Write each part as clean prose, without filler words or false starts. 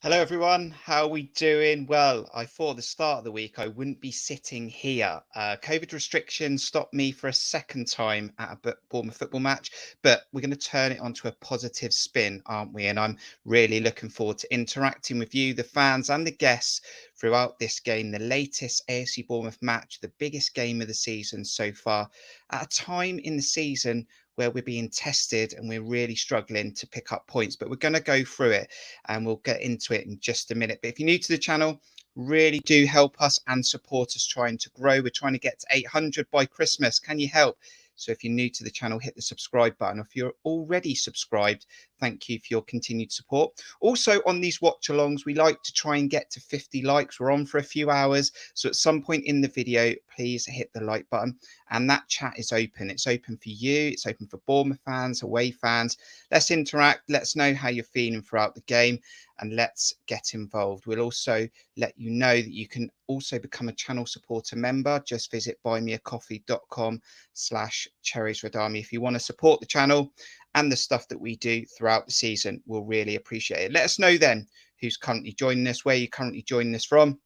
Hello, everyone. How are we doing? Well, I thought at the start of the week I wouldn't be sitting here. COVID restrictions stopped me for a second time at a Bournemouth football match, but we're going to turn it onto a positive spin, aren't we? And I'm really looking forward to interacting with you, the fans and the guests throughout this game, the latest AFC Bournemouth match, the biggest game of the season so far, at a time in the season where we're being tested and we're really struggling to pick up points. But we're going to go through it and we'll get into it in just a minute. But if you're new to the channel, really do help us and support us trying to grow. We're trying to get to 800 by Christmas. Can you help? So if you're new to the channel, hit the subscribe button. If you're already subscribed, thank you for your continued support. Also on these watch-alongs, we like to try and get to 50 likes. We're on for a few hours. So at some point in the video, please hit the like button. And that chat is open. It's open for you. It's open for Bournemouth fans, away fans. Let's interact. Let's know how you're feeling throughout the game and let's get involved. We'll also let you know that you can also become a channel supporter member. Just visit buymeacoffee.com/cherriesradami if you want to support the channel and the stuff that we do throughout the season. We'll really appreciate it. Let us know then who's currently joining us, where you're currently joining us from,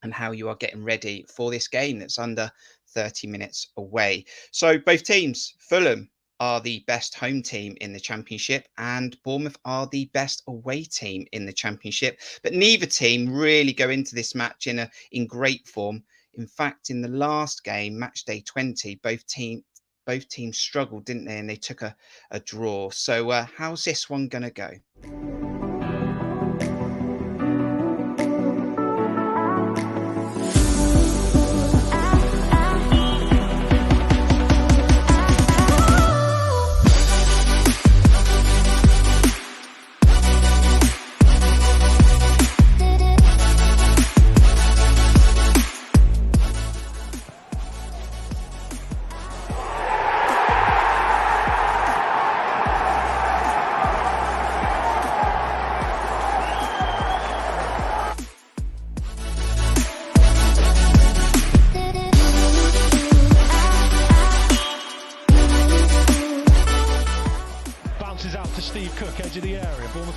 and how you are getting ready for this game that's under 30 minutes away. So both teams, Fulham are the best home team in the Championship and Bournemouth are the best away team in the Championship. But neither team really go into this match in great form. In fact, in the last game, match day 20, both teams struggled, didn't they? And they took a draw. So how's this one going to go?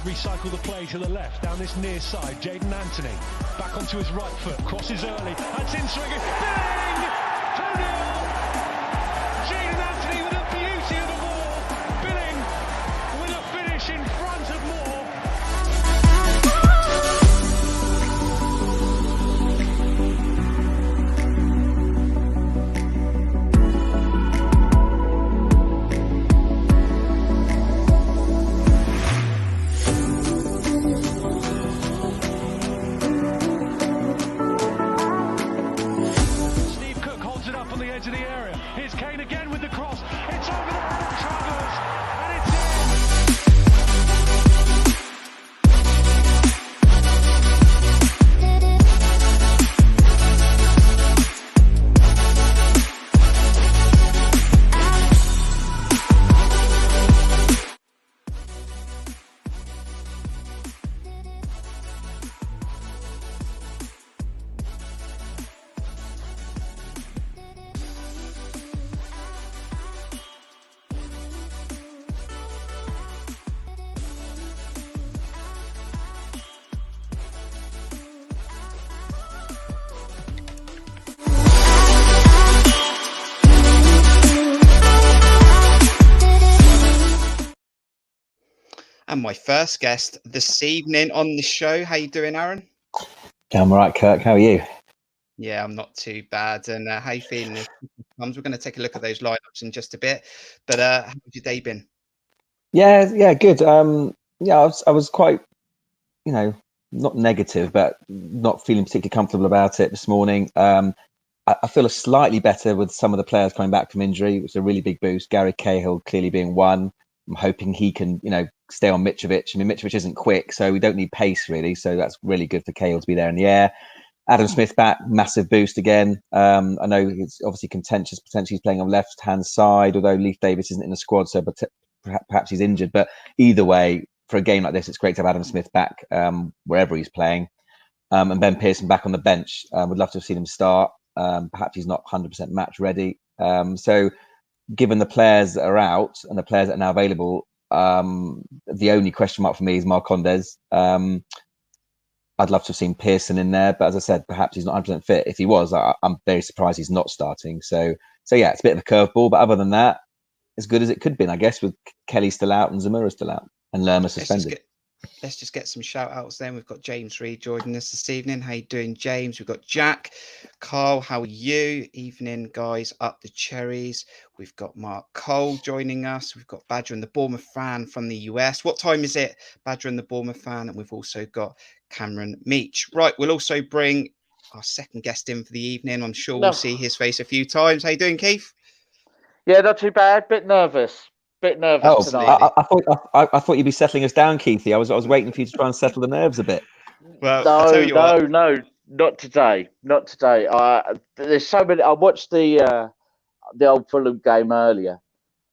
Recycle the play to the left, down this near side. Jaden Anthony back onto his right foot, crosses early, that's in swinging, bang! 2-0! Jaden Anthony with the beauty of the ball, Billing with a finish in front of Moore. To the area. Here's Kane again with the cross. It's over the head of Travers and it's And my first guest this evening on the show. How you doing, Aaron? I'm all right, Kirk. How are you? Yeah, I'm not too bad. And how you feeling? We're going to take a look at those lineups in just a bit. But how's your day been? Yeah, good. I was quite, not negative, but not feeling particularly comfortable about it this morning. I feel slightly better with some of the players coming back from injury. It was a really big boost. Gary Cahill clearly being one. I'm hoping he can, stay on Mitrovic. I mean, Mitrovic isn't quick, so we don't need pace really. So that's really good for Cahill to be there in the air. Adam Smith back, massive boost again. I know it's obviously contentious. Potentially he's playing on left-hand side, although Leif Davis isn't in the squad, so perhaps he's injured. But either way, for a game like this, it's great to have Adam Smith back wherever he's playing. And Ben Pearson back on the bench. Would love to have seen him start. Perhaps he's not 100% match ready. So given the players that are out and the players that are now available, the only question mark for me is Marcondes. I'd love to have seen Pearson in there, but as I said, perhaps he's not 100% fit. If he was, I'm very surprised he's not starting. So yeah, it's a bit of a curveball, but other than that, as good as it could have been, I guess, with Kelly still out and Zamora still out and Lerma suspended. Let's just get some shout outs then. We've got James Reed joining us this evening. How you doing, James? We've got Jack. Carl, how are you? Evening, guys, up the Cherries. We've got Mark Cole joining us. We've got Badger and the Bournemouth fan from the US. What time is it, Badger and the Bournemouth fan? And we've also got Cameron Meach. Right, we'll also bring our second guest in for the evening. I'm sure we'll see his face a few times. How you doing, Keith? Yeah, not too bad. Bit nervous tonight. I thought you'd be settling us down, Keithy. I was waiting for you to try and settle the nerves a bit. Well, no, not today. Not today. There's so many. I watched the old Fulham game earlier,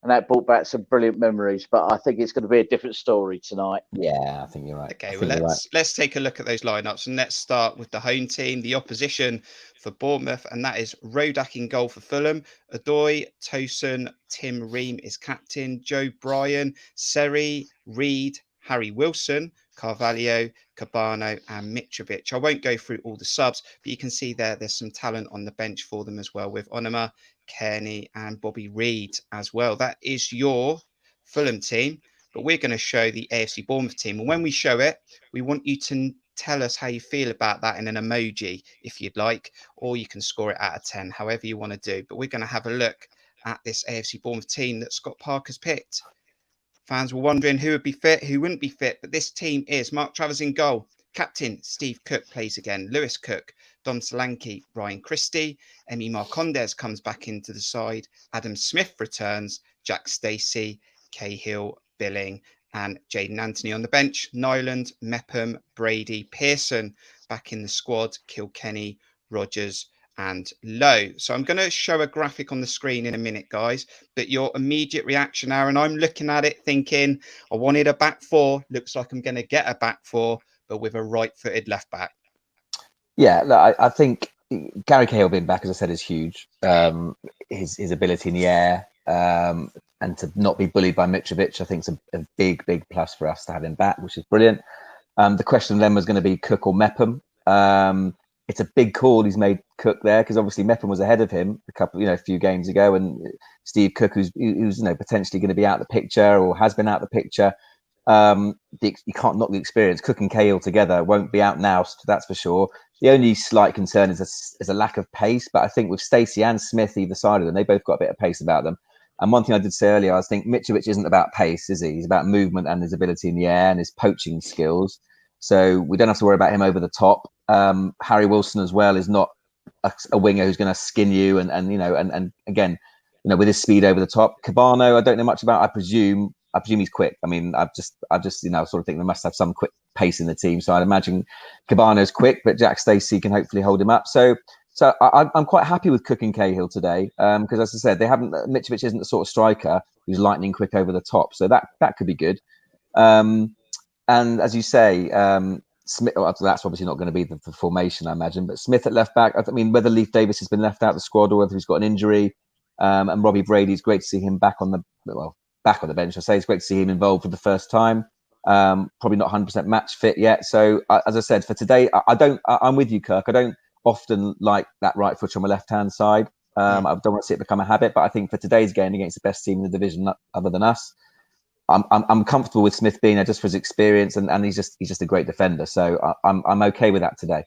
and that brought back some brilliant memories. But I think it's going to be a different story tonight. Yeah, I think you're right. Okay, well, let's take a look at those lineups, and let's start with the home team, the opposition for Bournemouth, and that is Rodak in goal for Fulham. Odoi, Tosun, Tim Ream is captain. Joe Bryan, Seri, Reed, Harry Wilson, Carvalho, Cabano, and Mitrovic. I won't go through all the subs, but you can see there's some talent on the bench for them as well, with Onuma, Kearney, and Bobby Reed as well. That is your Fulham team. But we're going to show the AFC Bournemouth team. And when we show it, we want you to tell us how you feel about that in an emoji, if you'd like, or you can score it out of 10, however you want to do. But we're going to have a look at this AFC Bournemouth team that Scott Parker's picked. Fans were wondering who would be fit, who wouldn't be fit. But this team is Mark Travers in goal. Captain Steve Cook plays again. Lewis Cook, Dom Solanke, Ryan Christie. Emi Marcondes comes back into the side. Adam Smith returns. Jack Stacey, Cahill, Billing, and Jaden Anthony on the bench. Nyland, Mepham, Brady, Pearson back in the squad. Kilkenny, Rogers, and Lowe. So I'm going to show a graphic on the screen in a minute, guys. But your immediate reaction, Aaron, I'm looking at it thinking, I wanted a back four. Looks like I'm going to get a back four, but with a right-footed left back. Yeah, look, I think Gary Cahill being back, as I said, is huge. His ability in the air, and to not be bullied by Mitrovic, I think is a big plus for us to have him back, which is brilliant. The question then was going to be Cook or Mepham. It's a big call he's made Cook there, because obviously Mepham was ahead of him a few games ago, and Steve Cook, who's potentially going to be out of the picture or has been out of the picture. You can't knock the experience. Cook and Cahill together won't be out now, so that's for sure. The only slight concern is a lack of pace, but I think with Stacey and Smith either side of them, they both got a bit of pace about them. And one thing I did say earlier, I think Mitrovic isn't about pace, is he? He's about movement and his ability in the air and his poaching skills. So we don't have to worry about him over the top. Harry Wilson as well is not a winger who's going to skin you, and again, with his speed over the top. Cabano, I don't know much about. I presume he's quick. I mean, I've just sort of think they must have some quick pace in the team. So I'd imagine Cabano's quick, but Jack Stacey can hopefully hold him up. So I'm quite happy with Cook and Cahill today, because as I said, Mitrovic isn't the sort of striker who's lightning quick over the top. So that could be good. And as you say, Smith, that's obviously not going to be the formation, I imagine. But Smith at left back. I mean, whether Leif Davis has been left out of the squad or whether he's got an injury, and Robbie Brady's great to see him back on the bench. I say it's great to see him involved for the first time. Probably not 100% match fit yet. So as I said, for today, I'm with you, Kirk. I don't often like that right foot on my left-hand side. I don't want to see it become a habit, but I think for today's game against the best team in the division other than us, I'm comfortable with Smith being there just for his experience, and he's just a great defender. So I'm okay with that today.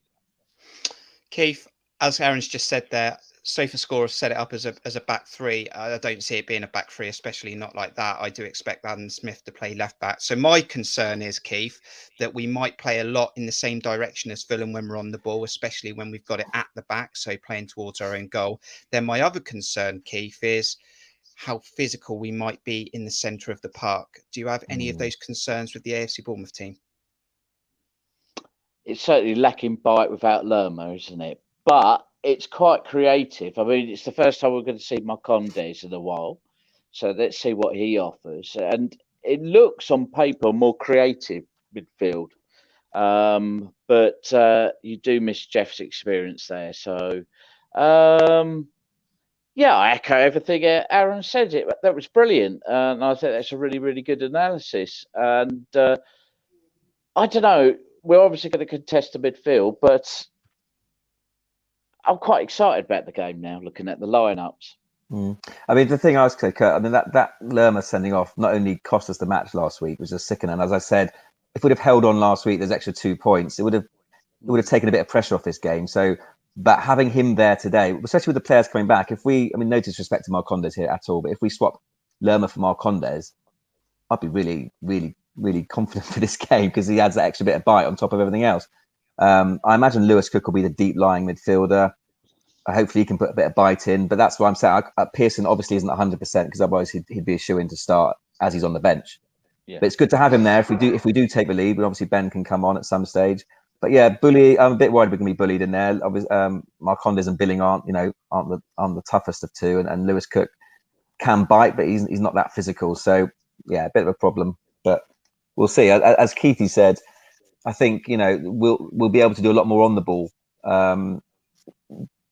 Keith, as Aaron's just said there, SofaScore have set it up as a back three. I don't see it being a back three, especially not like that. I do expect Adam Smith to play left back. So my concern is, Keith, that we might play a lot in the same direction as Fulham when we're on the ball, especially when we've got it at the back, so playing towards our own goal. Then my other concern, Keith, is how physical we might be in the centre of the park. Do you have any of those concerns with the AFC Bournemouth team? It's certainly lacking bite without Lerma, isn't it? But it's quite creative. I mean, it's the first time we're going to see Marcondes in a while. So let's see what he offers. And it looks on paper more creative midfield. But you do miss Jeff's experience there. So, yeah, I echo everything Aaron said. That was brilliant. And I think that's a really, really good analysis. And I don't know, we're obviously going to contest the midfield, but I'm quite excited about the game now, looking at the lineups. I mean, the thing I was Kurt, I mean, that Lerma sending off not only cost us the match last week, which was sickening. And as I said, if we'd have held on last week, there's extra 2 points. It would have taken a bit of pressure off this game. So, but having him there today, especially with the players coming back, no disrespect to Marcondes here at all, but if we swap Lerma for Marcondes, I'd be really, really, really confident for this game because he adds that extra bit of bite on top of everything else. I imagine Lewis Cook will be the deep lying midfielder. Hopefully he can put a bit of bite in, but that's what I'm saying. Pearson obviously isn't 100% because otherwise he'd be a shoe-in to start as he's on the bench. Yeah. But it's good to have him there if we do take the lead. But obviously Ben can come on at some stage. But yeah, I'm a bit worried we're going to be bullied in there. Obviously, Marcondes and Billing aren't the toughest of two, and Lewis Cook can bite, but he's not that physical. So yeah, a bit of a problem. But we'll see. As Keithy said, I think we'll be able to do a lot more on the ball.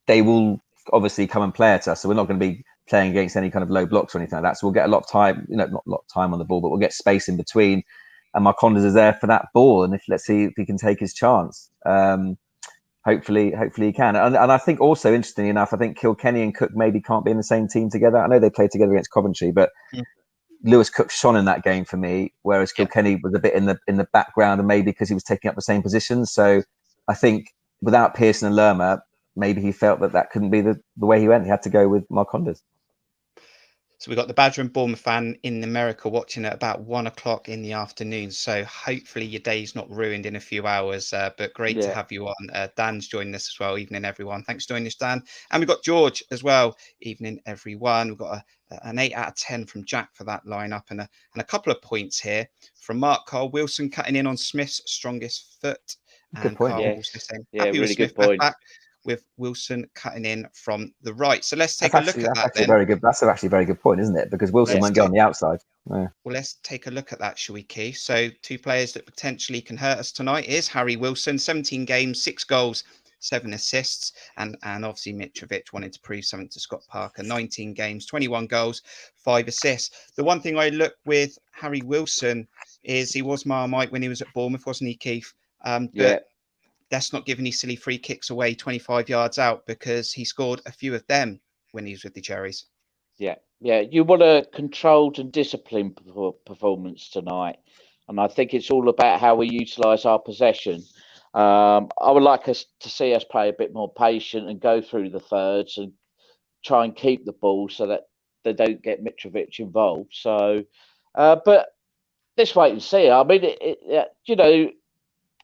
They will obviously come and play at us, so we're not going to be playing against any kind of low blocks or anything like that. So we'll get a lot of time, not a lot of time on the ball, but we'll get space in between. And Marcondes is there for that ball, and let's see if he can take his chance. Hopefully he can. And I think also, interestingly enough, I think Kilkenny and Cook maybe can't be in the same team together. I know they played together against Coventry, but Lewis Cook shone in that game for me, whereas Kilkenny was a bit in the background, and maybe because he was taking up the same position. So I think without Pearson and Lerma, maybe he felt that couldn't be the way he went. He had to go with Marcondes. So we've got the Badger and Bournemouth fan in America watching at about 1 o'clock in the afternoon. So hopefully your day's not ruined in a few hours. But great to have you on. Dan's joining us as well. Evening, everyone. Thanks for joining us, Dan. And we've got George as well. Evening, everyone. We've got an 8 out of 10 from Jack for that lineup, and a couple of points here from Mark. Carl Wilson cutting in on Smith's strongest foot. Good point. Carl also saying, happy really good point. Back, with Wilson cutting in from the right. So let's take a look at that then. That's actually a very good point, isn't it? Because Wilson won't go on the outside. Yeah. Well, let's take a look at that, shall we, Keith? So 2 players that potentially can hurt us tonight is Harry Wilson, 17 games, 6 goals, 7 assists. And obviously Mitrovic wanted to prove something to Scott Parker, 19 games, 21 goals, 5 assists. The one thing I look with Harry Wilson is he was Marmite when he was at Bournemouth, wasn't he, Keith? But that's not giving his silly free kicks away 25 yards out, because he scored a few of them when he was with the Cherries. Yeah. You want a controlled and disciplined performance tonight. And I think it's all about how we utilise our possession. I would like us to see us play a bit more patient and go through the thirds and try and keep the ball so that they don't get Mitrovic involved. So, but let's wait and see. I mean,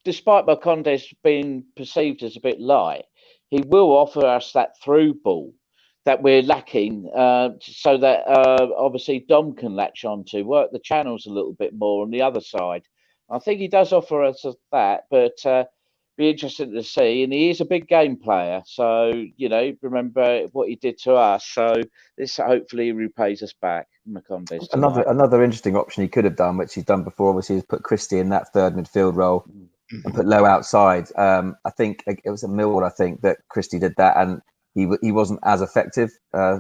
despite Marcondes being perceived as a bit light, he will offer us that through ball that we're lacking, so that obviously Dom can latch on to, work the channels a little bit more on the other side. I think he does offer us that, but be interesting to see. And he is a big game player, so remember what he did to us. So this hopefully repays us back, Marcondes. Another interesting option he could have done, which he's done before, obviously, is put Christie in that third midfield role. And put Lowe outside. I think it was at Millwall. I think that Christie did that, and he wasn't as effective.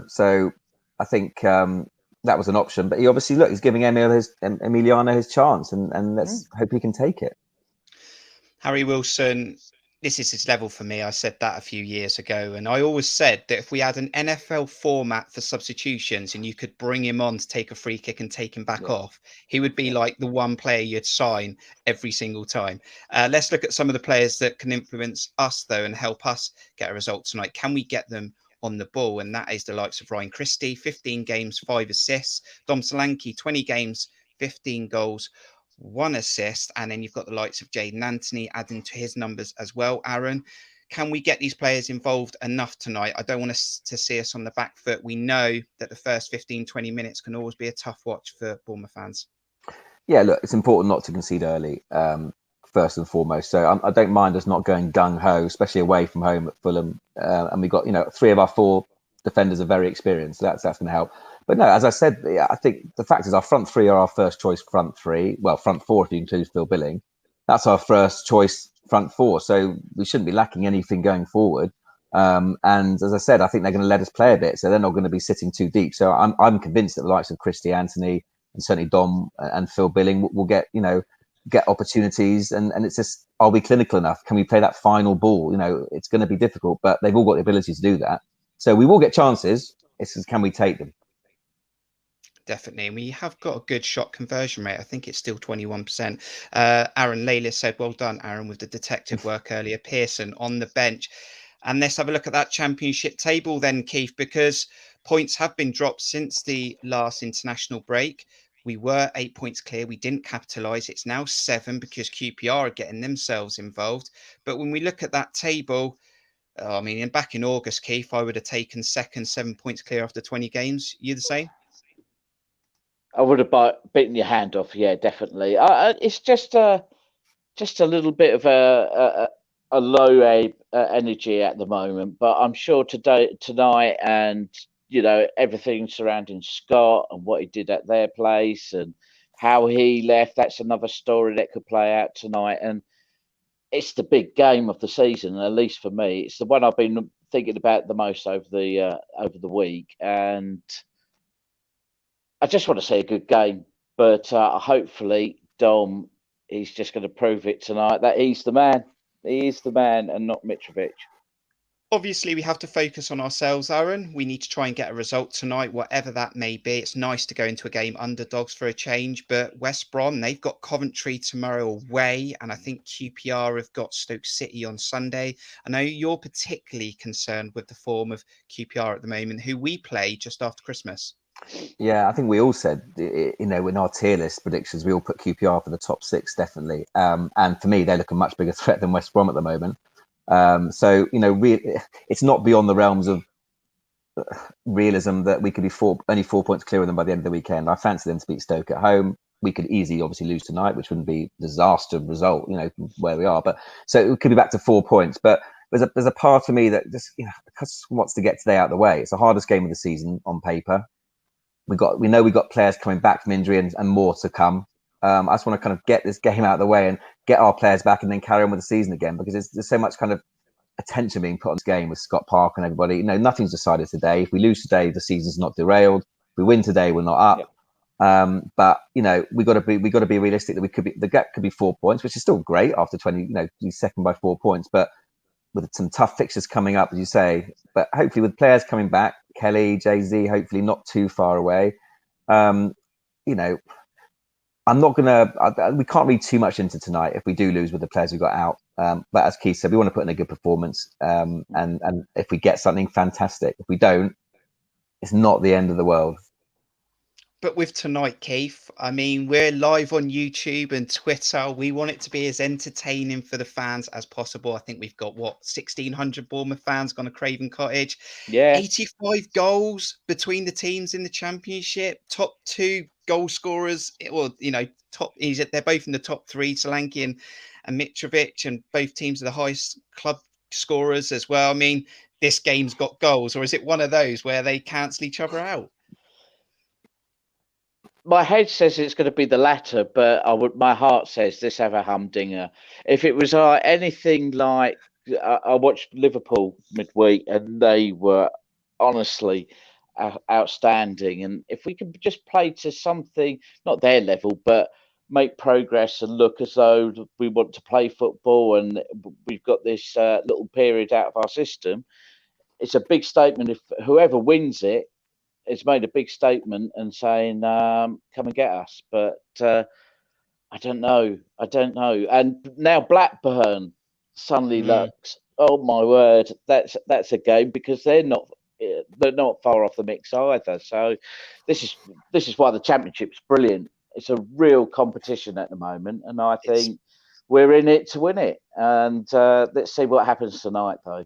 So I think that was an option. But he's giving Emiliano his chance, and let's hope he can take it. Harry Wilson, this is his level for me. I said that a few years ago, and I always said that if we had an NFL format for substitutions and you could bring him on to take a free kick and take him back off, he would be like the one player you'd sign every single time. Let's look at some of the players that can influence us, though, and help us get a result tonight. Can we get them on the ball? And that is the likes of Ryan Christie, 15 games, 5 assists. Dom Solanke, 20 games, 15 goals, 1 assist. And then you've got the likes of Jaden Anthony adding to his numbers as well. Aaron, can we get these players involved enough tonight? I don't want us to see us on the back foot. We know that the first 15, 20 minutes can always be a tough watch for Bournemouth fans. Yeah, look, it's important not to concede early, first and foremost. So I don't mind us not going gung-ho, especially away from home at Fulham. And we've got, 3 of our 4 defenders are very experienced. So that's going to help. But no, as I said, I think the fact is our front 3 are our first choice front 3. Well, front 4 if you include Phil Billing. That's our first choice front 4. So we shouldn't be lacking anything going forward. And as I said, I think they're going to let us play a bit. So they're not going to be sitting too deep. So I'm convinced that the likes of Christie, Anthony, and certainly Dom and Phil Billing will get, get opportunities, and it's just, are we clinical enough? Can we play that final ball? It's going to be difficult, but they've all got the ability to do that. So we will get chances. It's just, can we take them? Definitely. And we have got a good shot conversion rate. I think it's still 21%. Aaron Layla said, well done, Aaron, with the detective work earlier. Pearson on the bench. And let's have a look at that championship table then, Keith, because points have been dropped since the last international break. We were 8 points clear. We didn't capitalise. It's now 7 because QPR are getting themselves involved. But when we look at that table, I mean, back in August, Keith, I would have taken second, 7 points clear after 20 games. You the same? I would have bitten your hand off. Yeah, definitely. It's just a little bit of a low energy at the moment, but I'm sure tonight, and everything surrounding Scott and what he did at their place and how he left, that's another story that could play out tonight. And it's the big game of the season, at least for me. It's the one I've been thinking about the most over the week, and I just want to see a good game. But hopefully, Dom, he's just going to prove it tonight that he's the man. He is the man, and not Mitrovic. Obviously, we have to focus on ourselves, Aaron. We need to try and get a result tonight, whatever that may be. It's nice to go into a game underdogs for a change, but West Brom, they've got Coventry tomorrow away, and I think QPR have got Stoke City on Sunday. I know you're particularly concerned with the form of QPR at the moment, who we play just after Christmas. Yeah, I think we all said, in our tier list predictions, we all put QPR for the top 6, definitely. And for me, they look a much bigger threat than West Brom at the moment. So, it's not beyond the realms of realism that we could be only 4 points clearer than by the end of the weekend. I fancy them to beat Stoke at home. We could easily, obviously, lose tonight, which wouldn't be a disaster result, where we are. But so it could be back to 4 points. But there's a part of me that just, because wants to get today out of the way. It's the hardest game of the season on paper. We know we've got players coming back from injury and more to come. I just want to kind of get this game out of the way and get our players back and then carry on with the season again, because there's so much kind of attention being put on this game with Scott Parker and everybody. Nothing's decided today. If we lose today, the season's not derailed. If we win today, we're not up. Yeah. But we got to be realistic that the gap could be 4 points, which is still great after 20. Be second by 4 points, but with some tough fixtures coming up, as you say. But hopefully, with players coming back, Kelly, Jay-Z, hopefully not too far away. I'm not gonna. We can't read too much into tonight if we do lose with the players we got out. But as Keith said, we want to put in a good performance. And if we get something, fantastic. If we don't, it's not the end of the world. But with tonight, Keith, I mean, we're live on YouTube and Twitter. We want it to be as entertaining for the fans as possible. I think we've got, 1,600 Bournemouth fans gone to Craven Cottage. Yeah. 85 goals between the teams in the Championship. Top 2 goal scorers. They're both in the top 3, Solanke and Mitrovic, and both teams are the highest club scorers as well. I mean, this game's got goals, or is it one of those where they cancel each other out? My head says it's going to be the latter, but my heart says this have a humdinger. If it was anything like, I watched Liverpool midweek and they were honestly outstanding. And if we can just play to something, not their level, but make progress and look as though we want to play football and we've got this little period out of our system, it's a big statement. If whoever wins it, it's made a big statement and saying, come and get us. But I don't know. And now Blackburn suddenly looks, oh my word, that's a game, because they're not far off the mix either. So this is why the Championship's brilliant. It's a real competition at the moment, and I think we're in it to win it. And let's see what happens tonight, though.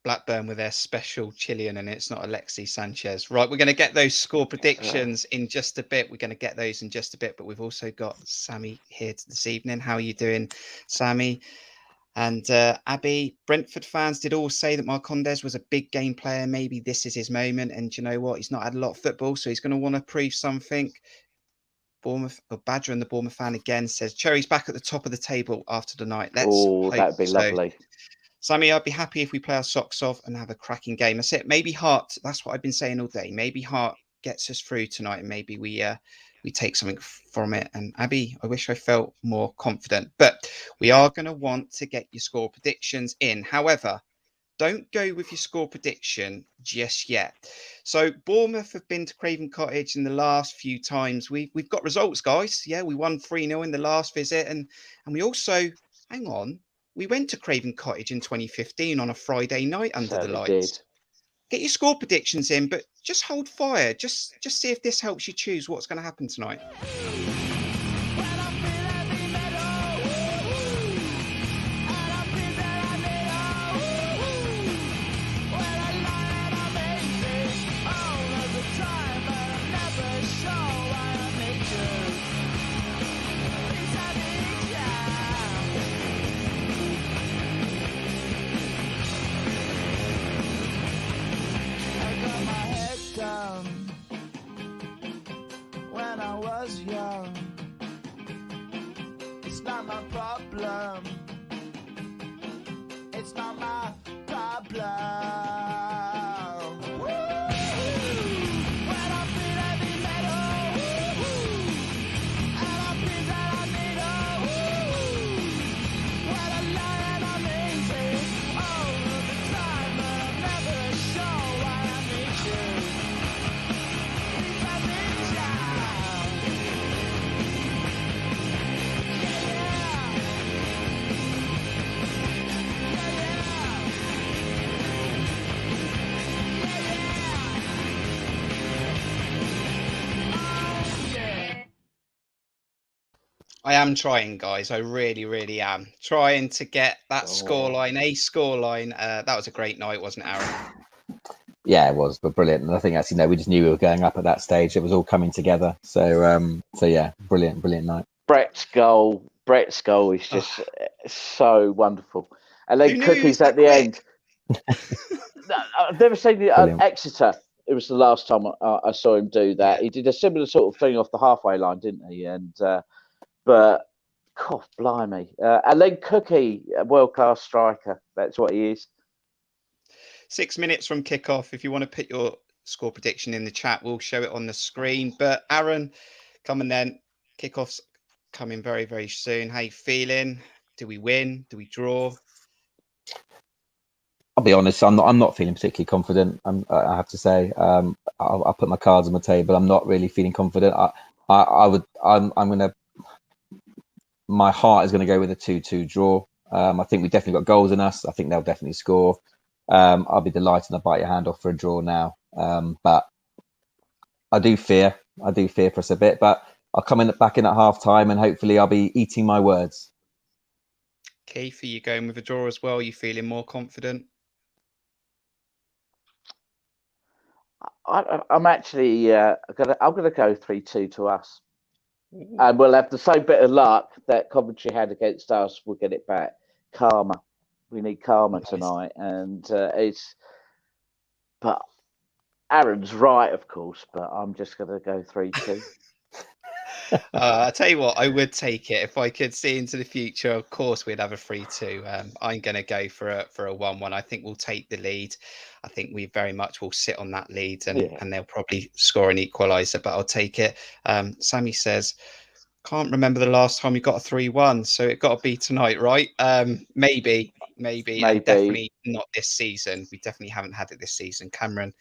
Blackburn with their special Chilean, and it's not Alexis Sanchez. Right, we're going to get those score predictions in just a bit. But we've also got Sammy here this evening. How are you doing, Sammy? And Abby, Brentford fans did all say that Marcondes was a big game player. Maybe this is his moment. And you know what? He's not had a lot of football, so he's going to want to prove something. Badger and the Bournemouth fan again says, Cherries back at the top of the table after the night. That'd be lovely. Sammy, I'd be happy if we play our socks off and have a cracking game. That's it. Maybe Hart. That's what I've been saying all day. Maybe Hart gets us through tonight, and maybe we take something from it. And Abby, I wish I felt more confident, but we are going to want to get your score predictions in. However, don't go with your score prediction just yet. So Bournemouth have been to Craven Cottage in the last few times. We've got results, guys. Yeah, we won 3-0 in the last visit, and we also, hang on, we went to Craven Cottage in 2015 on a Friday night under the lights. Did. Get your score predictions in, but just hold fire. Just see if this helps you choose what's going to happen tonight. When I was young, it's not my problem. It's not my problem. When I feel heavy metal, and I feel that I need when I lie and I'm easy all of the time, but I'm never sure why I need you. I am trying, guys. I really, really am trying to get that scoreline, a scoreline. That was a great night, wasn't it, Aaron? Yeah, it was, but brilliant. And I think that's, we just knew we were going up at that stage. It was all coming together. So yeah, brilliant night. Brett's goal is just so wonderful. And then Cookies at the end. I've never seen Exeter. It was the last time I saw him do that. Yeah. He did a similar sort of thing off the halfway line, didn't he? And but, God, blimey. And then Cookie, a world-class striker. That's what he is. 6 minutes from kickoff. If you want to put your score prediction in the chat, we'll show it on the screen. But Aaron, come on then. Kickoff's coming very, very soon. How you feeling? Do we win? Do we draw? I'll be honest. I'm not feeling particularly confident. I have to say. I'll put my cards on the table. I'm not really feeling confident. I'm gonna. My heart is going to go with a 2-2 draw. I think we definitely got goals in us. I think they'll definitely score. I'll be delighted and I'll bite your hand off for a draw now. But I do fear for us a bit. But I'll come back in at half time and hopefully I'll be eating my words. Keith, are you going with a draw as well? Are you feeling more confident? I'm actually I'm going to go 3-2 to us. And we'll have the same bit of luck that Coventry had against us. We'll get it back. Karma. We need karma tonight. And but Aaron's right, of course, but I'm just going to go 3-2. I'll tell you what, I would take it. If I could see into the future, of course, we'd have a 3-2. I'm going to go for a 1-1. I think we'll take the lead. I think we very much will sit on that lead and they'll probably score an equalizer, but I'll take it. Sammy says, can't remember the last time we got a 3-1, so it got to be tonight, right? Maybe. And definitely not this season. We definitely haven't had it this season. Cameron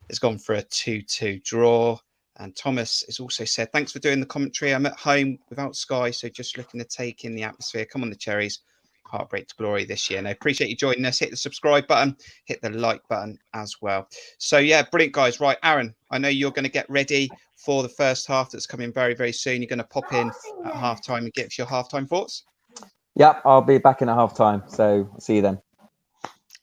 has gone for a 2-2 draw. And Thomas has also said, thanks for doing the commentary. I'm at home without Sky, so just looking to take in the atmosphere. Come on, the Cherries. Heartbreak to glory this year. And I appreciate you joining us. Hit the subscribe button, hit the like button as well. So, yeah, brilliant, guys. Right, Aaron, I know you're going to get ready for the first half that's coming very, very soon. You're going to pop in at halftime and give us your halftime thoughts. Yep, I'll be back in at halftime. So, see you then.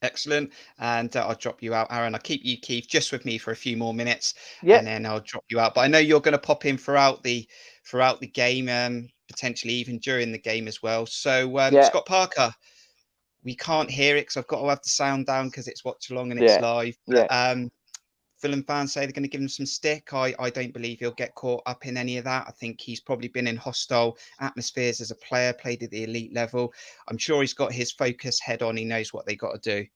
Excellent. And I'll drop you out, Aaron. I'll keep you, Keith, just with me for a few more minutes. Yeah. And then I'll drop you out. But I know you're going to pop in throughout the game, potentially even during the game as well. So, Scott Parker, we can't hear it because I've got to have the sound down because it's Watch-Along and it's live. But, Fulham fans say they're going to give him some stick. I don't believe he'll get caught up in any of that. I think he's probably been in hostile atmospheres as a player, played at the elite level. I'm sure he's got his focus head on. He knows what they got to do.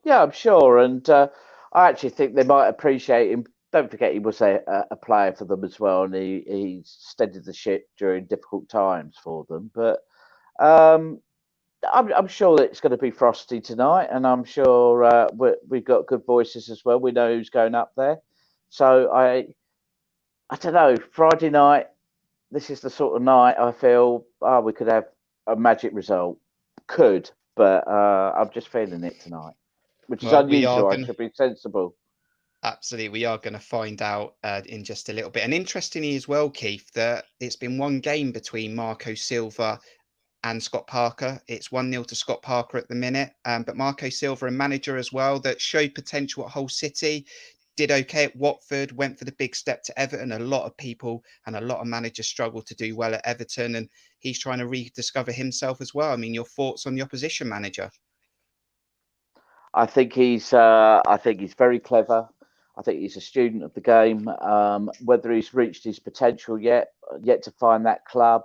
Yeah, I'm sure. And I actually think they might appreciate him don't forget he was a player for them as well, and he steadied the ship during difficult times for them. But I'm sure that it's going to be frosty tonight, and I'm sure we've got good voices as well. We know who's going up there. So I don't know. Friday night, this is the sort of night I feel we could have a magic result. Could, but I'm just feeling it tonight, which is Well, we are unusual. I going to should be sensible. absolutely, we are going to find out in just a little bit. And interestingly as well, Keith, that it's been one game between Marco Silva and Scott Parker. It's 1-0 to Scott Parker at the minute. But Marco Silva, a manager as well, that showed potential at Hull City, did okay at Watford, went for the big step to Everton. A lot of people and a lot of managers struggle to do well at Everton, and he's trying to rediscover himself as well. I mean, your thoughts on the opposition manager? I think he's very clever. I think he's a student of the game. Whether he's reached his potential yet to find that club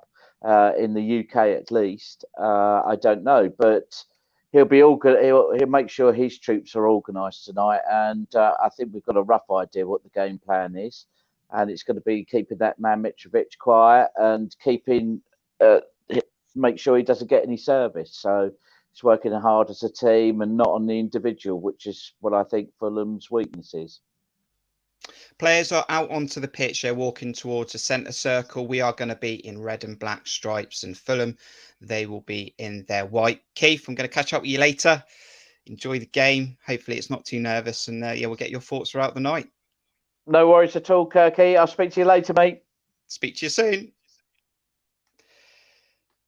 in the UK at least, I don't know. But he'll be all good. He'll make sure his troops are organised tonight, and I think we've got a rough idea what the game plan is, and it's going to be keeping that man Mitrovic quiet and keeping make sure he doesn't get any service. So it's working hard as a team and not on the individual, which is what I think Fulham's weakness is. Players are out onto the pitch. They're walking towards the centre circle. We are going to be in red and black stripes, and Fulham, they will be in their white. Keith, I'm going to catch up with you later. Enjoy the game. Hopefully it's not too nervous, and yeah, we'll get your thoughts throughout the night. No worries at all, Kirky. I'll speak to you later, mate. Speak to you soon.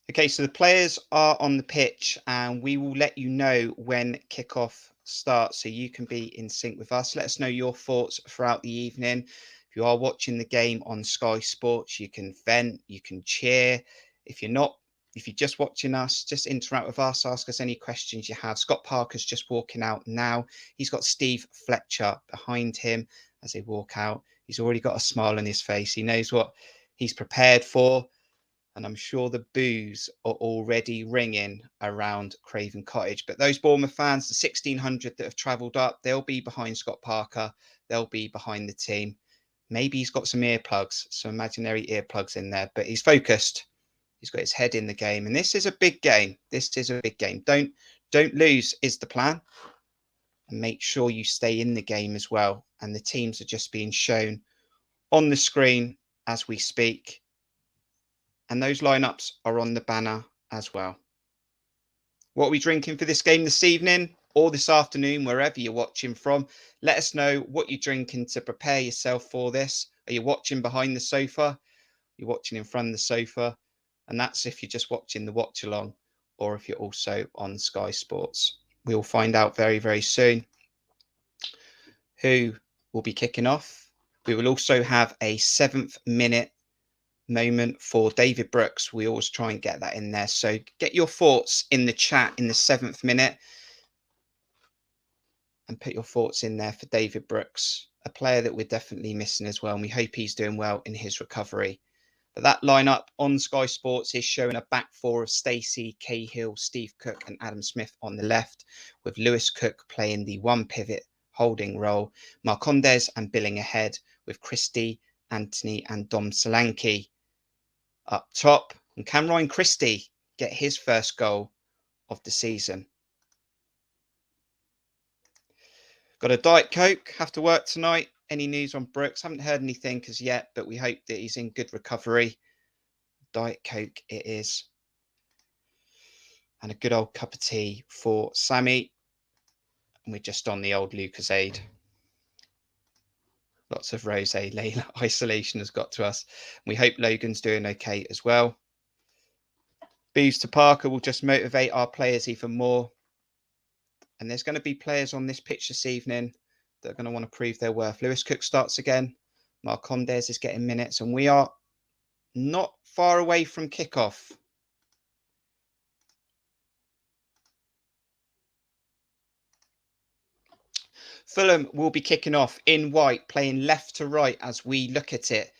Okay, so the players are on the pitch, and we will let you know when kickoff starts, so you can be in sync with us. Let us know your thoughts throughout the evening. If you are watching the game on Sky Sports, you can vent, you can cheer. If you're not, if you're just watching us, just interact with us, ask us any questions you have. Scott Parker's just walking out now. He's got Steve Fletcher behind him as they walk out. He's already got a smile on his face. He knows what he's prepared for. And I'm sure the boos are already ringing around Craven Cottage. But those Bournemouth fans, the 1,600 that have travelled up, they'll be behind Scott Parker. They'll be behind the team. Maybe he's got some earplugs, some imaginary earplugs in there, but he's focused. He's got his head in the game. And this is a big game. This is a big game. Don't lose is the plan. And make sure you stay in the game as well. And the teams are just being shown on the screen as we speak. And those lineups are on the banner as well. What are we drinking for this game this evening or this afternoon, wherever you're watching from? Let us know what you're drinking to prepare yourself for this. Are you watching behind the sofa? You're watching in front of the sofa? And that's if you're just watching the watch along or if you're also on Sky Sports. We'll find out very, very soon who will be kicking off. We will also have a 7th minute moment for David Brooks. We always try and get that in there. So get your thoughts in the chat in the 7th minute and put your thoughts in there for David Brooks, a player that we're definitely missing as well. And we hope he's doing well in his recovery. But that lineup on Sky Sports is showing a back four of Stacey, Cahill, Steve Cook and Adam Smith on the left, with Lewis Cook playing the one pivot holding role, Marcondes and Billing ahead, with Christie, Anthony and Dom Solanke up top. And can Ryan Christie get his first goal of the season? Got a Diet Coke, have to work tonight. Any news on Brooks? Haven't heard anything as yet, but we hope that he's in good recovery. Diet Coke it is. And a good old cup of tea for Sammy. And we're just on the old Lucozade. Lots of rosé. Layla isolation has got to us. We hope Logan's doing okay as well. Booze to Parker will just motivate our players even more. And there's going to be players on this pitch this evening that are going to want to prove their worth. Lewis Cook starts again. Marcondes is getting minutes. And we are not far away from kickoff. Fulham will be kicking off in white, playing left to right as we look at it.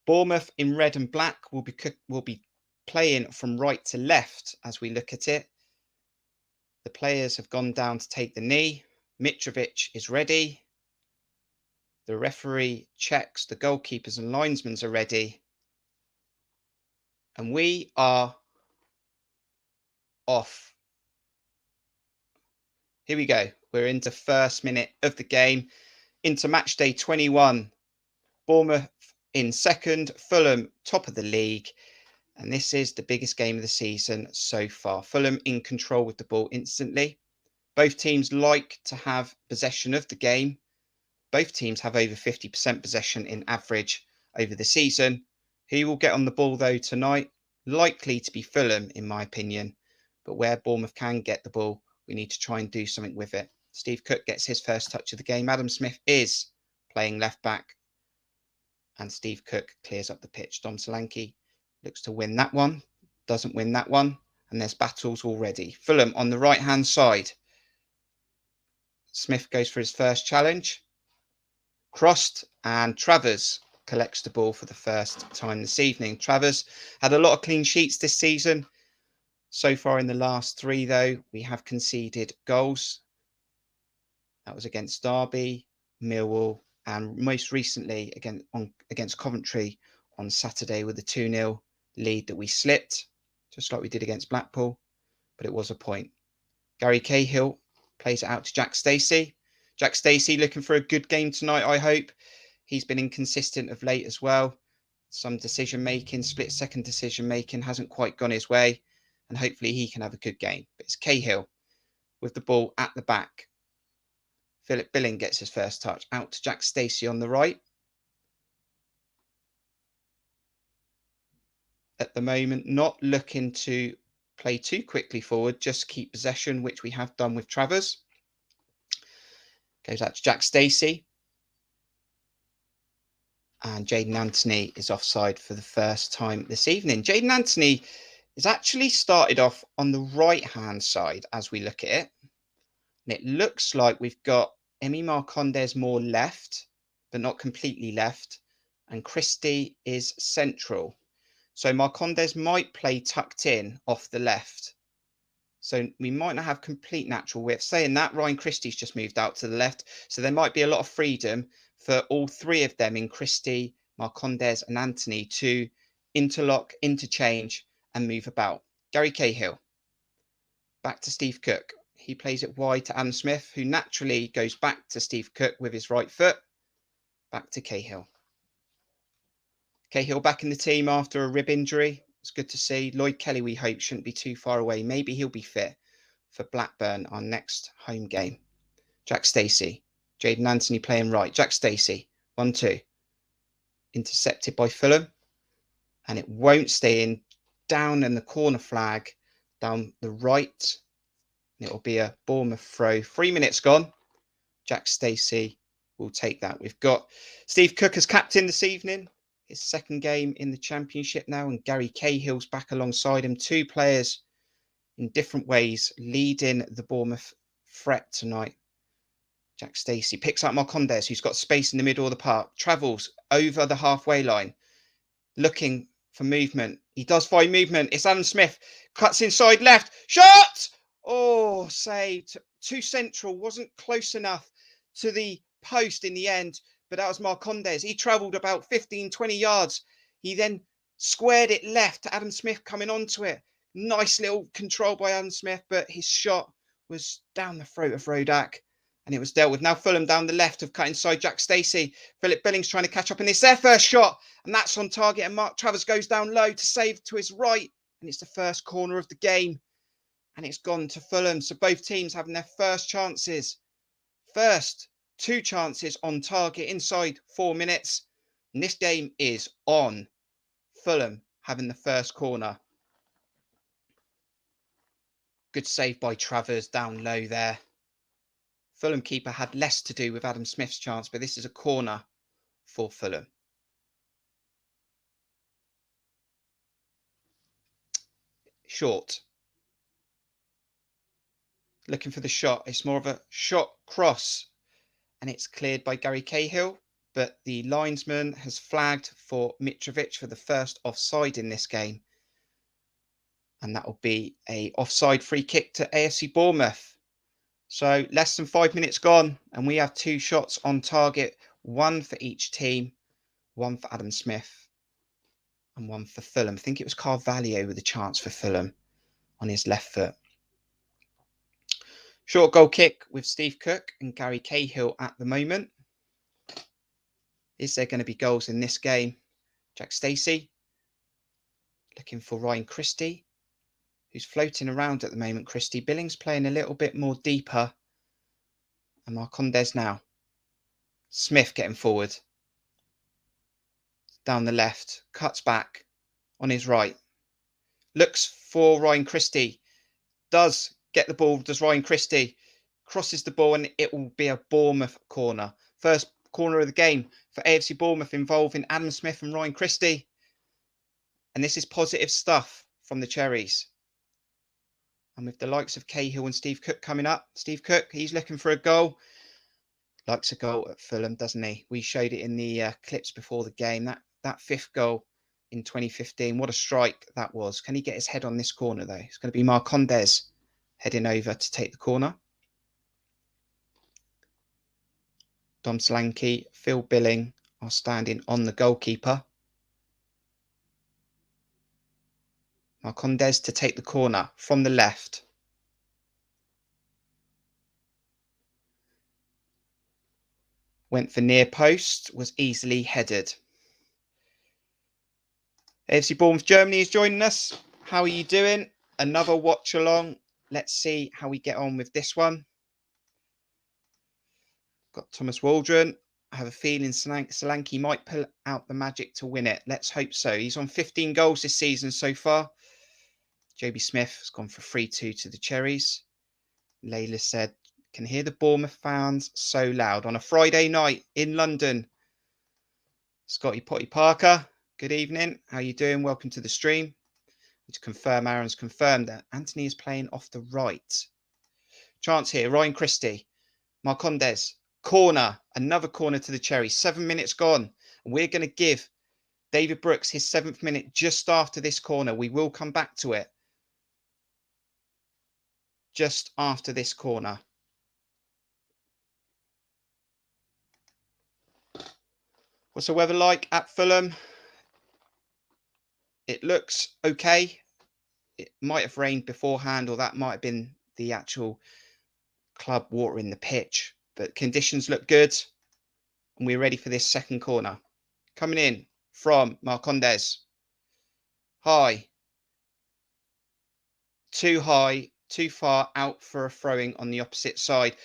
Bournemouth in red and black will be playing from right to left as we look at it. The players have gone down to take the knee. Mitrovic is ready. The referee checks the goalkeepers and linesmen are ready. And we are off. Here we go. We're into first minute of the game, into match day 21. Bournemouth in second, Fulham top of the league. And this is the biggest game of the season so far. Fulham in control with the ball instantly. Both teams like to have possession of the game. Both teams have over 50% possession in average over the season. Who will get on the ball though tonight? Likely to be Fulham, in my opinion. But where Bournemouth can get the ball, we need to try and do something with it. Steve Cook gets his first touch of the game. Adam Smith is playing left back. And Steve Cook clears up the pitch. Dom Solanke looks to win that one. Doesn't win that one. And there's battles already. Fulham on the right-hand side. Smith goes for his first challenge. Crossed, and Travers collects the ball for the first time this evening. Travers had a lot of clean sheets this season. So far in the last 3, though, we have conceded goals. That was against Derby, Millwall, and most recently against Coventry on Saturday with a 2-0 lead that we slipped, just like we did against Blackpool, but it was a point. Gary Cahill plays it out to Jack Stacey. Jack Stacey looking for a good game tonight, I hope. He's been inconsistent of late as well. Some decision-making, split-second decision-making hasn't quite gone his way, and hopefully he can have a good game. But it's Cahill with the ball at the back. Philip Billing gets his first touch. Out to Jack Stacey on the right. At the moment, not looking to play too quickly forward, just keep possession, which we have done with Travers. Goes out to Jack Stacey. And Jaden Anthony is offside for the first time this evening. Jaden Anthony is actually started off on the right-hand side as we look at it. And it looks like we've got Emi Marcondes more left, but not completely left. And Christie is central. So Marcondes might play tucked in off the left. So we might not have complete natural width. Saying that, Ryan Christie's just moved out to the left. So there might be a lot of freedom for all 3 of them in Christie, Marcondes and Anthony to interlock, interchange and move about. Gary Cahill. Back to Steve Cook. He plays it wide to Adam Smith, who naturally goes back to Steve Cook with his right foot. Back to Cahill. Cahill back in the team after a rib injury. It's good to see. Lloyd Kelly, we hope, shouldn't be too far away. Maybe he'll be fit for Blackburn, our next home game. Jack Stacey. Jaden Anthony playing right. Jack Stacey. 1-2. Intercepted by Fulham. And it won't stay in. Down in the corner flag. Down the right. And it will be a Bournemouth throw. 3 minutes gone. Jack Stacey will take that. We've got Steve Cook as captain this evening. His second game in the Championship now, and Gary Cahill's back alongside him. 2 players in different ways leading the Bournemouth threat tonight. Jack Stacey picks up Marcondes, who's got space in the middle of the park, travels over the halfway line, looking for movement. He does find movement. It's Adam Smith, cuts inside left, shot! Oh, saved. Too central, wasn't close enough to the post in the end. But that was Marcondes. He travelled about 15, 20 yards. He then squared it left to Adam Smith coming onto it. Nice little control by Adam Smith, but his shot was down the throat of Rodak and it was dealt with. Now Fulham down the left have cut inside Jack Stacey. Philip Billings trying to catch up, and it's their first shot, and that's on target. And Mark Travers goes down low to save to his right, and it's the first corner of the game. And it's gone to Fulham. So both teams having their first chances. First 2 chances on target inside 4 minutes. And this game is on. Fulham having the first corner. Good save by Travers down low there. Fulham keeper had less to do with Adam Smith's chance, but this is a corner for Fulham. Short. Looking for the shot. It's more of a shot cross. And it's cleared by Gary Cahill. But the linesman has flagged for Mitrovic for the first offside in this game. And that will be a offside free kick to AFC Bournemouth. So less than 5 minutes gone. And we have 2 shots on target. One for each team, one for Adam Smith and one for Fulham. I think it was Carvalho with a chance for Fulham on his left foot. Short goal kick with Steve Cook and Gary Cahill at the moment. Is there going to be goals in this game? Jack Stacey looking for Ryan Christie, who's floating around at the moment. Christie Billings playing a little bit more deeper. And Marcondes now. Smith getting forward. Down the left. Cuts back on his right. Looks for Ryan Christie. Does get the ball. Does Ryan Christie. Crosses the ball and it will be a Bournemouth corner. First corner of the game for AFC Bournemouth involving Adam Smith and Ryan Christie. And this is positive stuff from the Cherries. And with the likes of Cahill and Steve Cook coming up. Steve Cook, he's looking for a goal. Likes a goal at Fulham, doesn't he? We showed it in the clips before the game. That fifth goal in 2015. What a strike that was. Can he get his head on this corner, though? It's going to be Marcondes heading over to take the corner. Dom Solanke, Phil Billing are standing on the goalkeeper. Marcondes to take the corner from the left. Went for near post, was easily headed. AFC Bournemouth Germany is joining us. How are you doing? Another watch along. Let's see how we get on with this one. Got Thomas Waldron. I have a feeling Solanke might pull out the magic to win it. Let's hope so. He's on 15 goals this season so far. JB Smith has gone for 3-2 to the Cherries. Layla said, can hear the Bournemouth fans so loud on a Friday night in London. Scotty Potty Parker, good evening. How are you doing? Welcome to the stream. And to confirm, Aaron's confirmed that Anthony is playing off the right. Chance here, Ryan Christie. Marcondes, corner, another corner to the Cherries. 7 minutes gone. And we're going to give David Brooks his 7th minute just after this corner. We will come back to it. Just after this corner. What's the weather like at Fulham? It looks okay. It might have rained beforehand, or that might have been the actual club watering the pitch. But conditions look good. And we're ready for this second corner. Coming in from Marcondes. High. Too high, too far out for a throwing on the opposite side.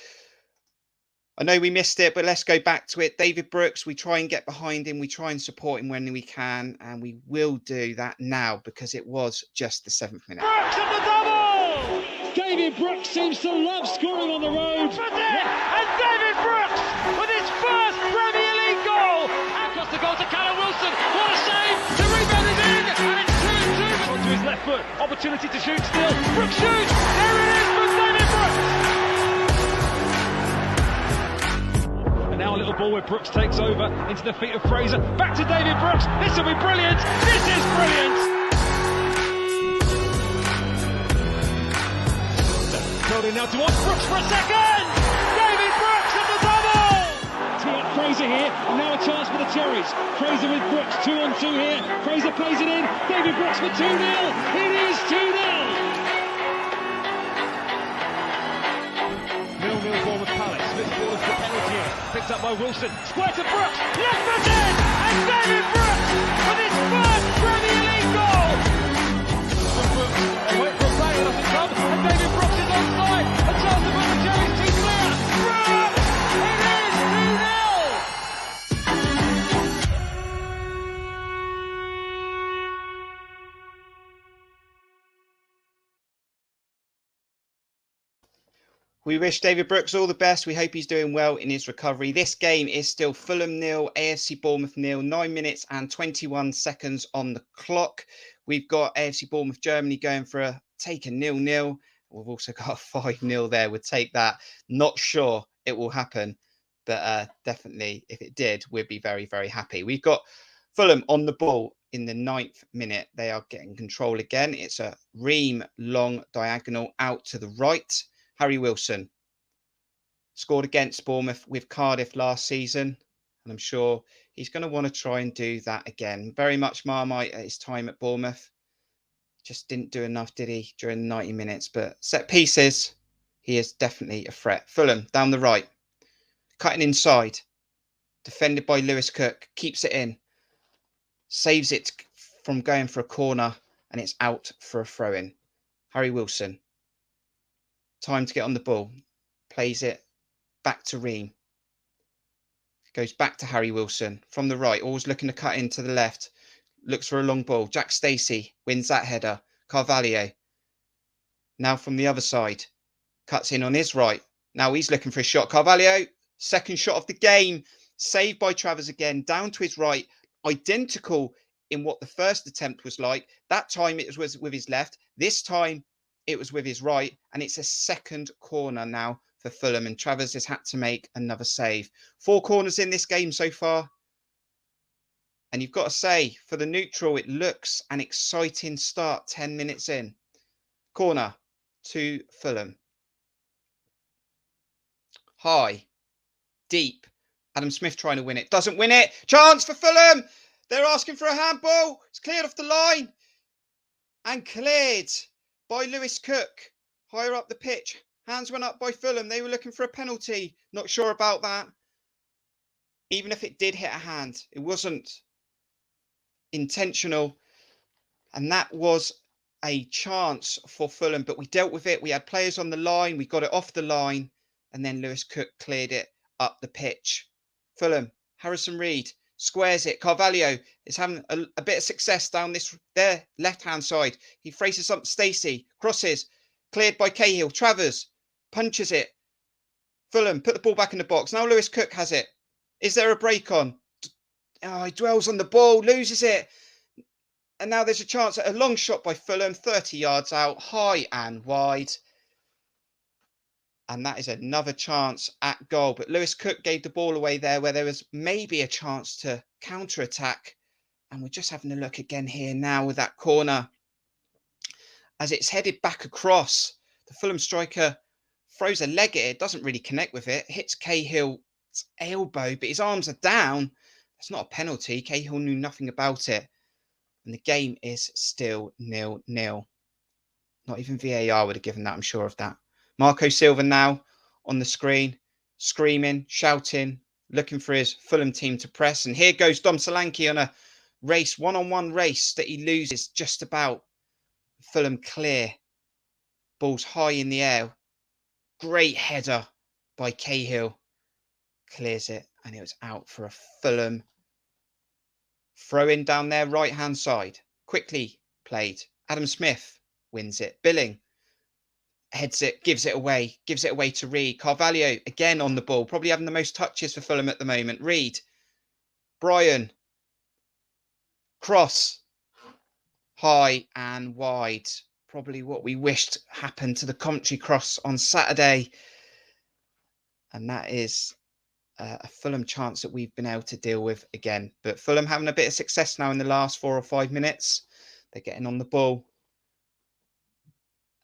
I know we missed it, but let's go back to it. David Brooks, we try and get behind him. We try and support him when we can. And we will do that now because it was just the 7th minute. Brooks at the double! David Brooks seems to love scoring on the road. And David Brooks with his first Premier League goal. Across the goal to Callum Wilson. What a save! The rebound is in! And it's 2-2. Onto his left foot. Opportunity to shoot still. Brooks shoots! There it is from David Brooks! And now a little ball where Brooks takes over into the feet of Fraser. Back to David Brooks. This will be brilliant. This is brilliant. Curled in now towards Brooks for a second. David Brooks at the double. Tee up Fraser here. And now a chance for the Cherries. Fraser with Brooks. 2-on-2 here. Fraser plays it in. David Brooks for 2-0. It is 2-0. 0-0 Bournemouth Palace. Midfield for penalty here. Picked up by Wilson. Square to Brooks. Left foot in. And David Brooks with his first Premier League goal. From Brooks. They wait for a play. It doesn't come. And David Brooks is onside. A chance to put the Cherries too clear. Brooks. It is 2-0. We wish David Brooks all the best. We hope he's doing well in his recovery. This game is still Fulham 0, AFC Bournemouth 0, 9 minutes and 21 seconds on the clock. We've got AFC Bournemouth Germany going for a 0-0. We've also got a 5-0 there. We'll take that. Not sure it will happen, but definitely if it did, we'd be very, very happy. We've got Fulham on the ball in the 9th minute. They are getting control again. It's a Ream long diagonal out to the right. Harry Wilson scored against Bournemouth with Cardiff last season. And I'm sure he's going to want to try and do that again. Very much Marmite at his time at Bournemouth. Just didn't do enough, did he, during the 90 minutes? But set pieces, he is definitely a threat. Fulham down the right, cutting inside, defended by Lewis Cook, keeps it in, saves it from going for a corner, and it's out for a throw-in. Harry Wilson, time to get on the ball, plays it back to Ream. Goes back to Harry Wilson from the right, always looking to cut into the left. Looks for a long ball. Jack Stacey wins that header. Carvalho. Now from the other side. Cuts in on his right. Now he's looking for a shot. Carvalho. Second shot of the game. Saved by Travers again. Down to his right. Identical in what the first attempt was like. That time it was with his left. This time it was with his right. And it's a second corner now for Fulham, and Travers has had to make another save. 4 corners in this game so far. And you've got to say, for the neutral, it looks an exciting start 10 minutes in. Corner to Fulham. High, deep. Adam Smith trying to win it. Doesn't win it. Chance for Fulham. They're asking for a handball. It's cleared off the line. And cleared by Lewis Cook. Higher up the pitch. Hands went up by Fulham. They were looking for a penalty. Not sure about that. Even if it did hit a hand, it wasn't intentional. And that was a chance for Fulham, but we dealt with it. We had players on the line. We got it off the line. And then Lewis Cook cleared it up the pitch. Fulham, Harrison Reed squares it. Carvalho is having a bit of success down their left-hand side. He faces up Stacey. Crosses. Cleared by Cahill. Travers punches it. Fulham put the ball back in the box. Now Lewis Cook has it. Is there a break on? Oh, he dwells on the ball, loses it. And now there's a chance at a long shot by Fulham, 30 yards out, high and wide. And that is another chance at goal. But Lewis Cook gave the ball away there where there was maybe a chance to counter-attack. And we're just having a look again here now with that corner. As it's headed back across, the Fulham striker throws a leg at it, doesn't really connect with it, hits Cahill's elbow, but his arms are down. That's not a penalty. Cahill knew nothing about it. And the game is still 0-0. Not even VAR would have given that, I'm sure of that. Marco Silva now on the screen, screaming, shouting, looking for his Fulham team to press. And here goes Dom Solanke on a race, one-on-one race that he loses just about. Fulham clear. Ball's high in the air. Great header by Cahill. Clears it, and it was out for a Fulham throw in down their right-hand side. Quickly played. Adam Smith wins it. Billing heads it, gives it away to Reed. Carvalho again on the ball, probably having the most touches for Fulham at the moment. Reed, Brian, cross, high and wide. Probably what we wished happened to the Coventry cross on Saturday. And that is a Fulham chance that we've been able to deal with again. But Fulham having a bit of success now in the last 4 or 5 minutes. They're getting on the ball.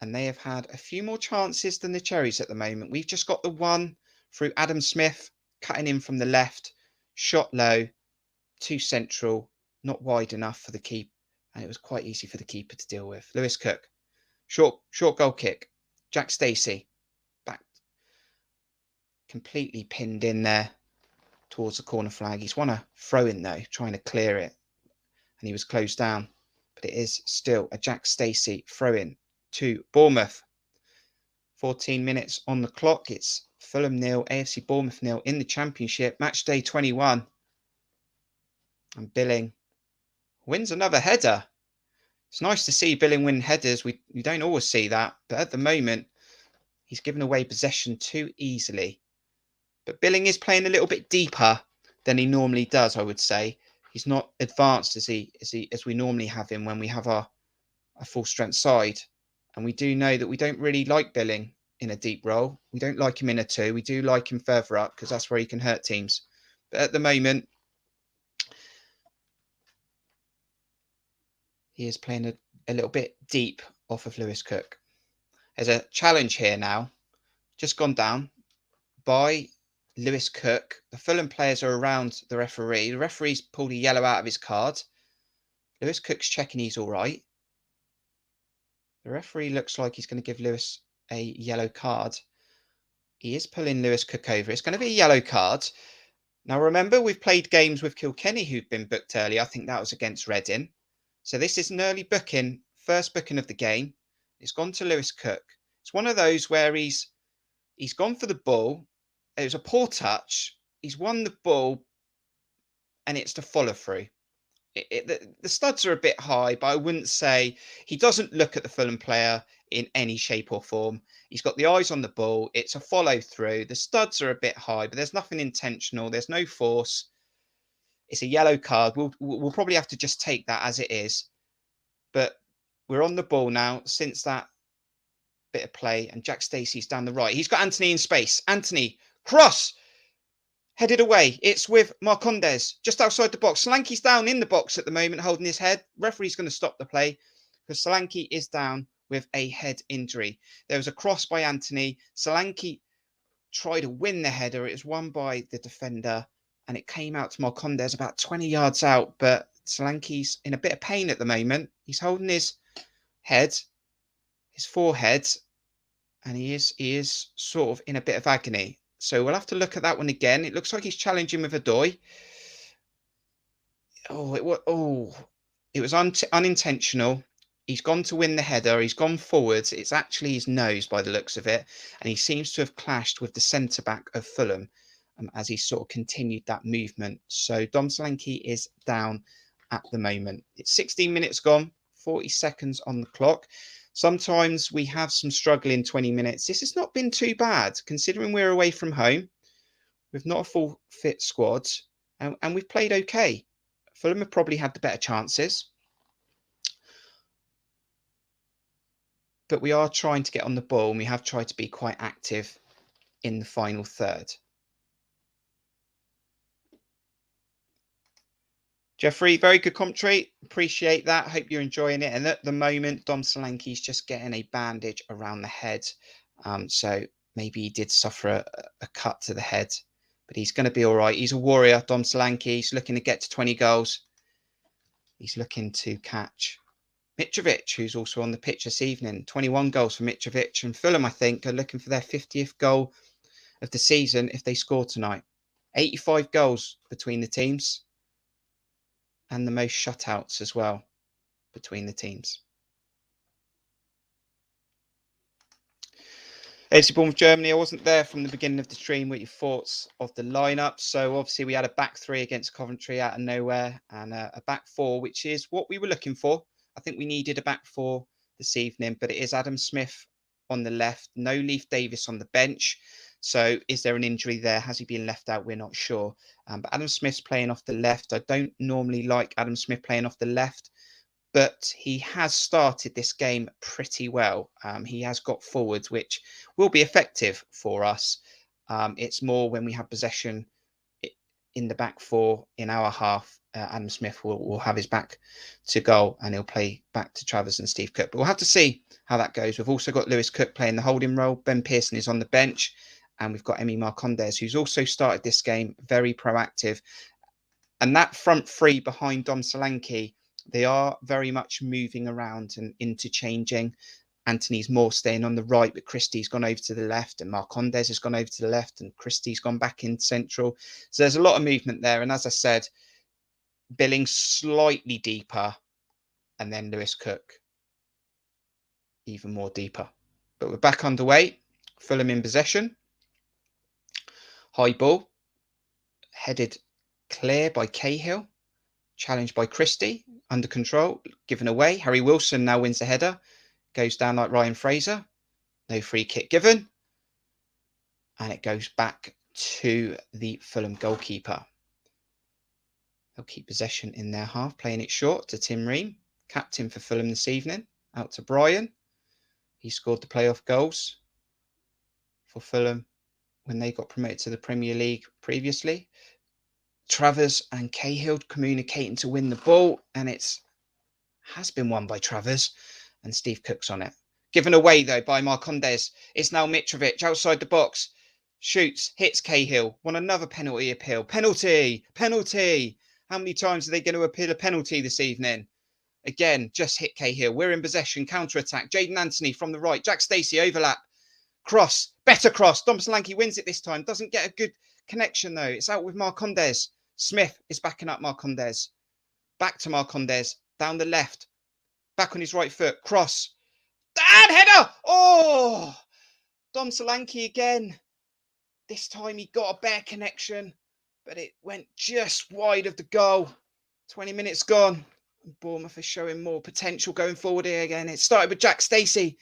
And they have had a few more chances than the Cherries at the moment. We've just got the one through Adam Smith, cutting in from the left, shot low, too central, not wide enough for the keeper. And it was quite easy for the keeper to deal with. Lewis Cook, short goal kick. Jack Stacey, back, completely pinned in there towards the corner flag. He's won a throw-in though, trying to clear it. And he was closed down. But it is still a Jack Stacey throw-in to Bournemouth. 14 minutes on the clock. It's Fulham 0, AFC Bournemouth 0 in the Championship. Match day 21. And Billing wins another header. It's nice to see Billing win headers. We don't always see that. But at the moment, he's given away possession too easily. But Billing is playing a little bit deeper than he normally does, I would say. He's not advanced as we normally have him when we have our full strength side. And we do know that we don't really like Billing in a deep role. We don't like him in a 2. We do like him further up because that's where he can hurt teams. But at the moment, he is playing a little bit deep off of Lewis Cook. There's a challenge here now, just gone down by Lewis Cook. The Fulham players are around the referee. The referee's pulled a yellow out of his card. Lewis Cook's checking he's all right. The referee looks like he's going to give Lewis a yellow card. He is pulling Lewis Cook over. It's going to be a yellow card. Now, remember, we've played games with Kilkenny who've been booked early. I think that was against Reading. So this is an early booking, first booking of the game. It's gone to Lewis Cook. It's one of those where he's gone for the ball. It was a poor touch. He's won the ball, and it's the follow through. The studs are a bit high, but I wouldn't say he doesn't look at the Fulham player in any shape or form. He's got the eyes on the ball. It's a follow through. The studs are a bit high, but there's nothing intentional. There's no force. It's a yellow card. We'll probably have to just take that as it is. But we're on the ball now since that bit of play, and Jack Stacey's down the right. He's got Anthony in space. Anthony, cross, headed away. It's with Marcondes, just outside the box. Solanke's down in the box at the moment, holding his head. Referee's going to stop the play because Solanke is down with a head injury. There was a cross by Anthony. Solanke tried to win the header. It was won by the defender, and it came out to Marcondes about 20 yards out, but Solanke's in a bit of pain at the moment. He's holding his head, his forehead, and he is sort of in a bit of agony. So we'll have to look at that one again. It looks like he's challenging with Adoy. It was unintentional. He's gone to win the header. He's gone forwards. It's actually his nose by the looks of it. And he seems to have clashed with the centre-back of Fulham as he sort of continued that movement. So Dom Solanke is down at the moment. It's 16 minutes gone, 40 seconds on the clock. Sometimes we have some struggle in 20 minutes. This has not been too bad, considering we're away from home. We've not a full fit squad, and we've played okay. Fulham have probably had the better chances. But we are trying to get on the ball, and we have tried to be quite active in the final third. Jeffrey, very good commentary. Appreciate that. Hope you're enjoying it. And at the moment, Dom Solanke's just getting a bandage around the head. So maybe he did suffer a cut to the head, but he's going to be all right. He's a warrior, Dom Solanke. He's looking to get to 20 goals. He's looking to catch Mitrovic, who's also on the pitch this evening. 21 goals for Mitrovic. And Fulham, I think, are looking for their 50th goal of the season if they score tonight. 85 goals between the teams, and the most shutouts as well between the teams. AFC Bournemouth Germany, I wasn't there from the beginning of the stream. What your thoughts of the lineup? So obviously we had a back three against Coventry out of nowhere, and a back four, which is what we were looking for. I think we needed a back four this evening, but it is Adam Smith on the left, no Leif Davis on the bench. So is there an injury there? Has he been left out? We're not sure. But Adam Smith's playing off the left. I don't normally like Adam Smith playing off the left, but he has started this game pretty well. He has got forwards, which will be effective for us. It's more when we have possession in the back four in our half. Adam Smith will have his back to goal, and he'll play back to Travers and Steve Cook. But we'll have to see how that goes. We've also got Lewis Cook playing the holding role. Ben Pearson is on the bench. And we've got Emi Marcondes, who's also started this game, very proactive. And that front three behind Dom Solanke, they are very much moving around and interchanging. Anthony's more staying on the right, but Christie's gone over to the left, and Marcondes has gone over to the left, and Christie's gone back in central. So there's a lot of movement there. And as I said, Billing slightly deeper, and then Lewis Cook even more deeper. But we're back underway. Fulham in possession. High ball, headed clear by Cahill, challenged by Christie, under control, given away. Harry Wilson now wins the header, goes down like Ryan Fraser. No free kick given. And it goes back to the Fulham goalkeeper. They'll keep possession in their half, playing it short to Tim Ream, captain for Fulham this evening. Out to Brian. He scored the playoff goals for Fulham when they got promoted to the Premier League previously. Travers and Cahill communicating to win the ball, and has been won by Travers, and Steve Cook's on it. Given away though by Marcondes. It's now Mitrovic outside the box. Shoots, hits Cahill, won another penalty appeal. Penalty, penalty. How many times are they going to appeal a penalty this evening? Again, just hit Cahill. We're in possession, counter-attack. Jaden Anthony from the right. Jack Stacey, overlap. Cross, better cross. Dom Solanke wins it this time. Doesn't get a good connection though. It's out with Marcondes. Smith is backing up Marcondes. Back to Marcondes. Down the left. Back on his right foot. Cross. And header! Oh! Dom Solanke again. This time he got a bare connection, but it went just wide of the goal. 20 minutes gone. Bournemouth is showing more potential going forward here again. It started with Jack Stacey.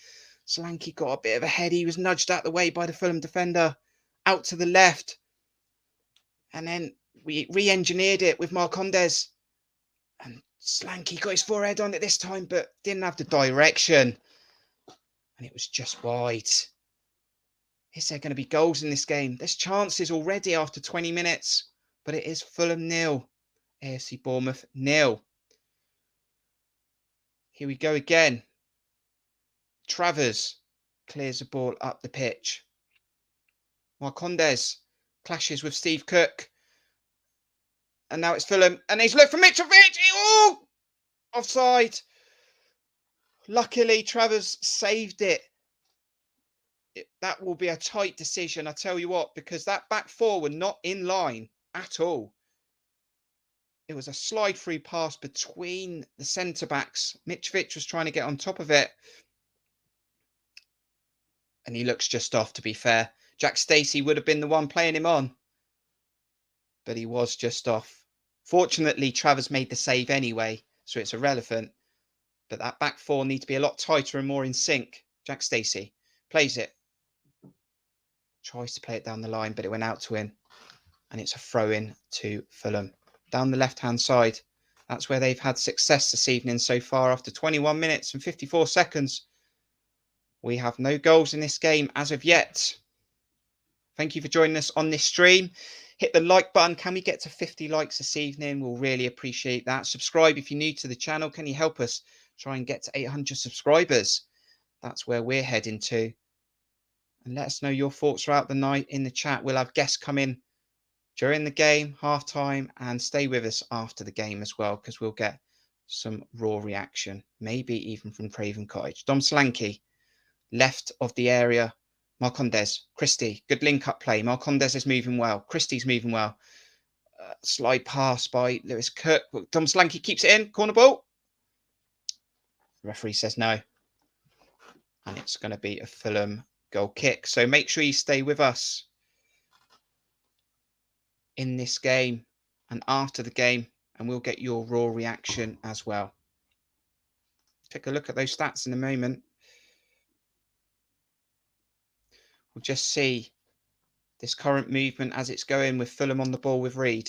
Solanke got a bit of a head. He was nudged out the way by the Fulham defender. Out to the left. And then we re-engineered it with Marcondes. And Solanke got his forehead on it this time, but didn't have the direction. And it was just wide. Is there going to be goals in this game? There's chances already after 20 minutes. But it is Fulham 0. AFC Bournemouth 0. Here we go again. Travers clears the ball up the pitch. Marcondes clashes with Steve Cook. And now it's Fulham. And he's looked for Mitrovic. Oh! Offside. Luckily, Travers saved it. That will be a tight decision, I tell you what, because that back four were not in line at all. It was a slide-through pass between the centre-backs. Mitrovic was trying to get on top of it. And he looks just off, to be fair. Jack Stacey would have been the one playing him on. But he was just off. Fortunately, Travers made the save anyway, so it's irrelevant. But that back four need to be a lot tighter and more in sync. Jack Stacey plays it. Tries to play it down the line, but it went out to him. And it's a throw-in to Fulham. Down the left-hand side. That's where they've had success this evening so far after 21 minutes and 54 seconds. We have no goals in this game as of yet. Thank you for joining us on this stream. Hit the like button. Can we get to 50 likes this evening? We'll really appreciate that. Subscribe if you're new to the channel. Can you help us try and get to 800 subscribers? That's where we're heading to. And let us know your thoughts throughout the night in the chat. We'll have guests come in during the game, halftime, and stay with us after the game as well, because we'll get some raw reaction, maybe even from Craven Cottage. Dom Solanke, left of the area. Marcondes, Christie, good link-up play. Marcondes is moving well. Christie's moving well. Slide pass by Lewis Cook. Dom Solanke keeps it in. Corner ball. The referee says no. And it's going to be a Fulham goal kick. So make sure you stay with us in this game and after the game, and we'll get your raw reaction as well. Take a look at those stats in a moment. We'll just see this current movement as it's going with Fulham on the ball with Reed.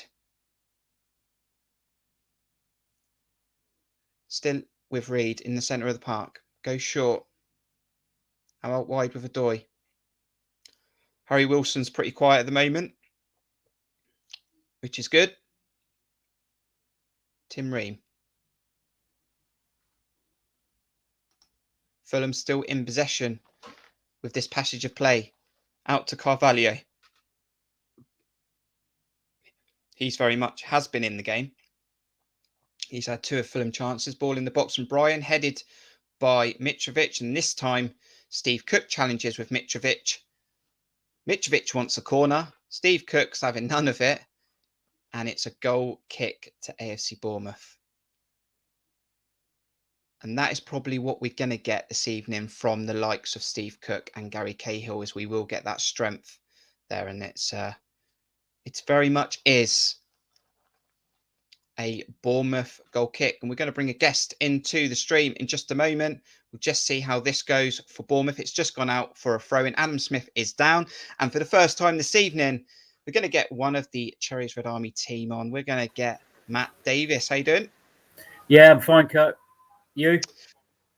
Still with Reed in the centre of the park. Goes short. Out wide with Adoy. Harry Wilson's pretty quiet at the moment, which is good. Tim Ream. Fulham still in possession with this passage of play. Out to Carvalho. He's very much has been in the game. He's had 2 of Fulham chances. Ball in the box from Brian, headed by Mitrovic. And this time, Steve Cook challenges with Mitrovic. Mitrovic wants a corner. Steve Cook's having none of it. And it's a goal kick to AFC Bournemouth. And that is probably what we're going to get this evening from the likes of Steve Cook and Gary Cahill, as we will get that strength there. And it's very much is a Bournemouth goal kick. And we're going to bring a guest into the stream in just a moment. We'll just see how this goes for Bournemouth. It's just gone out for a throw-in. Adam Smith is down. And for the first time this evening, we're going to get one of the Cherries Red Army team on. We're going to get Matt Davis. How you doing? Yeah, I'm fine, Kurt. You?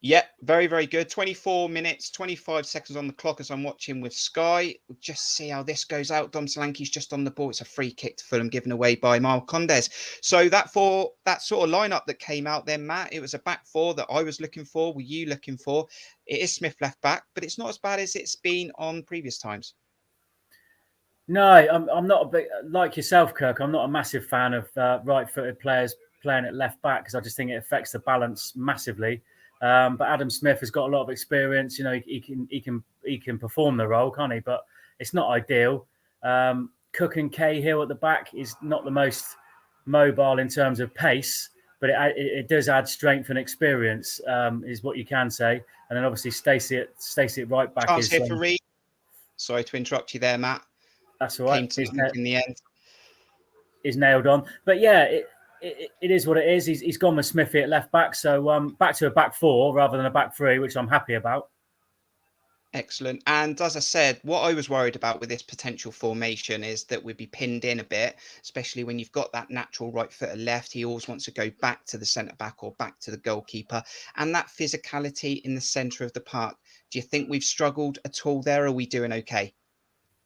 Yeah, very, very good. 24 minutes, 25 seconds on the clock as I'm watching with Sky. We'll just see how this goes out. Dom Solanke's just on the ball. It's a free kick to Fulham given away by Marcondes. So that sort of lineup that came out then, Matt, it was a back four that I was looking for. Were you looking for? It is Smith left back, but it's not as bad as it's been on previous times. No, I'm not a big, like yourself, Kirk. I'm not a massive fan of right-footed players playing at left back because I just think it affects the balance massively. But Adam Smith has got a lot of experience. You know, he can perform the role, can't he? But it's not ideal. Cook and Cahill at the back is not the most mobile in terms of pace, but it does add strength and experience, is what you can say. And then obviously Stacey at right back Chance is. here for Reed. Sorry to interrupt you there, Matt. That's all right. Came to nothing in the end. Is nailed on, but yeah, it is what it is. He's gone with Smithy at left back, so back to a back four rather than a back three, which I'm happy about. Excellent. And as I said, what I was worried about with this potential formation is that we'd be pinned in a bit, especially when you've got that natural right footer left. He always wants to go back to the centre back or back to the goalkeeper, and that physicality in the centre of the park. Do you think we've struggled at all there? Or are we doing okay?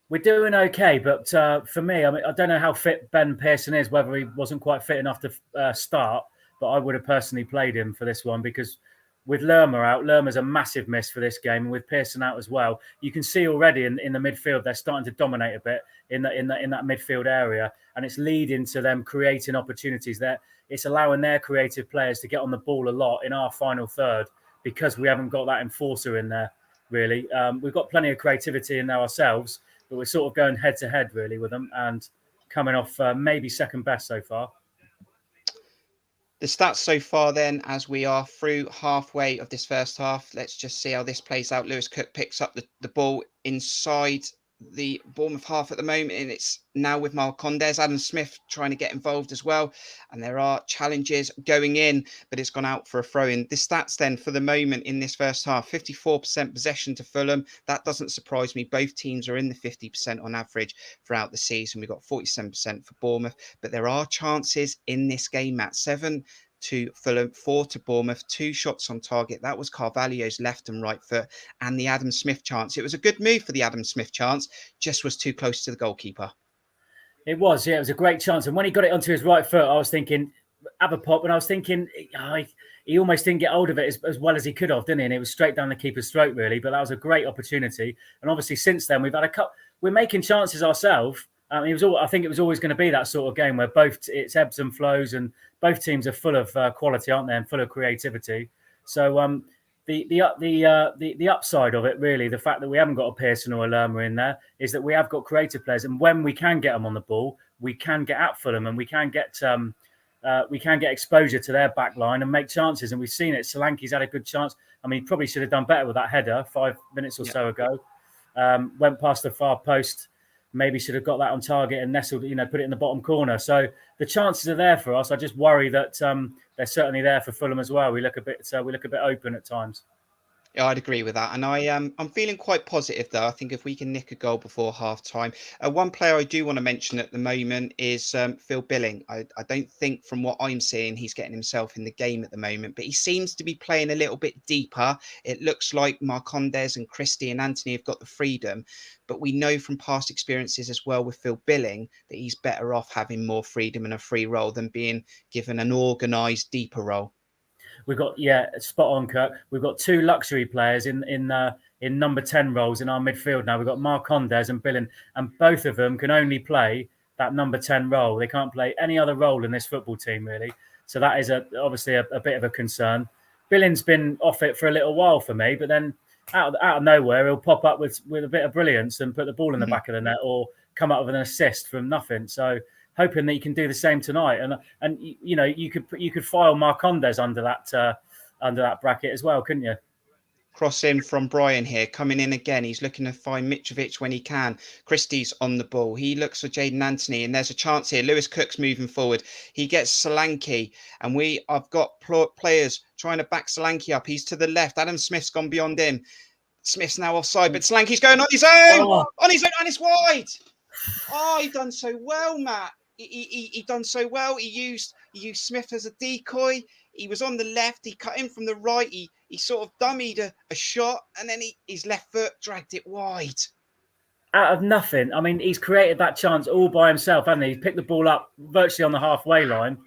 We're doing okay, but for me, I mean, I don't know how fit Ben Pearson is, whether he wasn't quite fit enough to start, but I would have personally played him for this one because with Lerma out, Lerma's a massive miss for this game, and with Pearson out as well, you can see already in the midfield they're starting to dominate a bit in that midfield area, and it's leading to them creating opportunities there. It's allowing their creative players to get on the ball a lot in our final third because we haven't got that enforcer in there. Really, we've got plenty of creativity in there ourselves. But we're sort of going head to head really with them and coming off maybe second best so far. The stats so far then, as we are through halfway of this first half, let's just see how this plays out. Lewis Cook picks up the ball inside the Bournemouth half at the moment, and it's now with Marcondes. Adam Smith trying to get involved as well, and there are challenges going in, but it's gone out for a throw-in. The stats then for the moment in this first half: 54% possession to Fulham. That doesn't surprise me. Both teams are in the 50% on average throughout the season. We've got 47% for Bournemouth, but there are chances in this game, Matt. 7 to Fulham, 4 to Bournemouth, 2 shots on target. That was Carvalho's left and right foot, and the Adam Smith chance. It was a good move for the Adam Smith chance, just was too close to the goalkeeper. It was, yeah, it was a great chance. And when he got it onto his right foot, I was thinking, have a pop. And I was thinking, he almost didn't get hold of it as well as he could have, didn't he? And it was straight down the keeper's throat, really. But that was a great opportunity. And obviously, since then, we've had a couple. We're making chances ourselves. I think it was always going to be that sort of game where it's ebbs and flows, and both teams are full of quality, aren't they, and full of creativity. So the upside of it, really, the fact that we haven't got a Pearson or a Lerma in there, is that we have got creative players, and when we can get them on the ball, we can get at Fulham, and we can get exposure to their back line and make chances. And we've seen it. Solanke's had a good chance. I mean, he probably should have done better with that header 5 minutes or so ago. Went past the far post. Maybe should have got that on target and nestled, put it in the bottom corner. So the chances are there for us. I just worry that they're certainly there for Fulham as well. We look a bit open at times. Yeah, I'd agree with that. And I'm feeling quite positive, though. I think if we can nick a goal before half-time. One player I do want to mention at the moment is Phil Billing. I don't think from what I'm seeing, he's getting himself in the game at the moment, but he seems to be playing a little bit deeper. It looks like Marcondes and Christie and Anthony have got the freedom, but we know from past experiences as well with Phil Billing that he's better off having more freedom and a free role than being given an organised, deeper role. We've got, spot on, Kirk. We've got 2 luxury players in number 10 roles in our midfield now. We've got Marcondes and Billing, and both of them can only play that number 10 role. They can't play any other role in this football team, really. So that is obviously a bit of a concern. Billing's been off it for a little while for me, but then out of nowhere, he'll pop up with a bit of brilliance and put the ball in the back of the net or come up with an assist from nothing. So hoping that he can do the same tonight, and you could file Marcondes under that bracket as well, couldn't you? Cross in from Brian here, coming in again. He's looking to find Mitrovic when he can. Christie's on the ball. He looks for Jaden Anthony, and there's a chance here. Lewis Cook's moving forward. He gets Solanke, and I've got players trying to back Solanke up. He's to the left. Adam Smith's gone beyond him. Smith's now offside, but Solanke's going on his own, and it's wide. Oh, he done so well, Matt. He done so well. He used Smith as a decoy. He was on the left. He cut in from the right. He sort of dummied a shot, and then his left foot dragged it wide. Out of nothing. I mean, he's created that chance all by himself, hasn't he? He's picked the ball up virtually on the halfway line,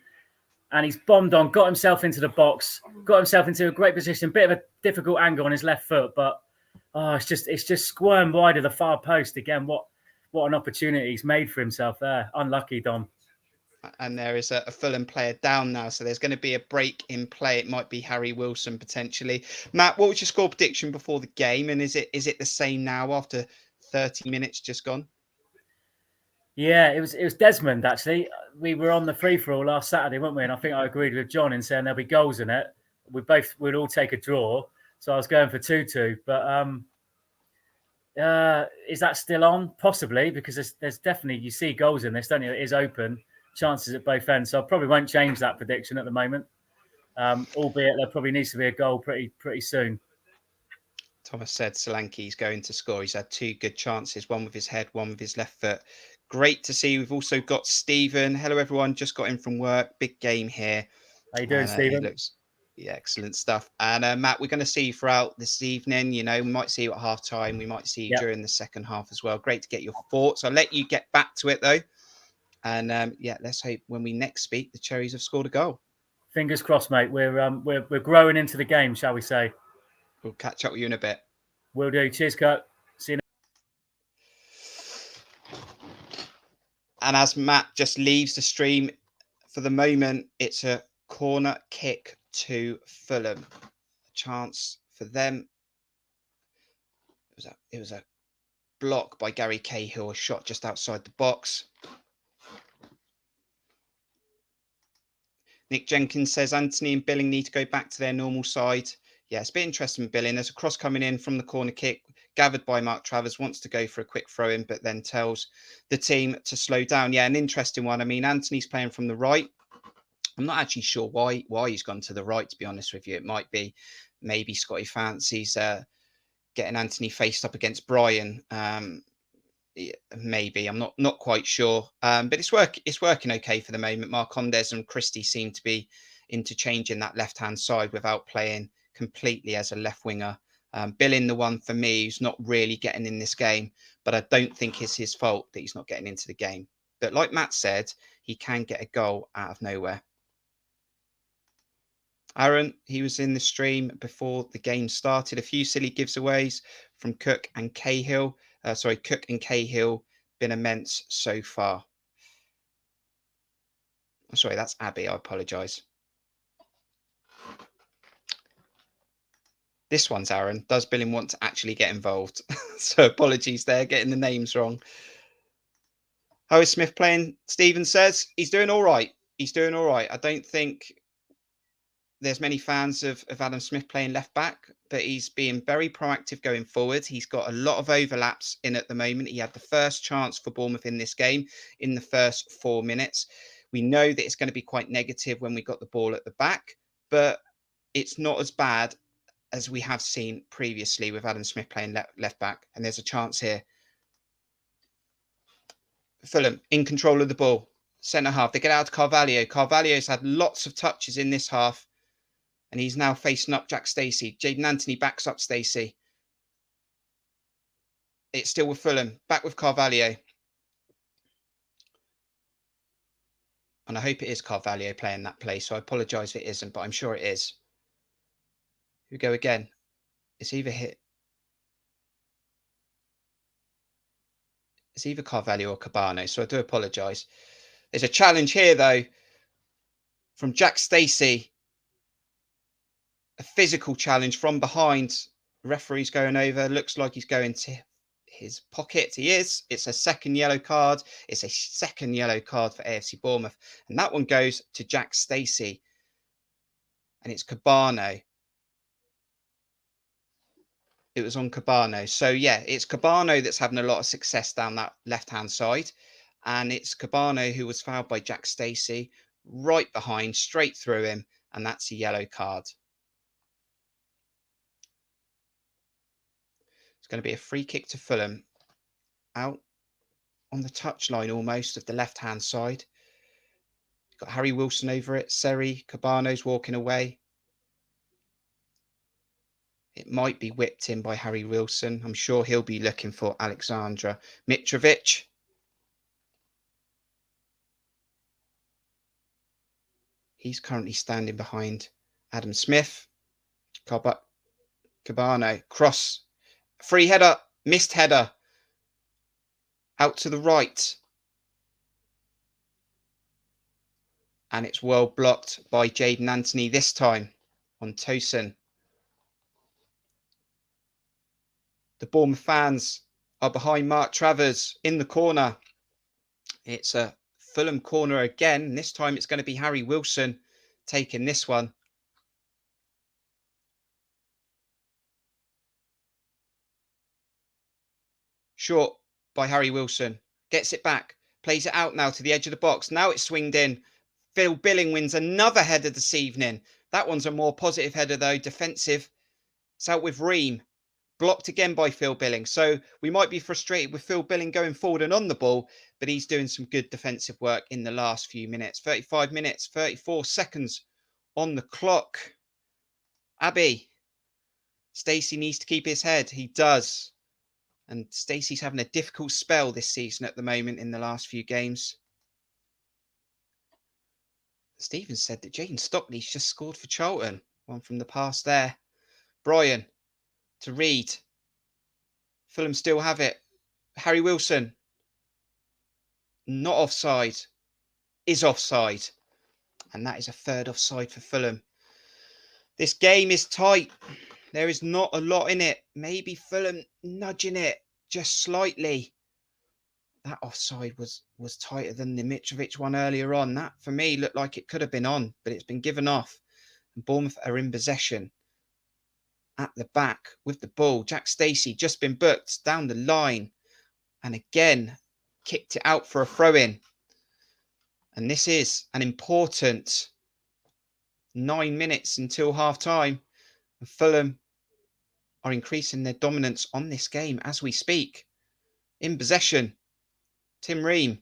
and he's bombed on, got himself into the box, got himself into a great position. Bit of a difficult angle on his left foot, but it's just squirmed wide of the far post again. what an opportunity he's made for himself there. Unlucky, Dom. And there is a Fulham player down now, so there's going to be a break in play. It might be Harry Wilson potentially. Matt, what was your score prediction before the game, and is it the same now after 30 minutes just gone? Yeah, it was Desmond actually. We were on the free-for-all last Saturday, weren't we? And I think I agreed with John in saying there'll be goals in it. We'd all take a draw, so I was going for 2-2. But is that still on? Possibly, because there's definitely, you see goals in this, don't you? It is open, chances at both ends. So I probably won't change that prediction at the moment. Albeit there probably needs to be a goal pretty soon. Thomas said Solanke's going to score. He's had 2 good chances, one with his head, one with his left foot. Great to see. We've also got Stephen. Hello, everyone. Just got in from work. Big game here. How you doing, Stephen? Yeah, excellent stuff. And Matt, we're going to see you throughout this evening. You know, we might see you at half time. We might see you during the second half as well. Great to get your thoughts. I'll let you get back to it, though. And let's hope when we next speak, the Cherries have scored a goal. Fingers crossed, mate. We're growing into the game, shall we say? We'll catch up with you in a bit. Will do. Cheers, Kurt. See you. And as Matt just leaves the stream, for the moment, it's a corner kick to Fulham. A chance for them. It was a block by Gary Cahill, a shot just outside the box. Nick Jenkins says Anthony and Billing need to go back to their normal side. Yeah, it's a bit interesting with Billing. There's a cross coming in from the corner kick, gathered by Mark Travers, wants to go for a quick throw in, but then tells the team to slow down. Yeah, an interesting one. I mean, Anthony's playing from the right. I'm not actually sure why he's gone to the right, to be honest with you. It might be maybe Scotty fancies getting Anthony faced up against Brian. Maybe I'm not quite sure, but it's working okay for the moment. Marcondes and Christie seem to be interchanging that left hand side without playing completely as a left winger. Billing, the one for me who's not really getting in this game, but I don't think it's his fault that he's not getting into the game. But like Matt said, he can get a goal out of nowhere. Aaron, he was in the stream before the game started. A few silly giveaways from Cook and Cahill. Cook and Cahill been immense so far. Sorry, that's Abby. I apologise. This one's Aaron. Does Billing want to actually get involved? So apologies there, getting the names wrong. How is Smith playing? Stephen says he's doing all right. He's doing all right. I don't think there's many fans of Adam Smith playing left back, but he's being very proactive going forward. He's got a lot of overlaps in at the moment. He had the first chance for Bournemouth in this game in the first 4 minutes. We know that it's going to be quite negative when we got the ball at the back, but it's not as bad as we have seen previously with Adam Smith playing left back. And there's a chance here. Fulham in control of the ball. Centre half. They get out to Carvalho. Carvalho's had lots of touches in this half. And he's now facing up Jack Stacey. Jaden Anthony backs up Stacey. It's still with Fulham. Back with Carvalho. And I hope it is Carvalho playing that play. So I apologise if it isn't, but I'm sure it is. Here we go again. It's either Carvalho or Cabano. So I do apologise. There's a challenge here, though, from Jack Stacey. A physical challenge from behind. Referee's going over. Looks like he's going to his pocket. He is. It's a second yellow card. It's a second yellow card for AFC Bournemouth. And that one goes to Jack Stacey. And it's Cabano. It was on Cabano. So, yeah, it's Cabano that's having a lot of success down that left-hand side. And it's Cabano who was fouled by Jack Stacey. Right behind, straight through him. And that's a yellow card. Going to be a free kick to Fulham out on the touchline almost of the left hand side. Got Harry Wilson over it. Seri Cabano's walking away. It might be whipped in by Harry Wilson. I'm sure he'll be looking for Alexandra Mitrovic. He's currently standing behind Adam Smith. Cabano cross. Free header, missed header. Out to the right. And it's well blocked by Jaden Anthony this time on Tosin. The Bournemouth fans are behind Mark Travers in the corner. It's a Fulham corner again. This time it's going to be Harry Wilson taking this one. Short by Harry Wilson. Gets it back. Plays it out now to the edge of the box. Now it's swinged in. Phil Billing wins another header this evening. That one's a more positive header though. Defensive. It's out with Ream. Blocked again by Phil Billing. So we might be frustrated with Phil Billing going forward and on the ball, but he's doing some good defensive work in the last few minutes. 35 minutes, 34 seconds on the clock. Abby. Stacey needs to keep his head. He does. And Stacey's having a difficult spell this season at the moment in the last few games. Stevens said that Jaden Stockley's just scored for Charlton. One from the past there. Brian to Reed. Fulham still have it. Harry Wilson. Not offside. Is offside. And that is a third offside for Fulham. This game is tight. There is not a lot in it. Maybe Fulham nudging it just slightly. That offside was tighter than the Mitrovic one earlier on. That, for me, looked like it could have been on, but it's been given off. And Bournemouth are in possession. At the back with the ball. Jack Stacey just been booked down the line. And again, kicked it out for a throw-in. And this is an important 9 minutes until half-time. And Fulham are increasing their dominance on this game as we speak. In possession, Tim Ream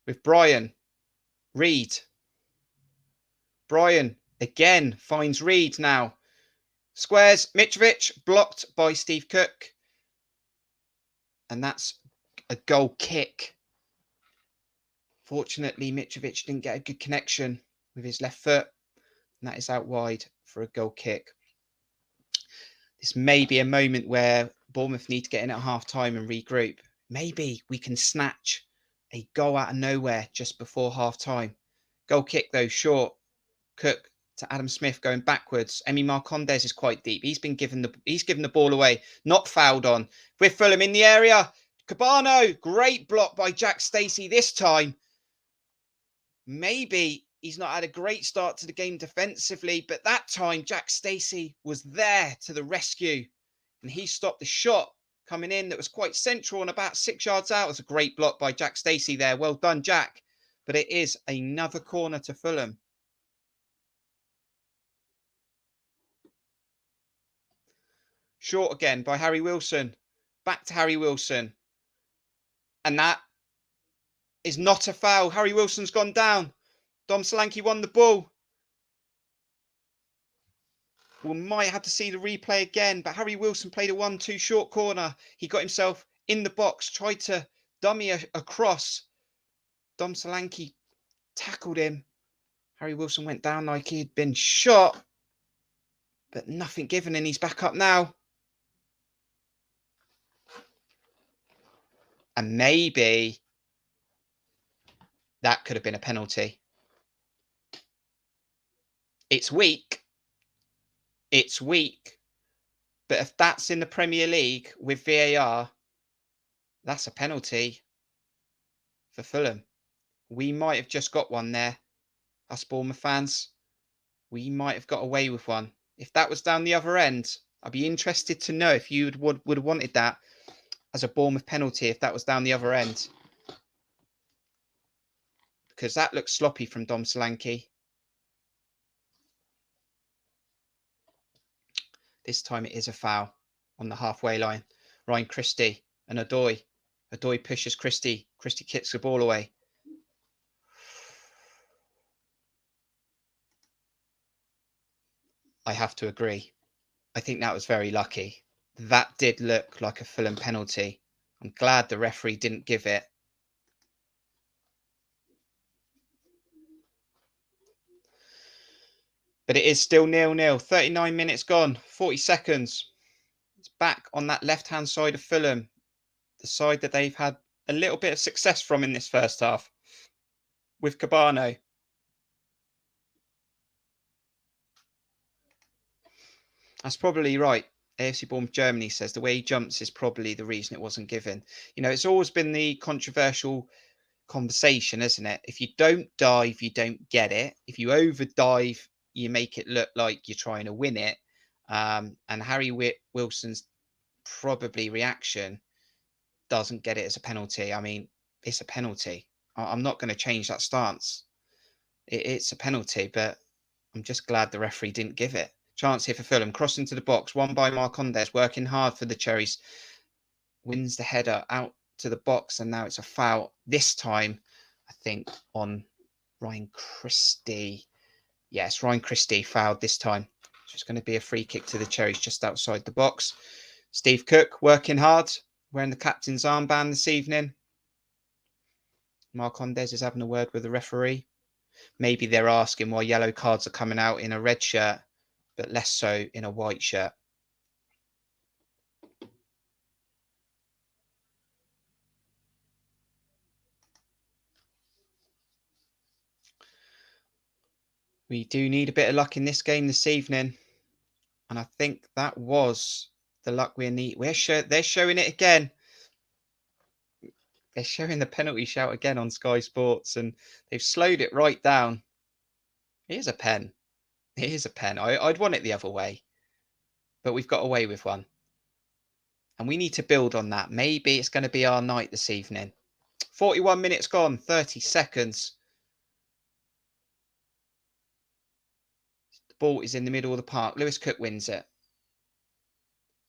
with Brian. Reed. Brian again finds Reed now. Squares, Mitrovic, blocked by Steve Cook. And that's a goal kick. Fortunately, Mitrovic didn't get a good connection with his left foot. And that is out wide for a goal kick. This may be a moment where Bournemouth need to get in at half-time and regroup. Maybe we can snatch a goal out of nowhere just before half-time. Goal kick, though, short. Cook to Adam Smith going backwards. Emi Marcondes is quite deep. He's given the ball away. Not fouled on. With Fulham in the area. Cabano. Great block by Jack Stacey this time. Maybe he's not had a great start to the game defensively, but that time Jack Stacey was there to the rescue. And he stopped the shot coming in that was quite central and about 6 yards out. It was a great block by Jack Stacey there. Well done, Jack. But it is another corner to Fulham. Short again by Harry Wilson. Back to Harry Wilson. And that is not a foul. Harry Wilson's gone down. Dom Solanke won the ball. We might have to see the replay again, but Harry Wilson played a 1-2 short corner. He got himself in the box, tried to dummy across. Dom Solanke tackled him. Harry Wilson went down like he had been shot, but nothing given, and he's back up now. And maybe that could have been a penalty. It's weak. It's weak. But if that's in the Premier League with VAR, that's a penalty for Fulham. We might have just got one there. Us Bournemouth fans, we might have got away with one. If that was down the other end, I'd be interested to know if you would have wanted that as a Bournemouth penalty if that was down the other end. Because that looks sloppy from Dom Solanke. This time it is a foul on the halfway line. Ryan Christie and Odoi. Odoi pushes Christie. Christie kicks the ball away. I have to agree. I think that was very lucky. That did look like a Fulham penalty. I'm glad the referee didn't give it. But it is still 0-0. 39 minutes gone. 40 seconds. It's back on that left-hand side of Fulham. the side that they've had a little bit of success from in this first half with Cabano. That's probably right. AFC Bournemouth Germany says the way he jumps is probably the reason it wasn't given. You know, it's always been the controversial conversation, isn't it? If you don't dive, you don't get it. If you over dive, you make it look like you're trying to win it. And Harry Wilson's probably reaction doesn't get it as a penalty. I mean, it's a penalty. I'm not going to change that stance. It's a penalty, but I'm just glad the referee didn't give it. Chance here for Fulham, cross into the box, won by Marcondes, working hard for the Cherries. Wins the header out to the box, and now it's a foul. This time, I think, on Ryan Christie. Yes, Ryan Christie fouled this time. So it's going to be a free kick to the Cherries just outside the box. Steve Cook working hard, wearing the captain's armband this evening. Marcondes is having a word with the referee. Maybe they're asking why yellow cards are coming out in a red shirt, but less so in a white shirt. We do need a bit of luck in this game this evening. And I think that was the luck we need. They're showing it again. They're showing the penalty shout again on Sky Sports, and they've slowed it right down. Here's a pen. Here's a pen. I'd want it the other way, but we've got away with one. And we need to build on that. Maybe it's going to be our night this evening. 41 minutes gone, 30 seconds. The ball is in the middle of the park. Lewis Cook wins it.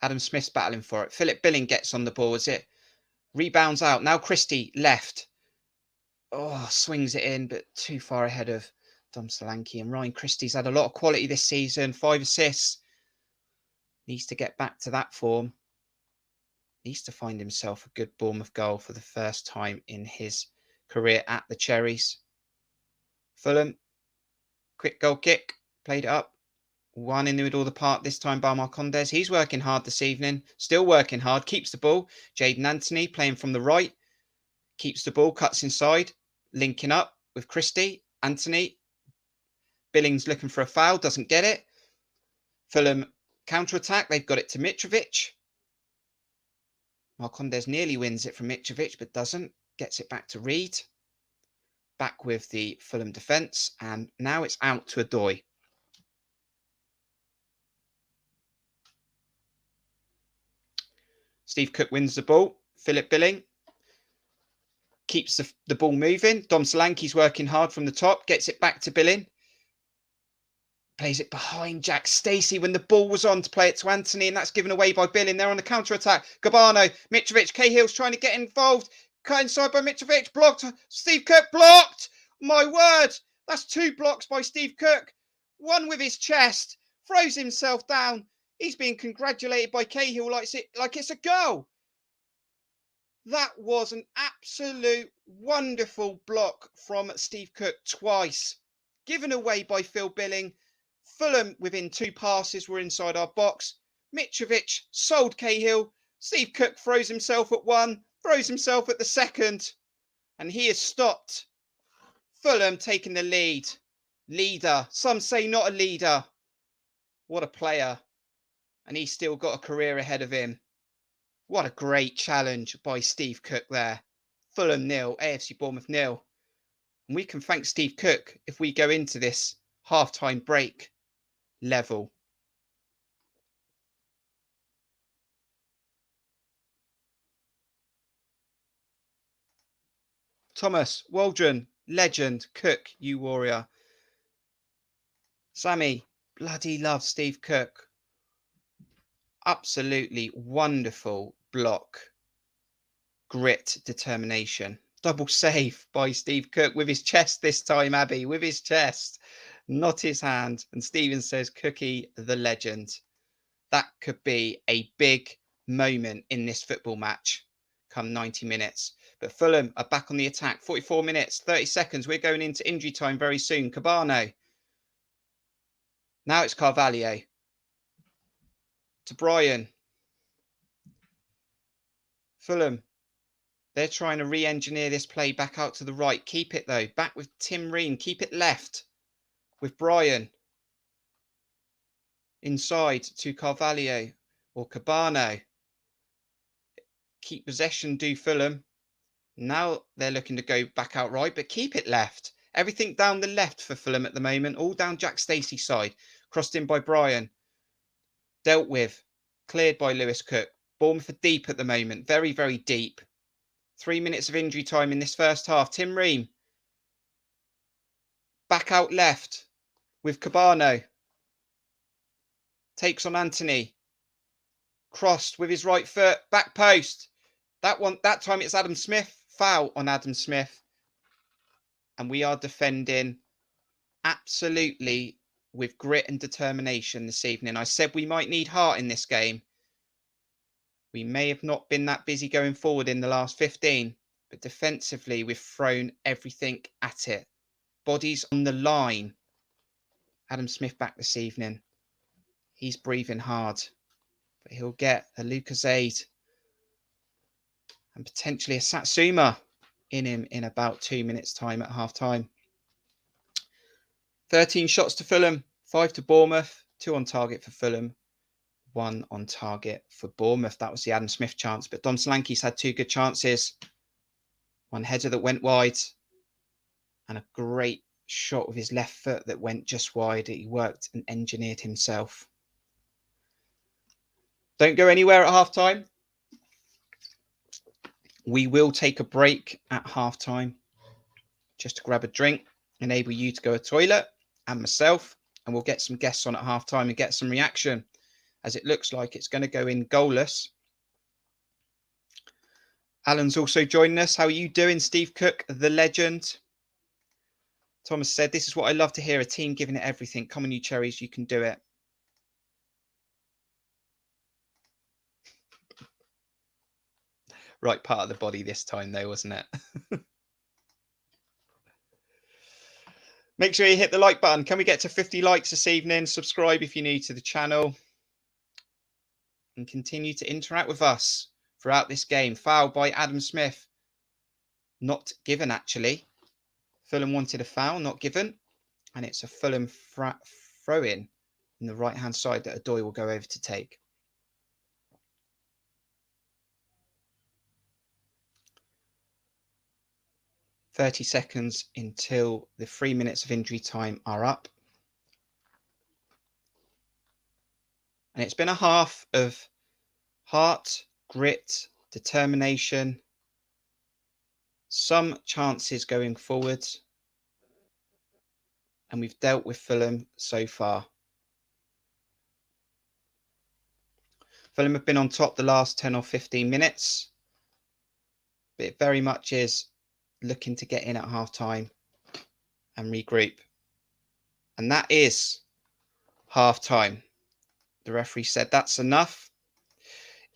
Adam Smith's battling for it. Philip Billing gets on the ball. Is it? Rebounds out. Now Christie left. Oh, swings it in, but too far ahead of Dom Solanke. And Ryan Christie's had a lot of quality this season. 5 assists. Needs to get back to that form. Needs to find himself a good Bournemouth goal for the first time in his career at the Cherries. Fulham, quick goal kick, played it up. One in the middle of the park, this time by Marcondes. He's working hard this evening, still working hard, keeps the ball. Jaden Anthony playing from the right, keeps the ball, cuts inside, linking up with Christie. Anthony, Billings looking for a foul, doesn't get it. Fulham counter-attack, they've got it to Mitrovic. Marcondes nearly wins it from Mitrovic, but doesn't. Gets it back to Reed. Back with the Fulham defence. And now it's out to Adoy. Steve Cook wins the ball. Philip Billing keeps the ball moving. Dom Solanke's working hard from the top. Gets it back to Billing. Plays it behind Jack Stacey when the ball was on to play it to Anthony, and that's given away by Billing. They're on the counter-attack. Gabano, Mitrovic, Cahill's trying to get involved. Cut inside by Mitrovic. Blocked. Steve Cook blocked. My word. That's 2 blocks by Steve Cook. One with his chest. Throws himself down. He's being congratulated by Cahill like it's a goal. That was an absolute wonderful block from Steve Cook twice. Given away by Phil Billing. Fulham, within 2 passes, were inside our box. Mitrovic sold Cahill. Steve Cook throws himself at 1, throws himself at the 2nd, and he has stopped. Fulham taking the lead. Leader. Some say not a leader. What a player. And he's still got a career ahead of him. What a great challenge by Steve Cook there. Fulham 0, AFC Bournemouth 0. And we can thank Steve Cook if we go into this half-time break level. Thomas, Waldron, legend, Cook, you warrior. Sammy, bloody love Steve Cook. Absolutely wonderful block. Grit, determination. Double save by Steve Cook with his chest this time, Abby, with his chest. Not his hand. And Stephen says, Cookie, the legend. That could be a big moment in this football match come 90 minutes. But Fulham are back on the attack. 44 minutes, 30 seconds. We're going into injury time very soon. Cabano. Now it's Carvalho. To Brian. Fulham They're trying to re-engineer this play back out to the right. Keep it though. Back with Tim Ream. Keep it left with Brian. Inside to Carvalho or Cabano. Keep possession, do Fulham. Now they're looking to go back out right, but keep it left. Everything down the left for Fulham at the moment. All down Jack Stacey's side. Crossed in by Brian. Dealt with. Cleared by Lewis Cook. Bournemouth are deep at the moment. Very, very deep. 3 minutes of injury time in this first half. Tim Ream. Back out left with Cabano. Takes on Anthony. Crossed with his right foot. Back post. That time it's Adam Smith. Foul on Adam Smith. And we are defending absolutely with grit and determination this evening. I said we might need heart in this game. We may have not been that busy going forward in the last 15, but defensively, we've thrown everything at it. Bodies on the line. Adam Smith back this evening. He's breathing hard, but he'll get a Lucasade and potentially a Satsuma in him in about 2 minutes' time at half time. 13 shots to Fulham, 5 to Bournemouth, 2 on target for Fulham, 1 on target for Bournemouth. That was the Adam Smith chance, but Dom Solanke's had 2 good chances. One header that went wide and a great shot with his left foot that went just wide. He worked and engineered himself. Don't go anywhere at half time. We will take a break at half time just to grab a drink, enable you to go to the toilet and myself, and we'll get some guests on at half time and get some reaction, as it looks like it's going to go in goalless. Alan's also joining us. How are you doing, Steve Cook, the legend? Thomas said, this is what I love to hear, a team giving it everything. Come on, you Cherries, you can do it. Right part of the body this time, though, wasn't it? Make sure you hit the like button. Can we get to 50 likes this evening? Subscribe if you're new to the channel. And continue to interact with us throughout this game. Foul by Adam Smith. Not given, actually. Fulham wanted a foul, not given. And it's a Fulham throw-in the right-hand side that Adoy will go over to take. "30 seconds until the 3 minutes of injury time are up. And it's been a half of heart, grit, determination, some chances going forward. And we've dealt with Fulham so far. Fulham have been on top the last 10 or 15 minutes. But it very much is looking to get in at half time and regroup. And that is half time. The referee said that's enough.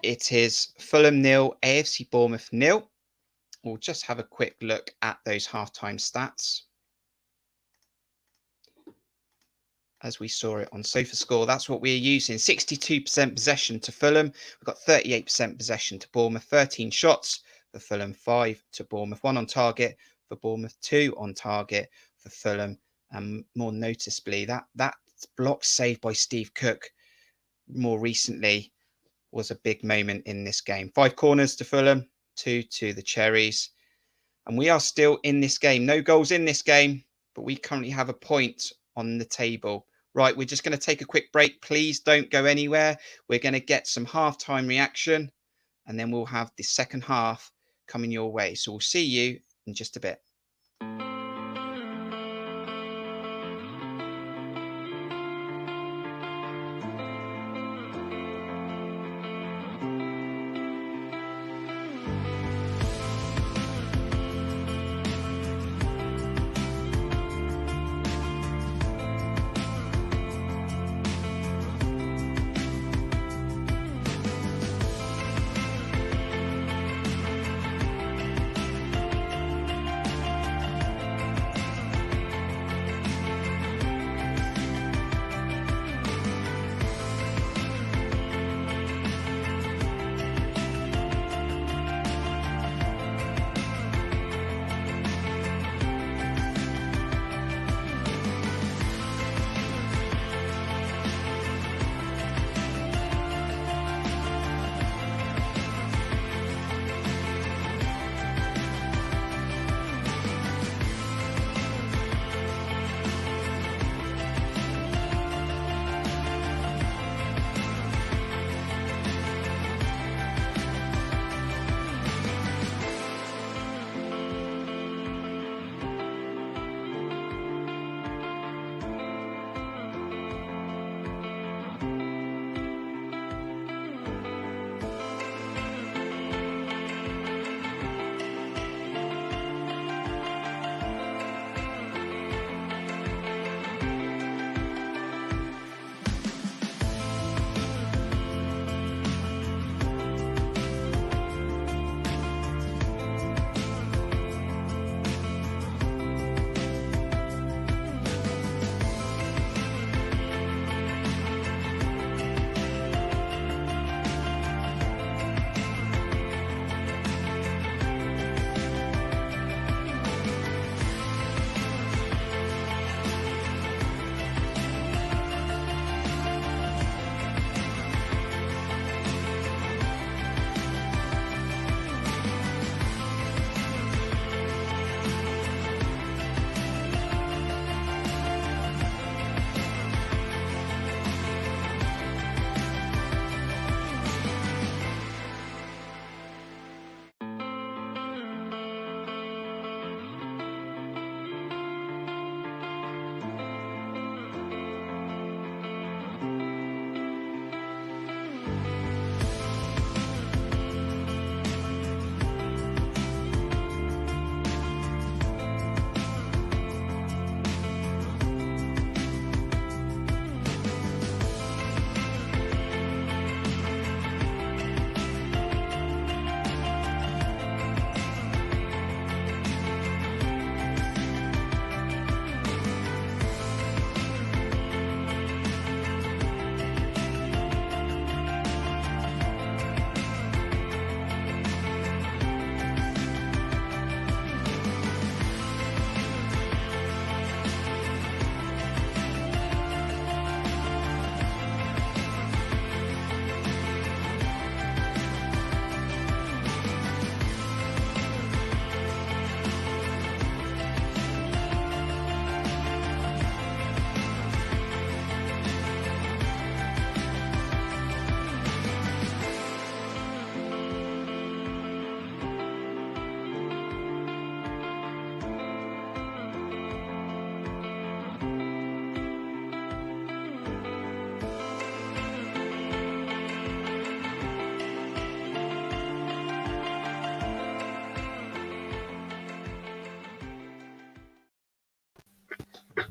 It is Fulham 0, AFC Bournemouth 0. We'll just have a quick look at those half-time stats. As we saw it on SofaScore, that's what we're using. 62% possession to Fulham. We've got 38% possession to Bournemouth. 13 shots for Fulham, 5 to Bournemouth. 1 on target for Bournemouth, 2 on target for Fulham. And more noticeably, that block saved by Steve Cook more recently was a big moment in this game. 5 corners to Fulham, 2 to the Cherries. And we are still in this game. No goals in this game, but we currently have a point on the table. Right, we're just going to take a quick break. Please don't go anywhere. We're going to get some halftime reaction, and then we'll have the second half coming your way. So we'll see you in just a bit.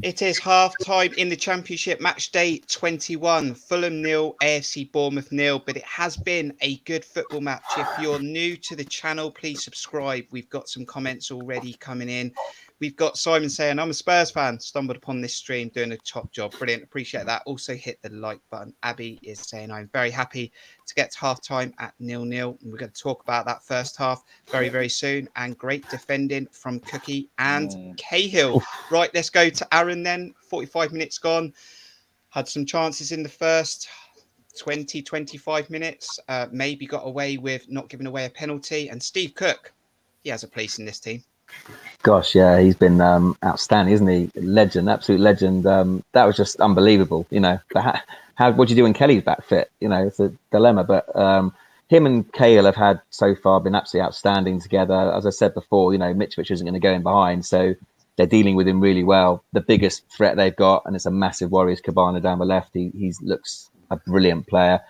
It is half time in the Championship, match day 21. Fulham 0, AFC Bournemouth 0. But it has been a good football match. If you're new to the channel, please subscribe. We've got some comments already coming in. We've got Simon saying, I'm a Spurs fan, stumbled upon this stream, doing a top job. Brilliant. Appreciate that. Also hit the like button. Abby is saying, I'm very happy to get to half time at 0-0. And we're going to talk about that first half very, very soon. And great defending from Cookie and Cahill. Right, let's go to Aaron then. 45 minutes gone. Had some chances in the first 20, 25 minutes. Maybe got away with not giving away a penalty. And Steve Cook, he has a place in this team. Gosh, yeah, he's been outstanding, isn't he? Legend, absolute legend. That was just unbelievable. You know, what do you do when Kelly's back fit? You know, it's a dilemma. But him and Cahill have had so far been absolutely outstanding together. As I said before, you know, Mitrovic isn't going to go in behind, so they're dealing with him really well. The biggest threat they've got, and it's a massive worry, is Cabana down the left. He looks a brilliant player.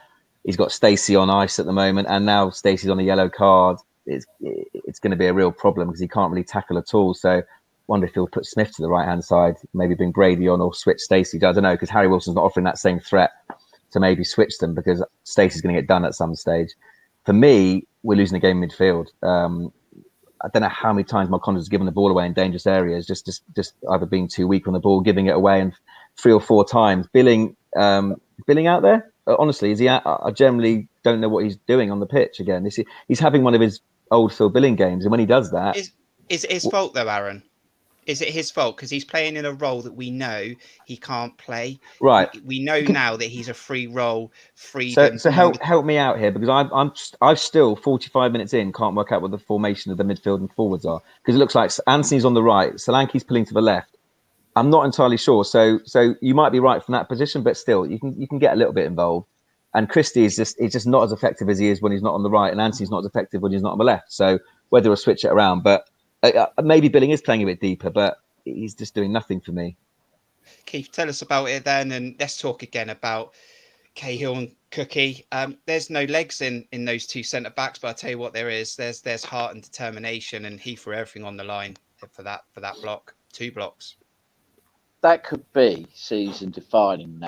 He's got Stacey on ice at the moment, and now Stacey's on a yellow card. It's going to be a real problem because he can't really tackle at all. So I wonder if he'll put Smith to the right-hand side, maybe bring Brady on or switch Stacey. I don't know, because Harry Wilson's not offering that same threat to maybe switch them because Stacey's going to get done at some stage. For me, we're losing the game in midfield. I don't know how many times Marcondes has given the ball away in dangerous areas, just either being too weak on the ball, giving it away, and 3 or 4 times. Billing out there? Honestly, is he? I generally don't know what he's doing on the pitch again. He's having one of his old Phil Billing games, and when he does that, Is it his fault though, Aaron? Is it his fault because he's playing in a role that we know he can't play? Right. We know now that he's a free role, freedom. So help me out here, because I'm still 45 minutes in, can't work out what the formation of the midfield and forwards are, because it looks like Anthony's on the right, Solanke's pulling to the left. I'm not entirely sure. So you might be right from that position, but still, you can get a little bit involved. And Christie is just not as effective as he is when he's not on the right, and Anthony's not as effective when he's not on the left. So whether we'll switch it around, but maybe Billing is playing a bit deeper, but he's just doing nothing for me. Keith, tell us about it then, and let's talk again about Cahill and Cookie. There's no legs in those two centre backs, but I'll tell you what there is. There's heart and determination, and he threw everything on the line for that block, 2 blocks. That could be season defining.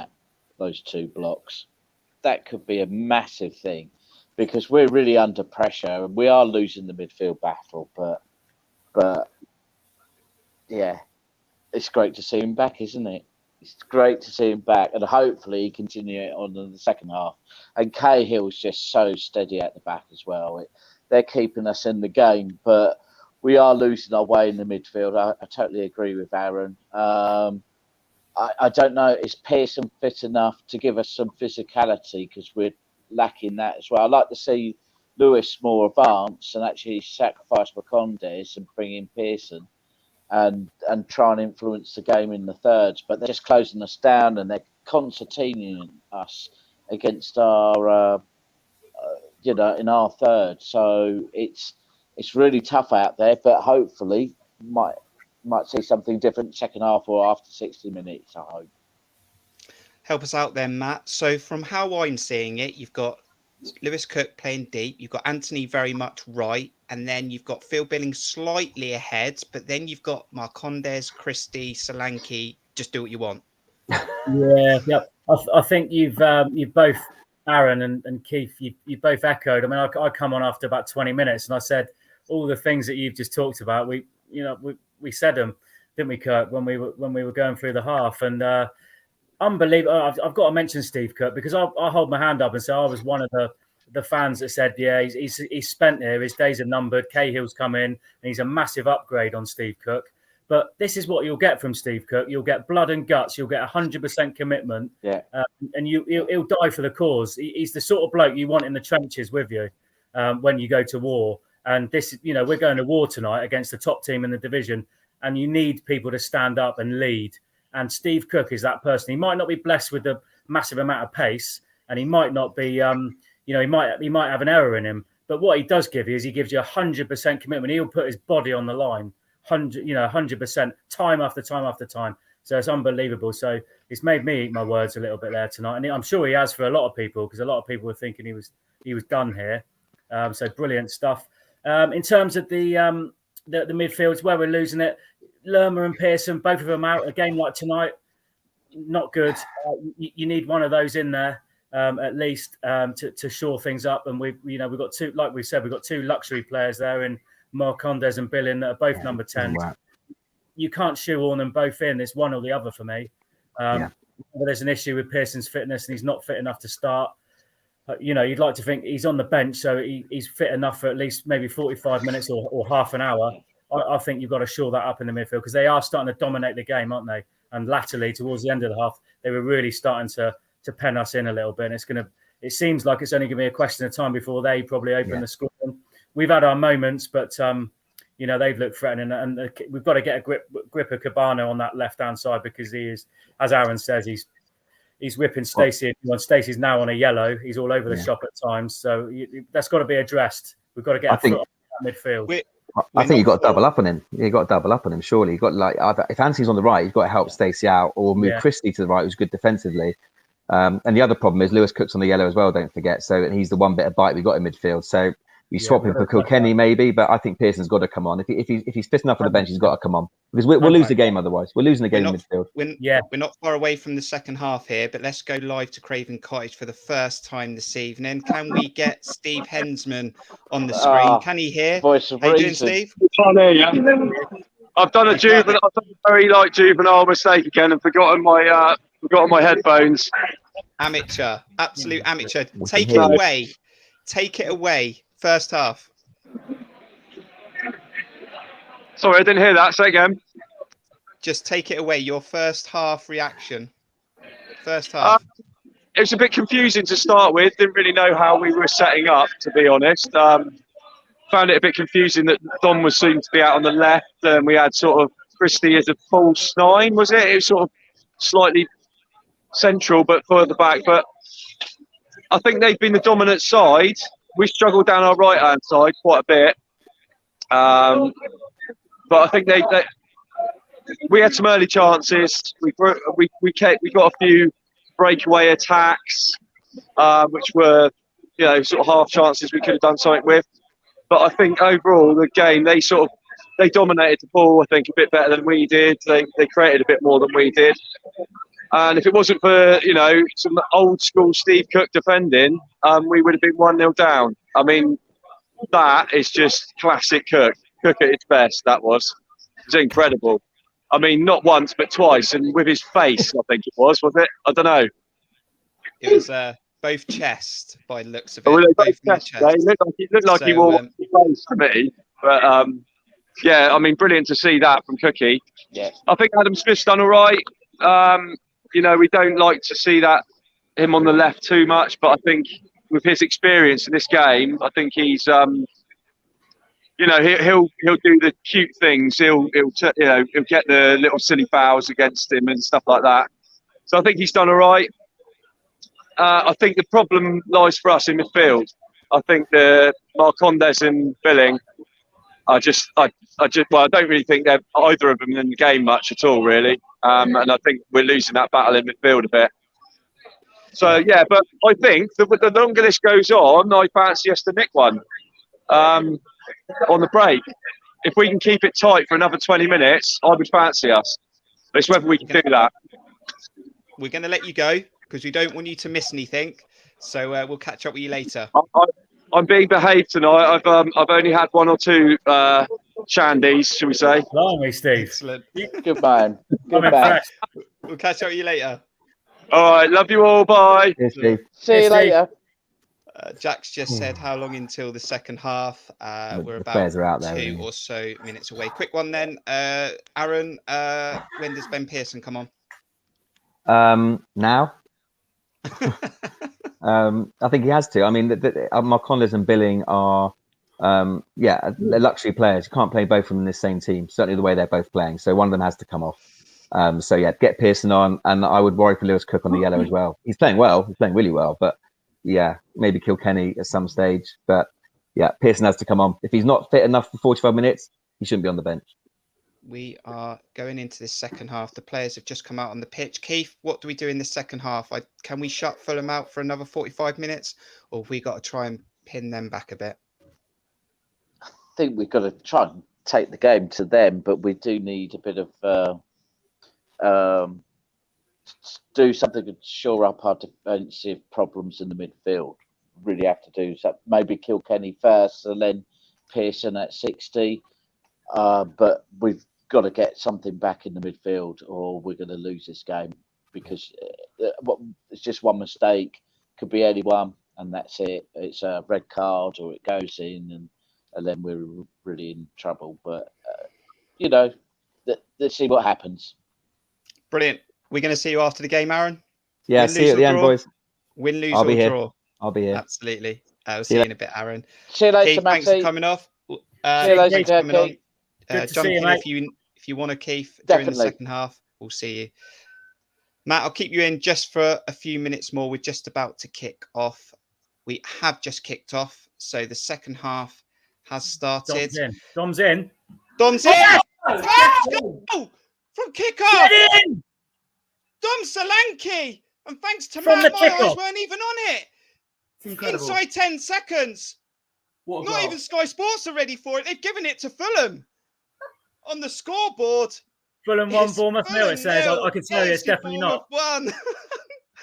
Those 2 blocks. That could be a massive thing, because we're really under pressure and we are losing the midfield battle. But yeah, it's great to see him back, isn't it? It's great to see him back, and hopefully continue it on in the second half. And Cahill's just so steady at the back as well. They're keeping us in the game, but we are losing our way in the midfield. I totally agree with Aaron. I don't know, is Pearson fit enough to give us some physicality, because we're lacking that as well. I'd like to see Lewis more advanced and actually sacrifice Marcondes and bring in Pearson and try and influence the game in the thirds. But they're just closing us down, and they're concertining us against our, in our third. So it's really tough out there, but hopefully might see something different second half or after 60 minutes, I hope. Help us out then, Matt. So from how I'm seeing it, you've got Lewis Cook playing deep, you've got Anthony very much right, and then you've got Phil Billing slightly ahead, but then you've got Marcondes, Christie, Solanke, just do what you want. Yeah. I think you've both, Aaron and Keith, you both echoed. I mean, I come on after about 20 minutes and I said all the things that you've just talked about. We said them, didn't we, Kirk, when we were going through the half? And unbelievable. I've got to mention Steve Cook, because I hold my hand up and say I was one of the fans that said, yeah, he's spent here, his days are numbered. Cahill's come in, and he's a massive upgrade on Steve Cook. But this is what you'll get from Steve Cook. You'll get blood and guts. You'll get 100% commitment. Yeah. And he'll die for the cause. He's the sort of bloke you want in the trenches with you when you go to war. And this, we're going to war tonight against the top team in the division, and you need people to stand up and lead. And Steve Cook is that person. He might not be blessed with a massive amount of pace, and he might not be, he might have an error in him. But what he does give you is he gives you 100% commitment. He'll put his body on the line, 100%, time after time after time. So it's unbelievable. So it's made me eat my words a little bit there tonight, and I'm sure he has for a lot of people, because a lot of people were thinking he was done here. So brilliant stuff. In terms of the midfields where we're losing it, Lerma and Pearson, both of them out. A game like tonight, not good. You need one of those in there at least to shore things up. And we've got two, like we said, we've got two luxury players there in Marcondes and Billing that are both number 10. Wow. You can't shoehorn them both in. It's one or the other for me. But there's an issue with Pearson's fitness and he's not fit enough to start. You'd like to think he's on the bench, so he's fit enough for at least maybe 45 minutes or half an hour. I think you've got to shore that up in the midfield because they are starting to dominate the game, aren't they? And latterly, towards the end of the half, they were really starting to pen us in a little bit. And it seems like it's only going to be a question of time before they probably open the score. We've had our moments, but they've looked threatening, and we've got to get a grip of Cabano on that left-hand side because he is, as Aaron says, he's whipping Stacey. Stacey's now on a yellow. He's all over the shop at times, so that's got to be addressed. We've got to get a foot on that midfield. I think you've got to double up on him. You've got to double up on him, surely. You've got if Anthony's on the right, you've got to help Stacey out or move Christie to the right, who's good defensively. And the other problem is Lewis Cook's on the yellow as well, don't forget. So he's the one bit of bite we've got in midfield. So you swap him for Kilkenny maybe, but I think Pearson's got to come on. If he's fit enough on the bench, he's got to come on. Because we'll lose the game otherwise. We're losing the game in midfield. We're not far away from the second half here, but let's go live to Craven Cottage for the first time this evening. Can we get Steve Hensman on the screen? Can he hear? Voice of How you doing, reason. Steve? Can't hear you. I've done a very juvenile mistake again and forgotten my headphones. Amateur, absolute amateur. We Take can it hear you. away. Take it away. First half. Sorry, I didn't hear that. Say again. Just take it away. Your first half reaction. First half. It was a bit confusing to start with. Didn't really know how we were setting up, to be honest. Found it a bit confusing that Don was soon to be out on the left, and we had sort of Christie as a false 9, was it? It was sort of slightly central, but further back. But I think they've been the dominant side. We struggled down our right-hand side quite a bit. But I think we had some early chances. We got a few breakaway attacks, which were sort of half chances we could have done something with. But I think overall the game they dominated the ball. I think a bit better than we did. They created a bit more than we did. And if it wasn't for some old school Steve Cook defending, we would have been 1-0 down. I mean, that is just classic Cook. Cook at its best. That was incredible. I mean, not once but twice, and with his face, I think it was it? I don't know. It was both chest by the looks of it. Well, both in the chest. chest. It looked like he wore one face to me. But I mean, brilliant to see that from Cookie. Yeah. I think Adam Smith's done all right. We don't like to see him on the left too much, but I think with his experience in this game, I think he's he'll do the cute things. He'll get the little silly fouls against him and stuff like that. So I think he's done all right. I think the problem lies for us in midfield. I think the Marcondes and Billing I don't really think they're either of them in the game much at all, really. And I think we're losing that battle in midfield a bit. So, yeah, but I think the longer this goes on, I fancy us to nick one on the break. If we can keep it tight for another 20 minutes, I would fancy us. It's whether we can do that. We're going to let you go because we don't want you to miss anything. So we'll catch up with you later. I'm being behaved tonight. I've only had one or two shandies, shall we say? Blimey, Steve. Excellent. Good man. I'm impressed. We'll catch up with you later. All right, love you all. Bye. Cheers, Steve. See you Steve. later. Jack's just said how long until the second half. We're The about players are out there, 2 really. or so minutes away. Quick one then. Aaron, when does Ben Pearson come on? Now. I think he has to. I mean, Marcondes and Billing are, they're luxury players. You can't play both of them in the same team, certainly the way they're both playing. So one of them has to come off. Get Pearson on, and I would worry for Lewis Cook on the yellow as well. He's playing well. He's playing really well, but maybe Kilkenny at some stage. But Pearson has to come on. If he's not fit enough for 45 minutes, he shouldn't be on the bench. We are going into this second half. The players have just come out on the pitch. Keith, what do we do in the second half? Can we shut Fulham out for another 45 minutes, or have we got to try and pin them back a bit? I think we've got to try and take the game to them, but we do need a bit of do something to shore up our defensive problems in the midfield. Really have to do something. Maybe Kilkenny first and then Pearson at 60. But we've got to get something back in the midfield or we're going to lose this game because it's just one mistake. Could be anyone and that's it. It's a red card or it goes in and then we're really in trouble. But, let's see what happens. Brilliant. We're going to see you after the game, Aaron. Yeah, Win, see you at lose, the or end, draw? boys. Win, lose, I'll or be here. draw. I'll be here. Absolutely. We'll See see you you in a bit, Aaron. See you later, Keith, thanks for Matty. coming off. See you later, Keith, coming on. Keith. Good to Jump see you, in mate. if you want to, Keith, during the Definitely. second half. We'll see you. Matt, I'll keep you in just for a few minutes more. We're just about to kick off. We have just kicked off, so the second half has started. Dom's in. Dom's in! Let's go! From kickoff! Get in! Dom Solanke! And thanks to From Matt, the my eyes kickoff. weren't even on it. It's incredible. Inside 10 seconds. What a Not goal. even Sky Sports are ready for it. They've given it to Fulham. On the scoreboard. Fulham 1, It's Bournemouth 0, it says. Fulham I can tell you it's AFC definitely not. Bournemouth 1.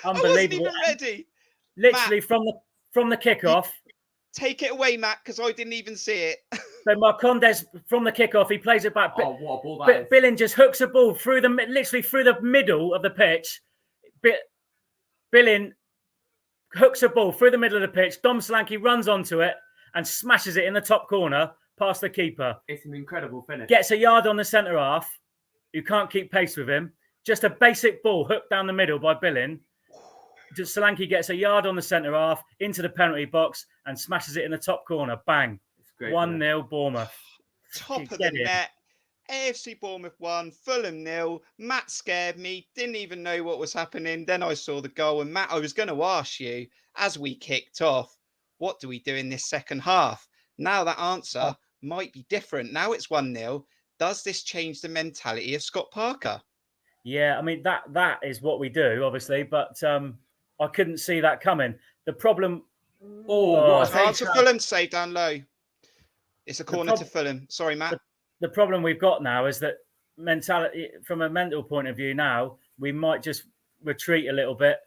I wasn't Unbelievable. even ready. Literally from the kickoff. Take it away, Matt, because I didn't even see it. So Marcondes from the kickoff, he plays it back. Oh, what a ball that is. Billing just hooks a ball literally through the middle of the pitch. Billing hooks a ball through the middle of the pitch. Dom Solanke runs onto it and smashes it in the top corner past the keeper. It's an incredible finish. Gets a yard on the centre half, who can't keep pace with him. Just a basic ball hooked down the middle by Billing. Solanke gets a yard on the centre half into the penalty box and smashes it in the top corner. Bang. It's great. 1-0 Bournemouth. Top of the Get in. net. AFC Bournemouth 1, Fulham 0. Matt scared me. Didn't even know what was happening. Then I saw the goal. And Matt, I was going to ask you, as we kicked off, what do we do in this second half? Now that answer might be different. Now it's 1-0. Does this change the mentality of Scott Parker? Yeah, I mean, that is what we do, obviously. But I couldn't see that coming. The problem... what a Chance save. for Fulham to save down low. It's a corner to Fulham. Sorry, Matt. The problem we've got now is that mentality, from a mental point of view now, we might just retreat a little bit,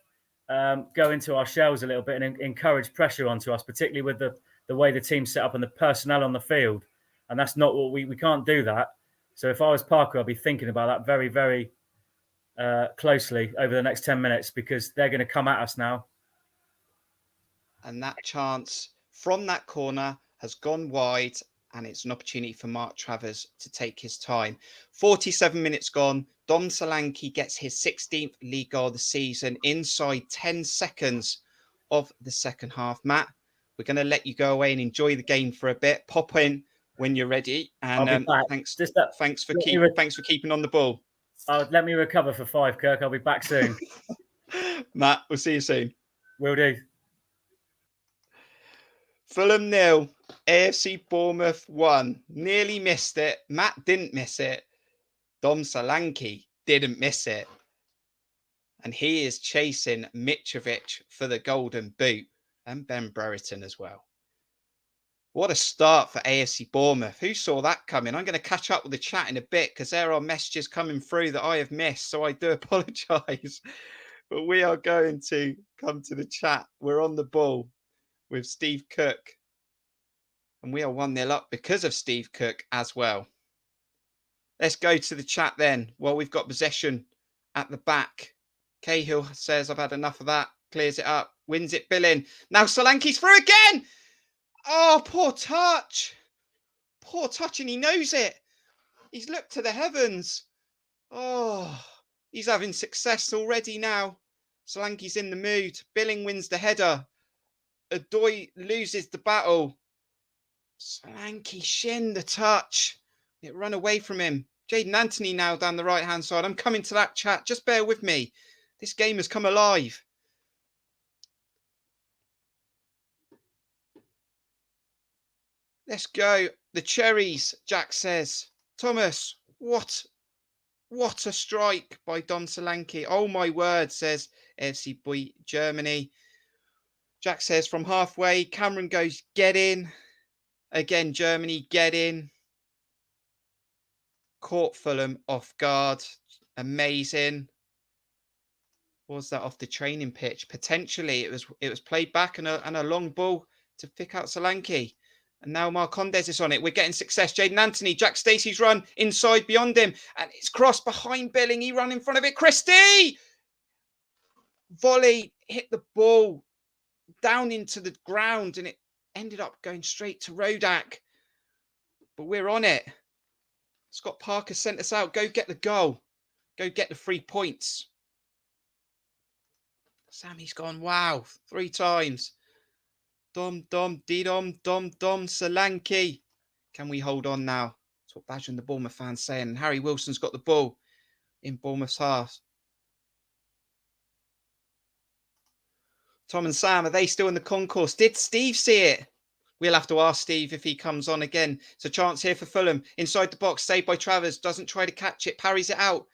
go into our shells a little bit and encourage pressure onto us, particularly with the way the team's set up and the personnel on the field. And that's not what we can't do that. So if I was Parker, I'd be thinking about that very, very closely over the next 10 minutes because they're going to come at us now. And that chance from that corner has gone wide, and it's an opportunity for Mark Travers to take his time. 47 minutes gone. Dom Solanke gets his 16th league goal of the season inside 10 seconds of the second half. Matt, we're going to let you go away and enjoy the game for a bit. Pop in when you're ready. And I'll be back. thanks for keeping on the ball. Let me recover for 5, Kirk. I'll be back soon. Matt, we'll see you soon. Will do. Fulham 0, AFC Bournemouth 1. Nearly missed it. Matt didn't miss it. Dom Solanke didn't miss it. And he is chasing Mitrovic for the golden boot. And Ben Brereton as well. What a start for AFC Bournemouth. Who saw that coming? I'm going to catch up with the chat in a bit because there are messages coming through that I have missed. So I do apologise. But we are going to come to the chat. We're on the ball with Steve Cook. And we are 1-0 up because of Steve Cook as well. Let's go to the chat then. Well, we've got possession at the back. Cahill says, I've had enough of that. Clears it up. Wins it, Billing. Now Solanke's through again. Oh, poor touch. Poor touch, and he knows it. He's looked to the heavens. Oh, he's having success already now. Solanke's in the mood. Billing wins the header. Adoy loses the battle. Solanke shin the touch. It run away from him. Jaden Anthony now down the right-hand side. I'm coming to that chat. Just bear with me. This game has come alive. Let's go. The Cherries, Jack says. Thomas, what a strike by Dom Solanke. Oh, my word, says AFCB Germany. Jack says from halfway. Cameron goes, get in. Again, Germany, get in. Caught Fulham off guard. Amazing. Was that off the training pitch? Potentially, it was played back and a long ball to pick out Solanke. And now Marcondes is on it. We're getting success. Jaden Anthony, Jack Stacey's run inside beyond him. And it's crossed behind Billing. He ran in front of it. Christie! Volley hit the ball down into the ground and it ended up going straight to Rodak. But we're on it. Scott Parker sent us out. Go get the goal. Go get the 3 points. Sammy's gone, wow, 3 times. Dom, Solanke. Can we hold on now? That's what Badger and the Bournemouth fans saying. And Harry Wilson's got the ball in Bournemouth's half. Tom and Sam, are they still in the concourse? Did Steve see it? We'll have to ask Steve if he comes on again. It's a chance here for Fulham. Inside the box, saved by Travers. Doesn't try to catch it, parries it out.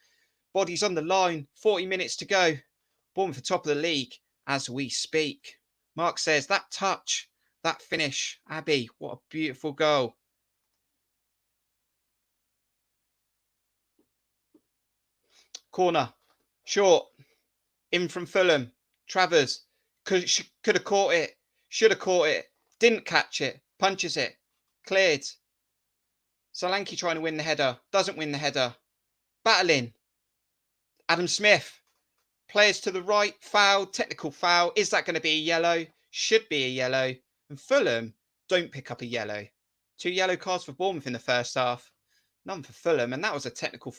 Body's on the line. 40 minutes to go. Bournemouth at top of the league as we speak. Mark says, that touch, that finish. Abby, what a beautiful goal. Corner. Short. In from Fulham. Travers. Could have caught it. Should have caught it. Didn't catch it. Punches it. Cleared. Solanke trying to win the header. Doesn't win the header. Battling. Adam Smith. Players to the right. Foul. Technical foul. Is that going to be a yellow? Should be a yellow. And Fulham don't pick up a yellow. 2 yellow cards for Bournemouth in the first half. None for Fulham. And that was a technical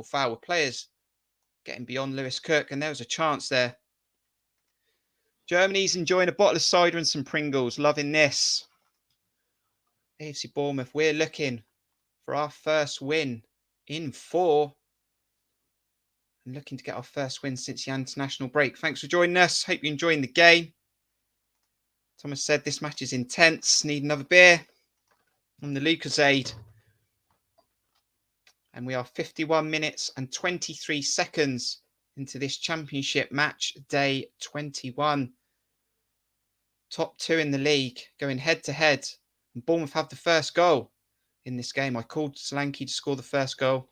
foul with players getting beyond Lewis Cook. And there was a chance there. Germany's enjoying a bottle of cider and some Pringles. Loving this. AFC Bournemouth, we're looking for our first win in 4. And looking to get our first win since the international break. Thanks for joining us. Hope you're enjoying the game. Thomas said this match is intense. Need another beer. On the Lucasade. And we are 51 minutes and 23 seconds into this championship match, day 21. Top 2 in the league, going head to head. And Bournemouth have the first goal in this game. I called Solanke to score the first goal.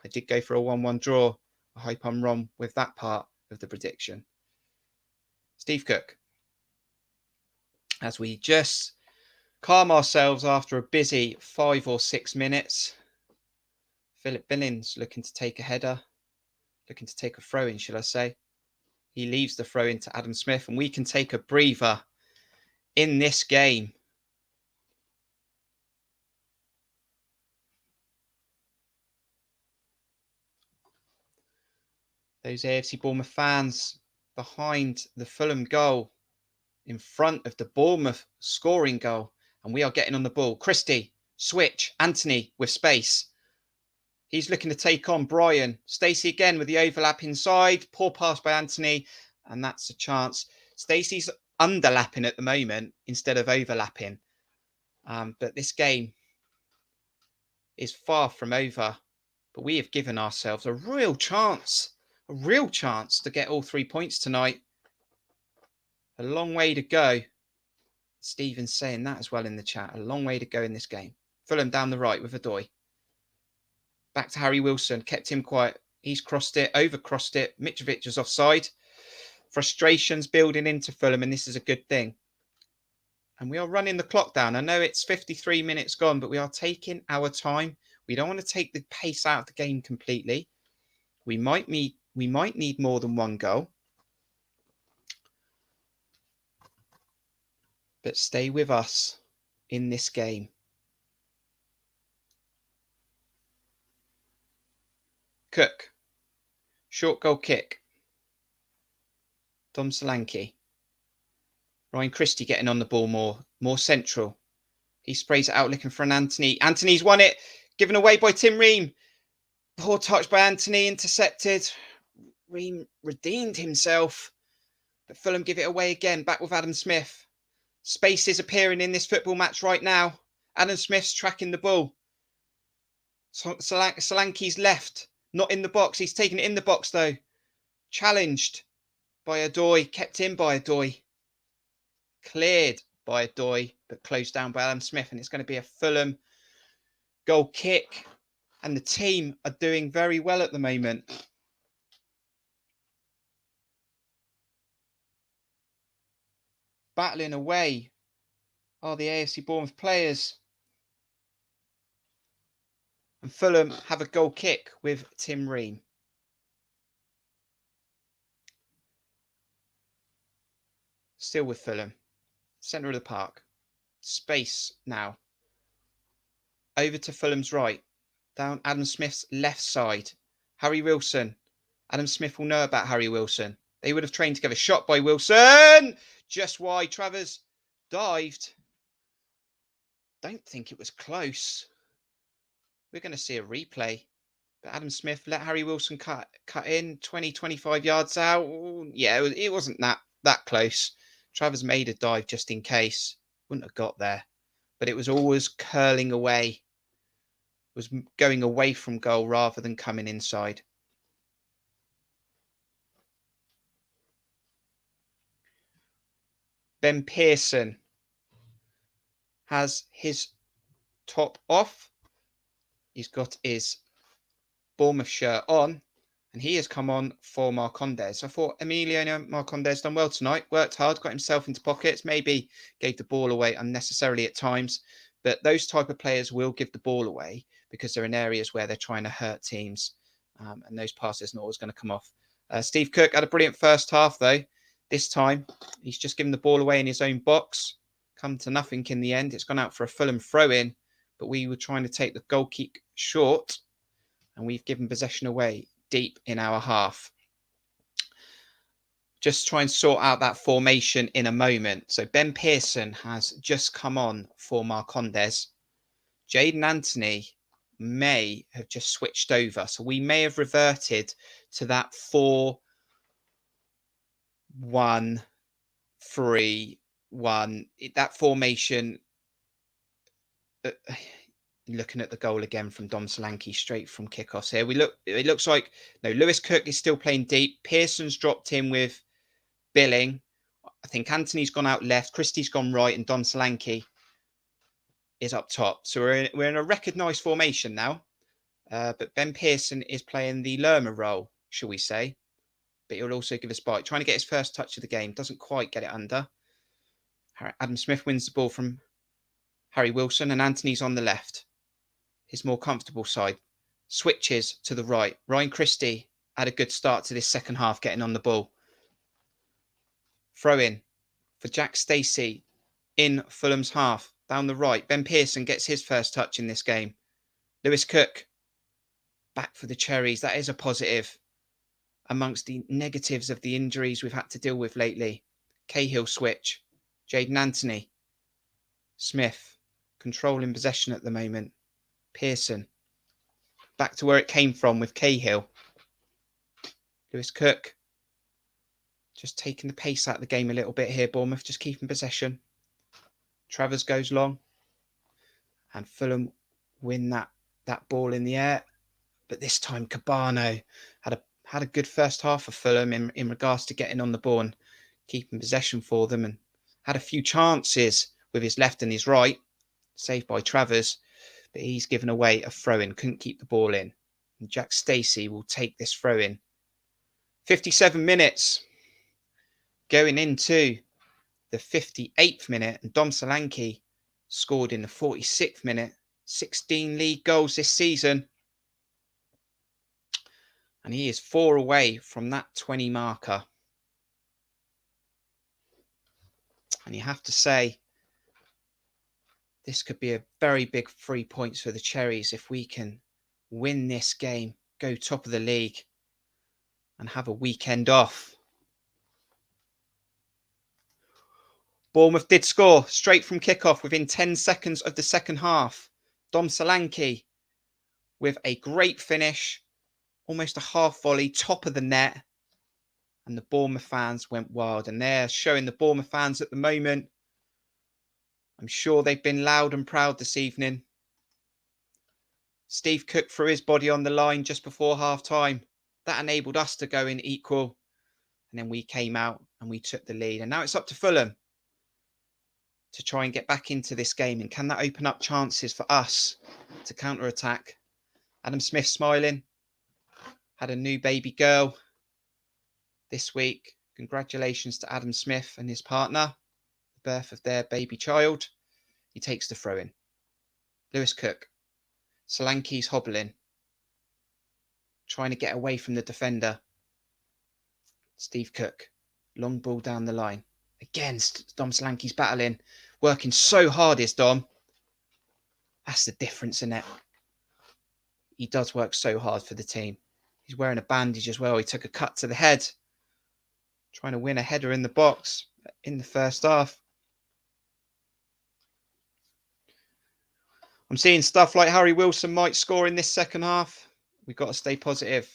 I did go for a 1-1 draw. I hope I'm wrong with that part of the prediction. Steve Cook. As we just calm ourselves after a busy 5 or 6 minutes. Philip Billings looking to take a header. Looking to take a throw-in, shall I say. He leaves the throw-in to Adam Smith, and we can take a breather in this game. Those AFC Bournemouth fans behind the Fulham goal, in front of the Bournemouth scoring goal, and we are getting on the ball. Christie, switch, Anthony with space. He's looking to take on Brian. Stacey again with the overlap inside. Poor pass by Anthony. And that's a chance. Stacey's underlapping at the moment instead of overlapping. But this game is far from over. But we have given ourselves a real chance to get all 3 points tonight. A long way to go. Stephen's saying that as well in the chat. A long way to go in this game. Fulham down the right with Adoy. Back to Harry Wilson, kept him quiet. He's crossed it, overcrossed it. Mitrovic is offside. Frustrations building into Fulham, and this is a good thing. And we are running the clock down. I know it's 53 minutes gone, but we are taking our time. We don't want to take the pace out of the game completely. We might need more than 1 goal. But stay with us in this game. Cook. Short goal kick. Dom Solanke. Ryan Christie getting on the ball more central. He sprays it out looking for an Anthony. Anthony's won it. Given away by Tim Ream. Poor touch by Anthony. Intercepted. Ream redeemed himself. But Fulham give it away again. Back with Adam Smith. Space is appearing in this football match right now. Adam Smith's tracking the ball. Solanke's left. Not in the box. He's taken it in the box, though. Challenged by Adoy. Kept in by Adoy. Cleared by Adoy, but closed down by Adam Smith. And it's going to be a Fulham goal kick. And the team are doing very well at the moment. Battling away are the AFC Bournemouth players. And Fulham have a goal kick with Tim Ream. Still with Fulham. Centre of the park. Space now. Over to Fulham's right. Down Adam Smith's left side. Harry Wilson. Adam Smith will know about Harry Wilson. They would have trained together. Shot by Wilson. Just wide. Travers dived. Don't think it was close. We're going to see a replay. But Adam Smith let Harry Wilson cut in 20, 25 yards out. Yeah, it wasn't that close. Travers made a dive just in case. Wouldn't have got there. But it was always curling away. It was going away from goal rather than coming inside. Ben Pearson has his top off. He's got his Bournemouth shirt on, and he has come on for Marcondes. I thought Emiliano Marcondes done well tonight, worked hard, got himself into pockets, maybe gave the ball away unnecessarily at times, but those type of players will give the ball away because they're in areas where they're trying to hurt teams, and those passes are not always going to come off. Steve Cook had a brilliant first half, though. This time, he's just given the ball away in his own box. Come to nothing in the end. It's gone out for a Fulham throw-in, but we were trying to take the goal kick short, and we've given possession away deep in our half. Just try and sort out that formation in a moment. So Ben Pearson has just come on for Marcondes. Jaden Anthony may have just switched over. So we may have reverted to that 4-1-3-1. That formation. Looking at the goal again from Dom Solanke straight from kickoffs here. It looks like Lewis Cook is still playing deep. Pearson's dropped in with Billing. I think Anthony's gone out left, Christie's gone right, and Dom Solanke is up top. So we're in a recognised formation now. But Ben Pearson is playing the Lerma role, shall we say. But he'll also give a spike. Trying to get his first touch of the game. Doesn't quite get it under. Adam Smith wins the ball from Harry Wilson, and Anthony's on the left. His more comfortable side. Switches to the right. Ryan Christie had a good start to this second half, getting on the ball. Throw in for Jack Stacey in Fulham's half. Down the right. Ben Pearson gets his first touch in this game. Lewis Cook back for the Cherries. That is a positive amongst the negatives of the injuries we've had to deal with lately. Cahill switch. Jaden Anthony. Smith controlling possession at the moment. Pearson back to where it came from with Cahill. Lewis Cook just taking the pace out of the game a little bit here. Bournemouth just keeping possession. Travers goes long, and Fulham win that ball in the air. But this time Cabano had a good first half for Fulham in regards to getting on the ball and keeping possession for them, and had a few chances with his left and his right, saved by Travers, but he's given away a throw-in, couldn't keep the ball in. And Jack Stacey will take this throw-in. 57 minutes going into the 58th minute, and Dom Solanke scored in the 46th minute. 16 league goals this season. And he is 4 away from that 20 marker. And you have to say, this could be a very big 3 points for the Cherries if we can win this game, go top of the league, and have a weekend off. Bournemouth did score straight from kickoff within 10 seconds of the second half. Dom Solanke with a great finish, almost a half volley, top of the net. And the Bournemouth fans went wild. And they're showing the Bournemouth fans at the moment. I'm sure they've been loud and proud this evening. Steve Cook threw his body on the line just before half time. That enabled us to go in equal. And then we came out and we took the lead. And now it's up to Fulham to try and get back into this game. And can that open up chances for us to counter-attack Adam Smith smiling. Had a new baby girl this week. Congratulations to Adam Smith and his partner. The birth of their baby child. He takes the throw in. Lewis Cook. Solanke's hobbling. Trying to get away from the defender. Steve Cook. Long ball down the line. Again, Dom Solanke's battling. Working so hard is Dom. That's the difference in it. He does work so hard for the team. He's wearing a bandage as well. He took a cut to the head. Trying to win a header in the box in the first half. I'm seeing stuff like Harry Wilson might score in this second half. We've got to stay positive.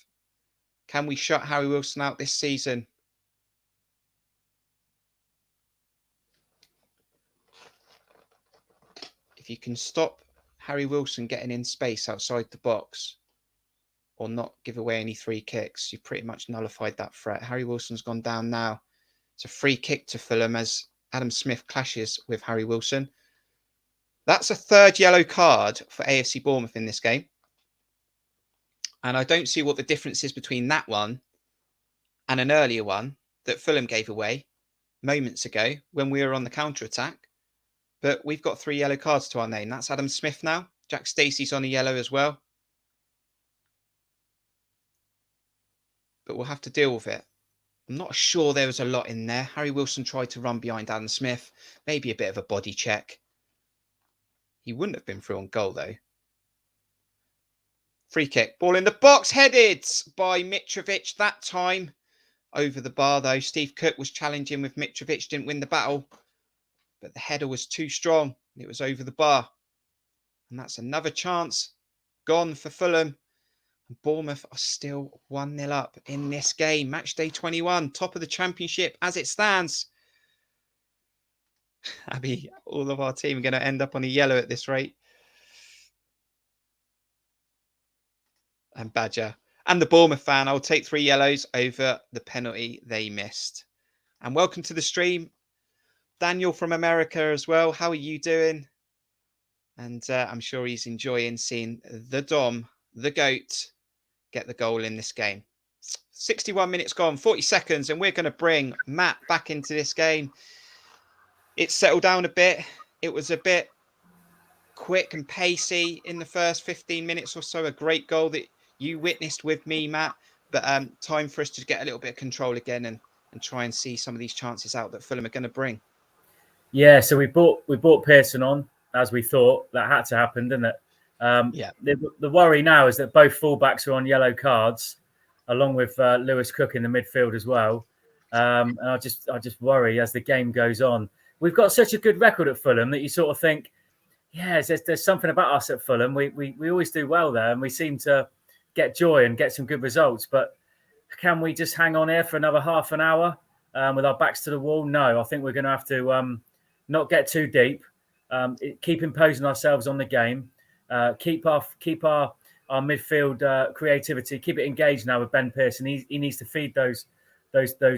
Can we shut Harry Wilson out this season? If you can stop Harry Wilson getting in space outside the box or not give away any free kicks, you've pretty much nullified that threat. Harry Wilson's gone down now. It's a free kick to Fulham as Adam Smith clashes with Harry Wilson. That's a third yellow card for AFC Bournemouth in this game. And I don't see what the difference is between that one and an earlier one that Fulham gave away moments ago when we were on the counter-attack. But we've got 3 yellow cards to our name. That's Adam Smith now. Jack Stacey's on a yellow as well. But we'll have to deal with it. I'm not sure there was a lot in there. Harry Wilson tried to run behind Adam Smith. Maybe a bit of a body check. He wouldn't have been through on goal, though. Free kick. Ball in the box. Headed by Mitrovic that time. Over the bar, though. Steve Cook was challenging with Mitrovic. Didn't win the battle. But the header was too strong. And it was over the bar. And that's another chance gone for Fulham. And Bournemouth are still 1-0 up in this game. Match day 21. Top of the championship as it stands. Abby, all of our team are going to end up on a yellow at this rate. And Badger. And the Bournemouth fan, I'll take 3 yellows over the penalty they missed. And welcome to the stream. Daniel from America as well. How are you doing? And I'm sure he's enjoying seeing the Dom, the GOAT, get the goal in this game. 61 minutes gone, 40 seconds, and we're going to bring Matt back into this game. It's settled down a bit. It was a bit quick and pacey in the first 15 minutes or so. A great goal that you witnessed with me, Matt. But time for us to get a little bit of control again and try and see some of these chances out that Fulham are going to bring. Yeah, so we brought Pearson on, as we thought. That had to happen, didn't it? Yeah. The worry now is that both fullbacks are on yellow cards, along with Lewis Cook in the midfield as well. And I just worry as the game goes on. We've got such a good record at Fulham that you sort of think, yeah, there's something about us at Fulham. We always do well there, and we seem to get joy and get some good results. But can we just hang on here for another half an hour with our backs to the wall? No, I think we're going to have to not get too deep, keep imposing ourselves on the game, keep our midfield creativity, keep it engaged now with Ben Pearson. He needs to feed those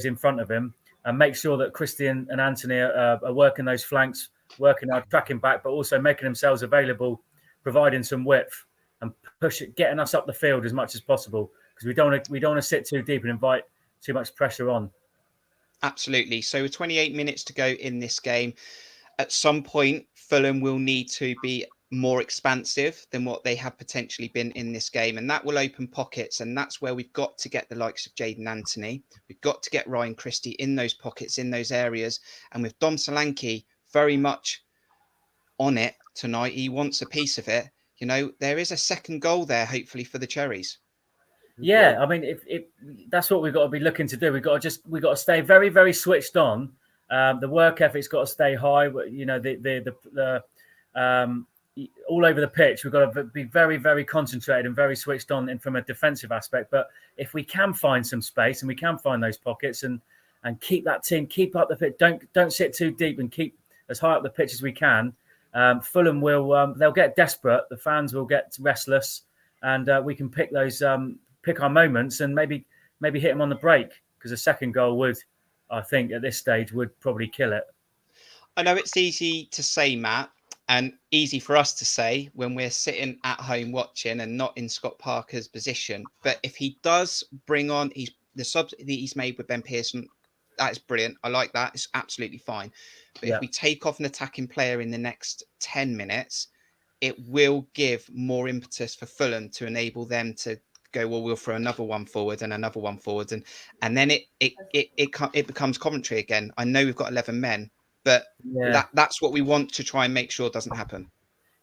in front of him and make sure that Christian and Anthony are working those flanks, working our tracking back, but also making themselves available, providing some width and getting us up the field as much as possible, because we don't want to sit too deep and invite too much pressure on. Absolutely. So with 28 minutes to go in this game, at some point, Fulham will need to be more expansive than what they have potentially been in this game. And that will open pockets. And that's where we've got to get the likes of Jaden Anthony. We've got to get Ryan Christie in those pockets, in those areas. And with Dom Solanke very much on it tonight, he wants a piece of it. You know, there is a second goal there, hopefully, for the Cherries. Yeah, I mean, if that's what we've got to be looking to do. We've got to stay very, very switched on. The work ethic's got to stay high. You know, the all over the pitch, we've got to be very, very concentrated and very switched on from a defensive aspect. But if we can find some space and we can find those pockets and keep that team, keep up the pitch, don't sit too deep and keep as high up the pitch as we can. Fulham will they'll get desperate. The fans will get restless, and we can pick our moments and maybe hit them on the break, because a second goal would, I think, at this stage would probably kill it. I know it's easy to say, Matt, And easy for us to say when we're sitting at home watching and not in Scott Parker's position. But if he does bring on the subs that he's made with Ben Pearson, that is brilliant. I like that. It's absolutely fine. But if we take off an attacking player in the next 10 minutes, it will give more impetus for Fulham to enable them to go, well, we'll throw another one forward and another one forward. And then it becomes Coventry again. I know we've got 11 men, but that's what we want to try and make sure doesn't happen.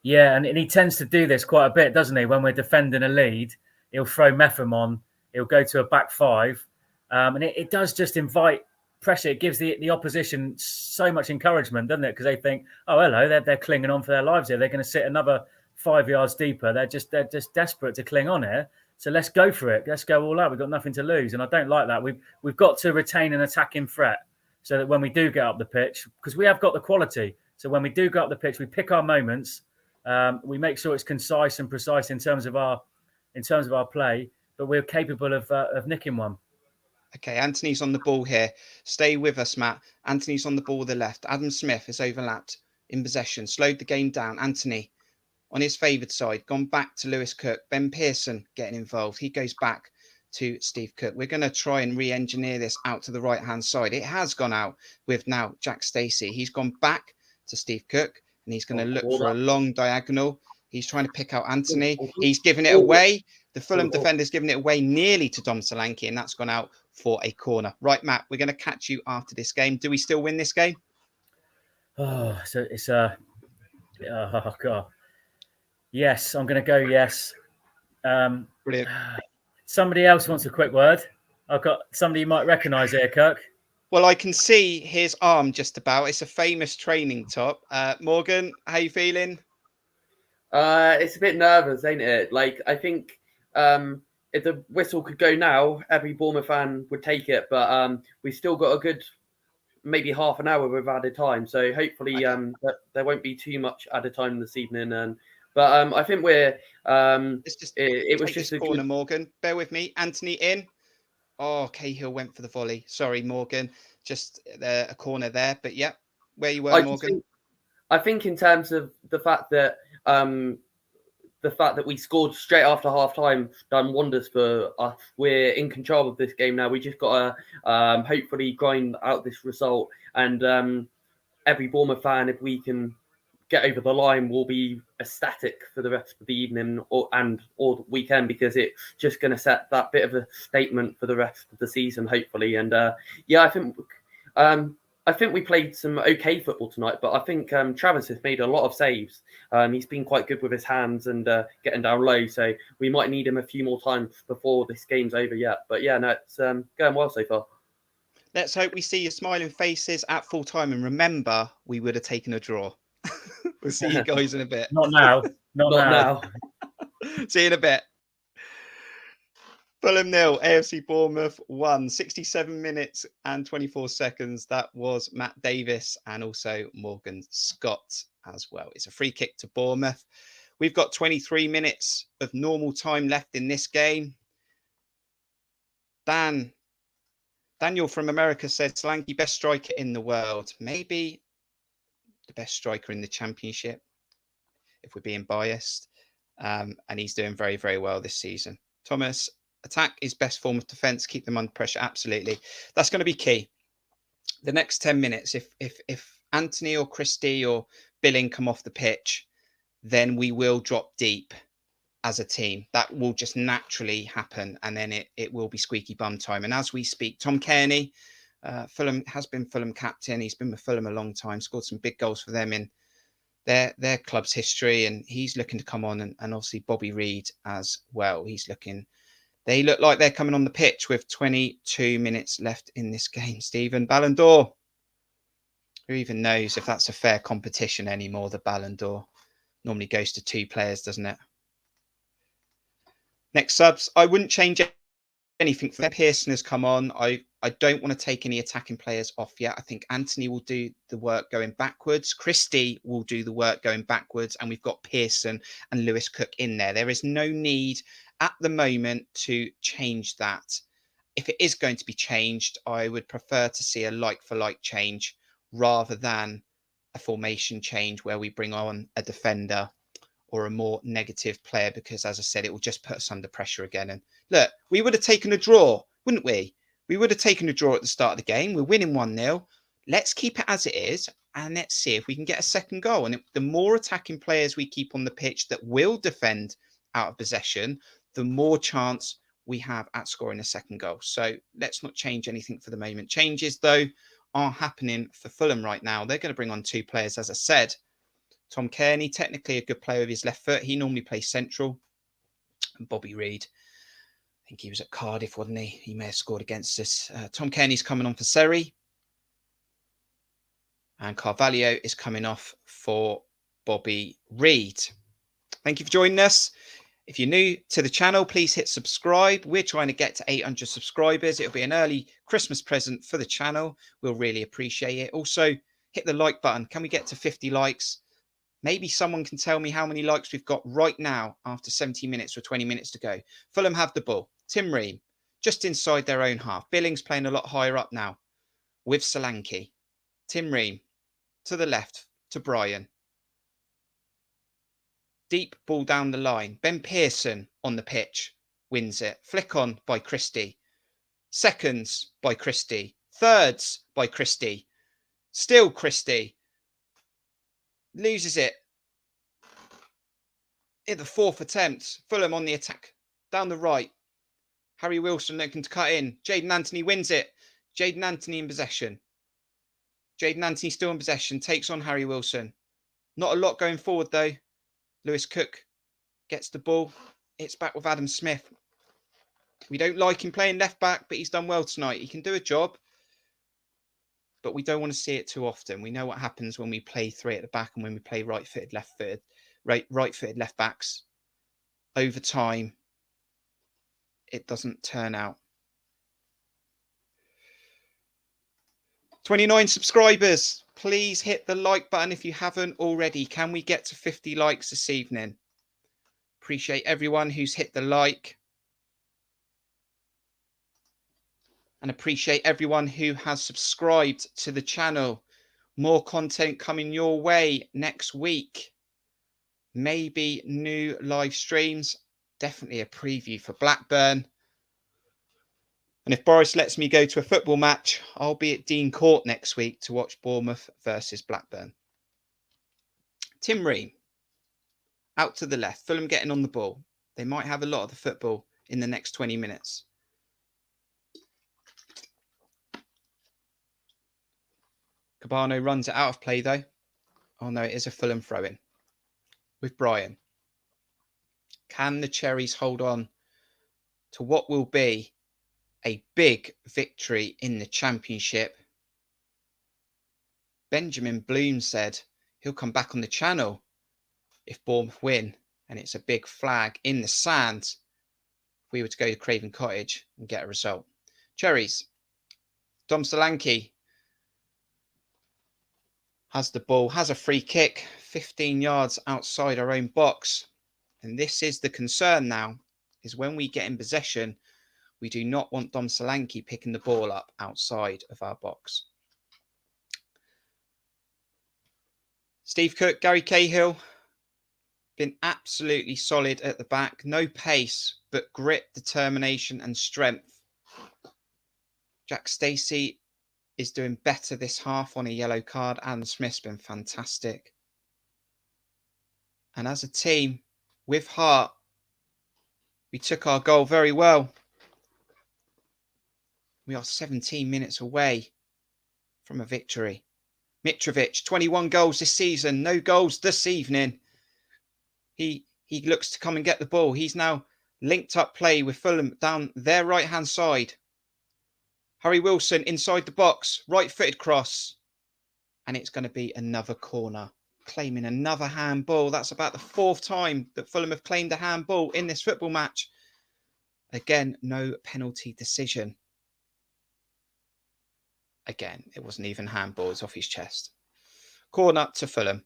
Yeah, and he tends to do this quite a bit, doesn't he? When we're defending a lead, he'll throw Metham on, he'll go to a back five, and it does just invite pressure. It gives the opposition so much encouragement, doesn't it? Because they think, oh, hello, they're clinging on for their lives here. They're going to sit another 5 yards deeper. They're just desperate to cling on here. So let's go for it. Let's go all out. We've got nothing to lose, and I don't like that. We've got to retain an attacking threat so that when we do get up the pitch, because we have got the quality. So when we do go up the pitch, we pick our moments. We make sure it's concise and precise in terms of our play, but we're capable of nicking one. Okay, Anthony's on the ball here. Stay with us, Matt. Anthony's on the ball with the left. Adam Smith is overlapped in possession, slowed the game down. Anthony on his favoured side, gone back to Lewis Cook. Ben Pearson getting involved. He goes back to Steve Cook. We're going to try and re-engineer this out to the right-hand side. It has gone out with now Jack Stacey. He's gone back to Steve Cook, and he's going to look for a long diagonal. He's trying to pick out Anthony. He's giving it away. The Fulham defender's giving it away nearly to Dom Solanke, and that's gone out for a corner. Right, Matt, we're going to catch you after this game. Do we still win this game? Oh, so it's oh, God. Yes, I'm going to go yes. Brilliant. Somebody else wants a quick word. I've got somebody you might recognise here, Kirk. Well, I can see his arm just about. It's a famous training top. Morgan, how you feeling? It's a bit nervous, ain't it? Like, I think if the whistle could go now, every Bournemouth fan would take it. But we've still got a good maybe half an hour with added time. So hopefully there won't be too much added time this evening. But I think we're it was just a corner, good... Morgan. Bear with me. Anthony in. Oh, Cahill went for the volley. Sorry, Morgan. Just a corner there. But yeah, where you were, Morgan. I think in terms of the fact that we scored straight after half time done wonders for us. We're in control of this game now. We just got to hopefully grind out this result. And every Bournemouth fan, if we can get over the line, will be ecstatic for the rest of the evening or the weekend, because it's just going to set that bit of a statement for the rest of the season, hopefully. And I think we played some okay football tonight, but I think Travis has made a lot of saves. He's been quite good with his hands and getting down low, so we might need him a few more times before this game's over yet. But yeah, no, it's going well so far. Let's hope we see your smiling faces at full time. And remember, we would have taken a draw. We'll see you guys in a bit. Not now. Not now. See you in a bit. Fulham 0, AFC Bournemouth 1, 67 minutes and 24 seconds. That was Matt Davis and also Morgan Scott as well. It's a free kick to Bournemouth. We've got 23 minutes of normal time left in this game. Daniel from America said Solanke, best striker in the world. Maybe the best striker in the Championship, if we're being biased. And he's doing very, very well this season. Thomas, attack is best form of defence. Keep them under pressure. Absolutely. That's going to be key. The next 10 minutes, if Anthony or Christie or Billing come off the pitch, then we will drop deep as a team. That will just naturally happen. And then it will be squeaky bum time. And as we speak, Tom Kearney, Fulham has been Fulham captain. He's been with Fulham a long time, scored some big goals for them in their club's history. And he's looking to come on, and obviously Bobby Reid as well. They look like they're coming on the pitch with 22 minutes left in this game. Stephen, Ballon d'Or. Who even knows if that's a fair competition anymore? The Ballon d'Or normally goes to 2 players, doesn't it? Next subs. I wouldn't change anything. Pearson has come on. I don't want to take any attacking players off yet. I think Anthony will do the work going backwards. Christie will do the work going backwards. And we've got Pearson and Lewis Cook in there. There is no need at the moment to change that. If it is going to be changed, I would prefer to see a like-for-like change rather than a formation change where we bring on a defender or a more negative player, because as I said, it will just put us under pressure again. And look, we would have taken a draw, wouldn't we? We would have taken a draw at the start of the game. We're winning 1-0. Let's keep it as it is, and let's see if we can get a second goal. And the more attacking players we keep on the pitch that will defend out of possession, the more chance we have at scoring a second goal. So let's not change anything for the moment. Changes, though, are happening for Fulham right now. They're going to bring on 2 players, as I said. Tom Kearney, technically a good player with his left foot. He normally plays central. And Bobby Reid, I think he was at Cardiff, wasn't he? He may have scored against us. Tom Kearney's coming on for Seri. And Carvalho is coming off for Bobby Reid. Thank you for joining us. If you're new to the channel, please hit subscribe. We're trying to get to 800 subscribers. It'll be an early Christmas present for the channel. We'll really appreciate it. Also, hit the like button. Can we get to 50 likes? Maybe someone can tell me how many likes we've got right now after 70 minutes or 20 minutes to go. Fulham have the ball. Tim Ream, just inside their own half. Billings playing a lot higher up now with Solanke. Tim Ream to the left to Brian. Deep ball down the line. Ben Pearson on the pitch wins it. Flick on by Christie. Seconds by Christie. Thirds by Christie. Still Christie. Loses it. In the 4th attempt. Fulham on the attack. Down the right. Harry Wilson looking to cut in. Jaden Anthony wins it. Jaden Anthony in possession. Jaden Anthony still in possession. Takes on Harry Wilson. Not a lot going forward though. Lewis Cook gets the ball. It's back with Adam Smith. We don't like him playing left back, but he's done well tonight. He can do a job. But we don't want to see it too often. We know what happens when we play 3 at the back and when we play right-footed, left-footed, right-footed left backs. Over time, it doesn't turn out. 29 subscribers. Please hit the like button if you haven't already. Can we get to 50 likes this evening? Appreciate everyone who's hit the like. And appreciate everyone who has subscribed to the channel. More content coming your way next week. Maybe new live streams. Definitely a preview for Blackburn. And if Boris lets me go to a football match, I'll be at Dean Court next week to watch Bournemouth versus Blackburn. Tim Ream. Out to the left. Fulham getting on the ball. They might have a lot of the football in the next 20 minutes. Cabano runs it out of play though. Oh no, it is a Fulham throw-in. With Brian. Can the Cherries hold on to what will be a big victory in the Championship? Benjamin Bloom said he'll come back on the channel if Bournemouth win, and it's a big flag in the sand if we were to go to Craven Cottage and get a result. Cherries. Dom Solanke has the ball, has a free kick, 15 yards outside our own box. And this is the concern now, is when we get in possession, we do not want Dom Solanke picking the ball up outside of our box. Steve Cook, Gary Cahill, been absolutely solid at the back. No pace, but grit, determination and strength. Jack Stacey is doing better this half on a yellow card. Adam Smith's been fantastic. And as a team, with heart, we took our goal very well. We are 17 minutes away from a victory. Mitrovic, 21 goals this season, no goals this evening. He looks to come and get the ball. He's now linked up play with Fulham down their right-hand side. Harry Wilson inside the box, right-footed cross. And it's going to be another corner, claiming another handball. That's about the 4th time that Fulham have claimed a handball in this football match. Again, no penalty decision. Again, it wasn't even handball, it's off his chest. Corner to Fulham.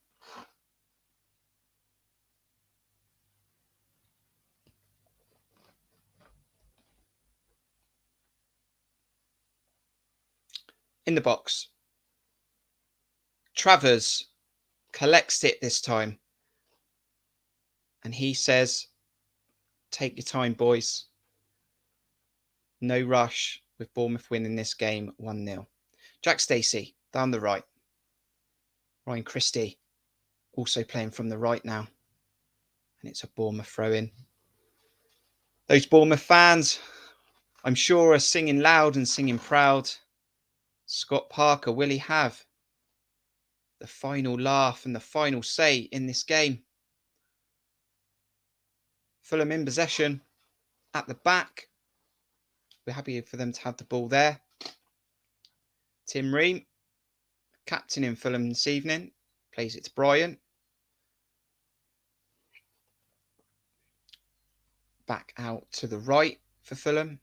In the box. Travers collects it this time. And he says, take your time, boys. No rush with Bournemouth winning this game 1-0. Jack Stacey down the right. Ryan Christie also playing from the right now. And it's a Bournemouth throw-in. Those Bournemouth fans, I'm sure, are singing loud and singing proud. Scott Parker, will he have the final laugh and the final say in this game? Fulham in possession at the back. We're happy for them to have the ball there. Tim Ream, captain in Fulham this evening, plays it to Brian. Back out to the right for Fulham.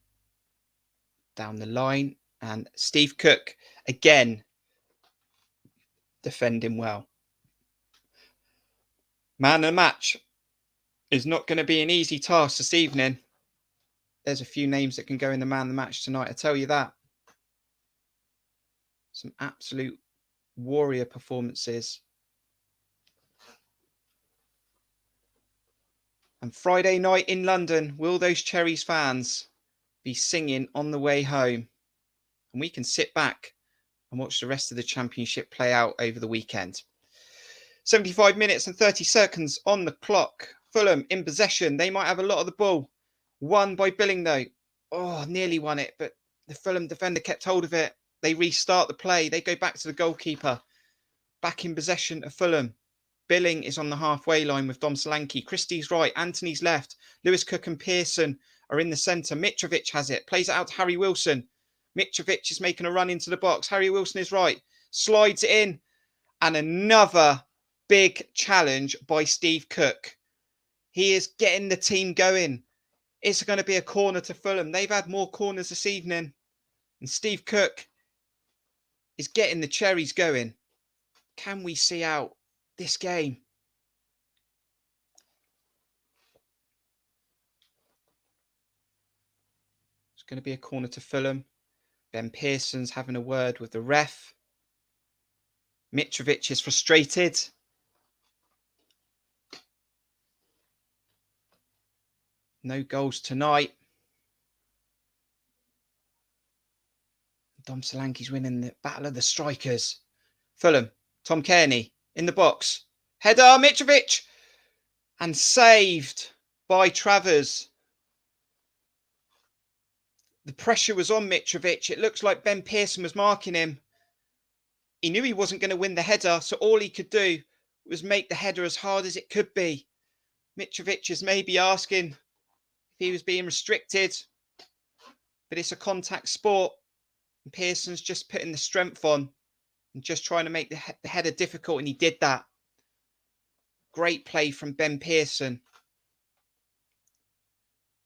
Down the line. And Steve Cook, again, defending well. Man of the match is not going to be an easy task this evening. There's a few names that can go in the man of the match tonight, I tell you that. Some absolute warrior performances. And Friday night in London, will those Cherries fans be singing on the way home? And we can sit back and watch the rest of the Championship play out over the weekend. 75 minutes and 30 seconds on the clock. Fulham in possession. They might have a lot of the ball. Won by Billing though. Oh, nearly won it, but the Fulham defender kept hold of it. They restart the play. They go back to the goalkeeper. Back in possession of Fulham. Billing is on the halfway line with Dom Solanke. Christie's right. Anthony's left. Lewis Cook and Pearson are in the centre. Mitrovic has it. Plays it out to Harry Wilson. Mitrovic is making a run into the box. Harry Wilson is right. Slides it in. And another big challenge by Steve Cook. He is getting the team going. It's going to be a corner to Fulham. They've had more corners this evening. And Steve Cook is getting the Cherries going. Can we see out this game? It's going to be a corner to Fulham. Ben Pearson's having a word with the ref. Mitrovic is frustrated. No goals tonight. Dom Solanke's winning the battle of the strikers. Fulham, Tom Kearney in the box. Header, Mitrovic. And saved by Travers. The pressure was on Mitrovic. It looks like Ben Pearson was marking him. He knew he wasn't going to win the header, so all he could do was make the header as hard as it could be. Mitrovic is maybe asking if he was being restricted, but it's a contact sport. And Pearson's just putting the strength on and just trying to make the header difficult, and he did that. Great play from Ben Pearson.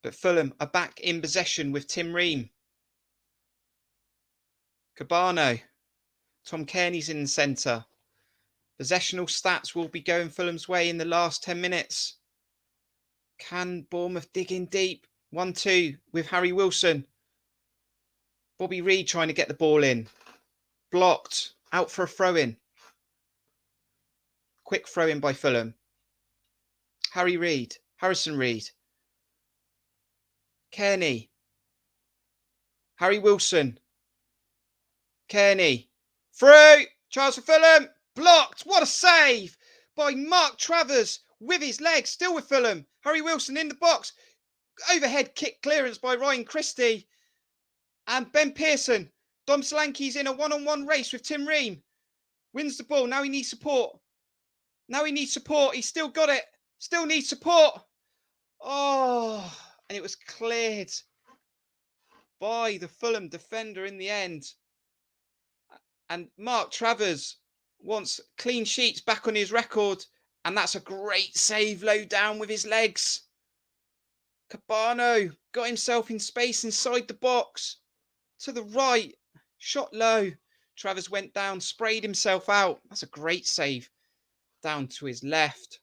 But Fulham are back in possession with Tim Ream. Cabano. Tom Kearney's in the centre. Possessional stats will be going Fulham's way in the last 10 minutes. Can Bournemouth dig in deep? 1-2 with Harry Wilson. Bobby Reid trying to get the ball in. Blocked. Out for a throw-in. Quick throw-in by Fulham. Harrison Reid. Kearney. Harry Wilson. Kearney. Through. Charles for Fulham. Blocked. What a save by Mark Travers with his legs. Still with Fulham. Harry Wilson in the box. Overhead kick clearance by Ryan Christie. And Ben Pearson. Dom Solanke's in a one-on-one race with Tim Ream. Wins the ball. Now he needs support. He's still got it. Still needs support. Oh, and it was cleared by the Fulham defender in the end. And Mark Travers wants clean sheets back on his record. And that's a great save low down with his legs. Cabano got himself in space inside the box. To the right. Shot low. Travers went down, sprayed himself out. That's a great save. Down to his left.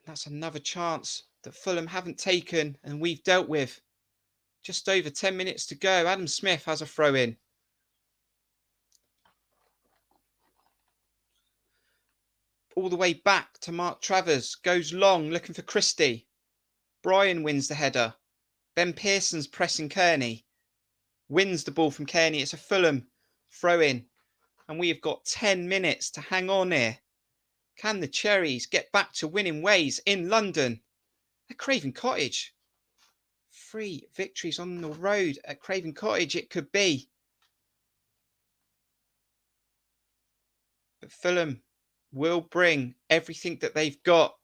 That's another chance that Fulham haven't taken and we've dealt with. Just over 10 minutes to go. Adam Smith has a throw in. all the way back to Mark Travers. Goes long, looking for Christie. Brian wins the header. Ben Pearson's pressing Kearney. Wins the ball from Kearney. It's a Fulham throw-in. And we've got 10 minutes to hang on here. Can the Cherries get back to winning ways in London? At Craven Cottage. 3 victories on the road at Craven Cottage it could be. But Fulham will bring everything that they've got.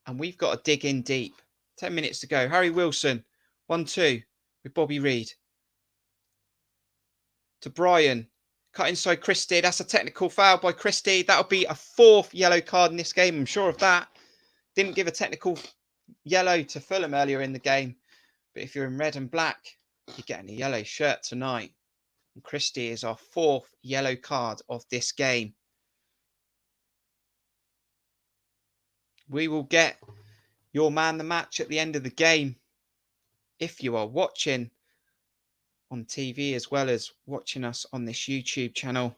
And we've got to dig in deep. 10 minutes to go. Harry Wilson, 1-2 with Bobby Reid. To Brian. Cut inside Christie. That's a technical foul by Christie. That'll be a 4th yellow card in this game. I'm sure of that. Didn't give a technical yellow to Fulham earlier in the game. But if you're in red and black, you're getting a yellow shirt tonight. And Christie is our 4th yellow card of this game. We will get your man the match at the end of the game. If you are watching on TV as well as watching us on this YouTube channel.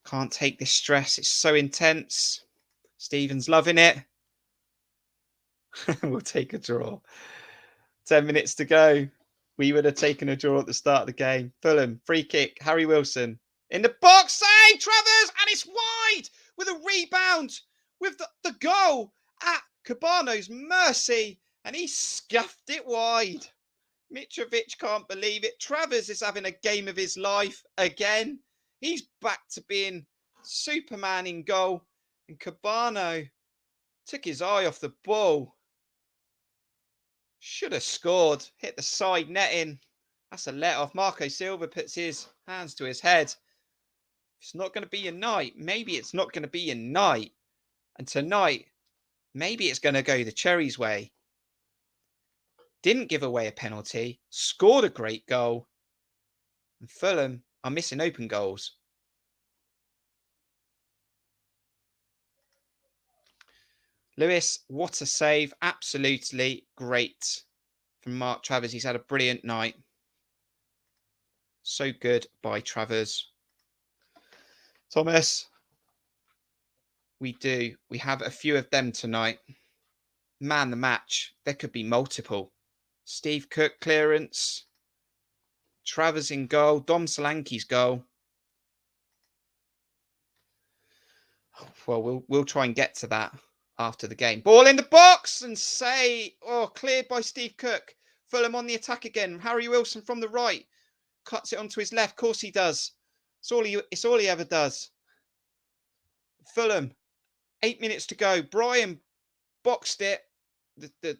Can't take this stress. It's so intense. Stephen's loving it. We'll take a draw. 10 minutes to go. We would have taken a draw at the start of the game. Fulham, free kick. Harry Wilson in the box. Save Travers, and it's wide with a rebound with the goal at Cabano's mercy, and he scuffed it wide. Mitrovic can't believe it. Travers is having a game of his life again. He's back to being Superman in goal. And Cabano took his eye off the ball. Should have scored. Hit the side netting. That's a let off. Marco Silva puts his hands to his head. It's not going to be your night. Maybe it's not going to be your night. And tonight, maybe it's going to go the Cherries' way. Didn't give away a penalty, scored a great goal, and Fulham are missing open goals. Lewis, what a save. Absolutely great from Mark Travers. He's had a brilliant night. So good by Travers. Thomas, we have a few of them tonight. Man the match. There could be multiple. Steve Cook clearance. Travers in goal. Dom Solanke's goal. Well, we'll try and get to that after the game. Ball in the box and cleared by Steve Cook. Fulham on the attack again. Harry Wilson from the right. Cuts it onto his left. Of course he does. It's all he ever does. Fulham. 8 minutes to go. Brian boxed it. The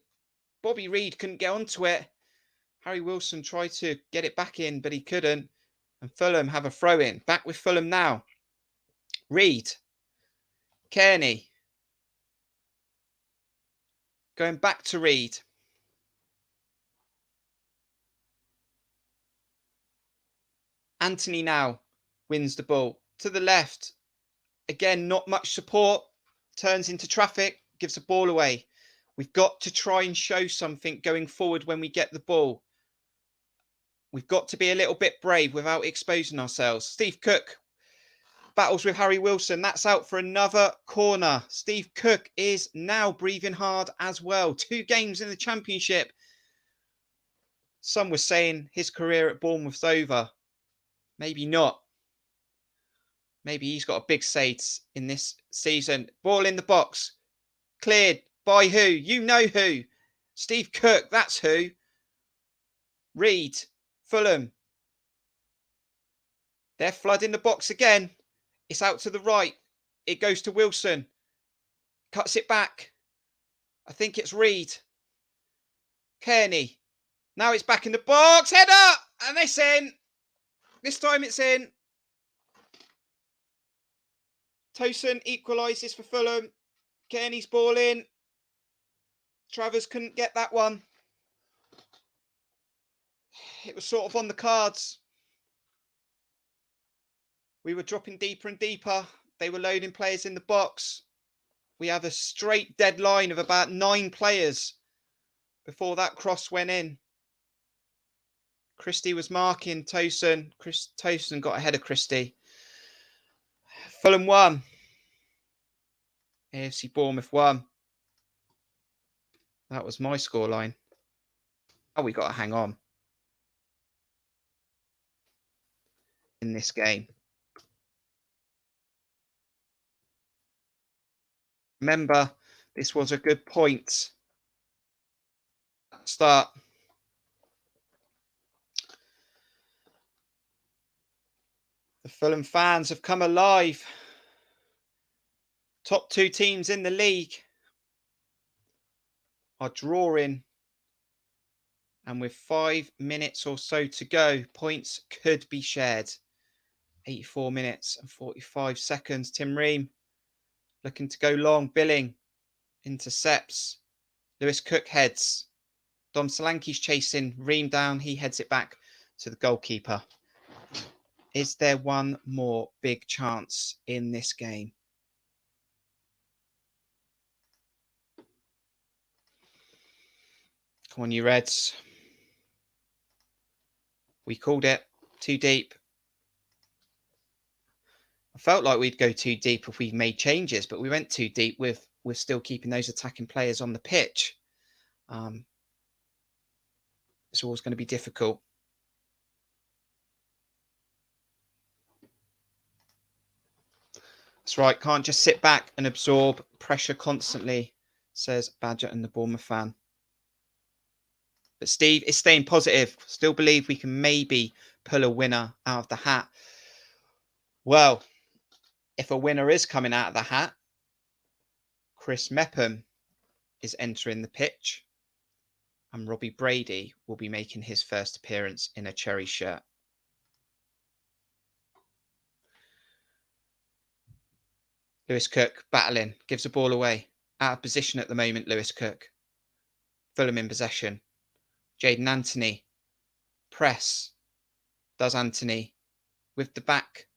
Bobby Reid couldn't get onto it. Harry Wilson tried to get it back in, but he couldn't. And Fulham have a throw in. Back with Fulham now. Reid. Kearney. Going back to Reid. Anthony now wins the ball. To the left. Again, not much support. Turns into traffic. Gives the ball away. We've got to try and show something going forward when we get the ball. We've got to be a little bit brave without exposing ourselves. Steve Cook battles with Harry Wilson. That's out for another corner. Steve Cook is now breathing hard as well. 2 games in the Championship. Some were saying his career at Bournemouth's over. Maybe not. Maybe he's got a big say in this season. Ball in the box. Cleared. By who? You know who. Steve Cook, that's who. Reid, Fulham. They're flooding the box again. It's out to the right. It goes to Wilson. Cuts it back. I think it's Reid. Kearney. Now it's back in the box. Header! And it's in. This time it's in. Tosin equalises for Fulham. Kearney's ball in. Travers couldn't get that one. It was sort of on the cards. We were dropping deeper and deeper. They were loading players in the box. We have a straight dead line of about 9 players before that cross went in. Christie was marking Tosin. Tosin got ahead of Christie. Fulham won. AFC Bournemouth 1. That was my scoreline. Oh, we got to hang on in this game. Remember, this was a good point. Start. The Fulham fans have come alive. Top 2 teams in the league are drawing. And with 5 minutes or so to go, points could be shared. 84 minutes and 45 seconds. Tim Ream looking to go long. Billing intercepts. Lewis Cook heads. Dom Solanke's chasing Ream down. He heads it back to the goalkeeper. Is there one more big chance in this game? Come on, you Reds. We called it. Too deep. I felt like we'd go too deep if we made changes, but we went too deep with still keeping those attacking players on the pitch. It's always going to be difficult. That's right. Can't just sit back and absorb pressure constantly, says Badger and the Bournemouth fan. But Steve is staying positive. Still believe we can maybe pull a winner out of the hat. Well, if a winner is coming out of the hat, Chris Mepham is entering the pitch and Robbie Brady will be making his first appearance in a Cherries shirt. Lewis Cook battling, gives the ball away. Out of position at the moment, Lewis Cook. Fulham in possession. Jaden Anthony. Press. Does Anthony. With the back.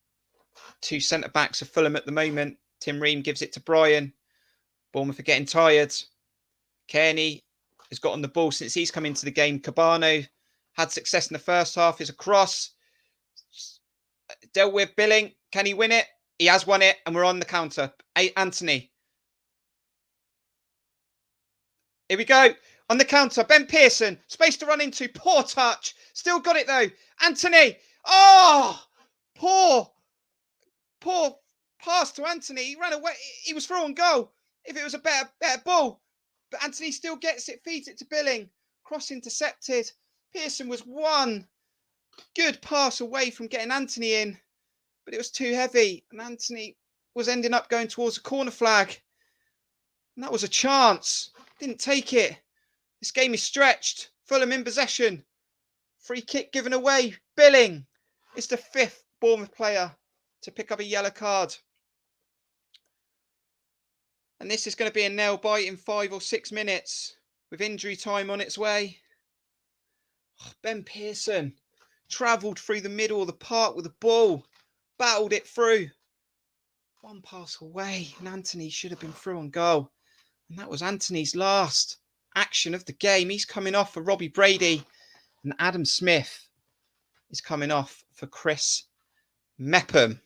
2 centre-backs of Fulham at the moment. Tim Ream gives it to Brian. Bournemouth are getting tired. Kearney has got on the ball since he's come into the game. Cabano had success in the first half. Is a cross. Dealt with Billing. Can he win it? He has won it, and we're on the counter. Anthony. Here we go. On the counter, Ben Pearson. Space to run into. Poor touch. Still got it, though. Anthony. Oh! Poor pass to Anthony. He ran away. He was through on goal. If it was a better ball. But Anthony still gets it, feeds it to Billing. Cross intercepted. Pearson was one good pass away from getting Anthony in. But it was too heavy. And Anthony was ending up going towards a corner flag. And that was a chance. Didn't take it. This game is stretched. Fulham in possession. Free kick given away. Billing is the 5th Bournemouth player to pick up a yellow card. And this is going to be a nail bite in 5 or 6 minutes with injury time on its way. Oh, Ben Pearson travelled through the middle of the park with the ball. Battled it through. One pass away, and Anthony should have been through on goal. And that was Anthony's last action of the game. He's coming off for Robbie Brady, and Adam Smith is coming off for Chris Mepham.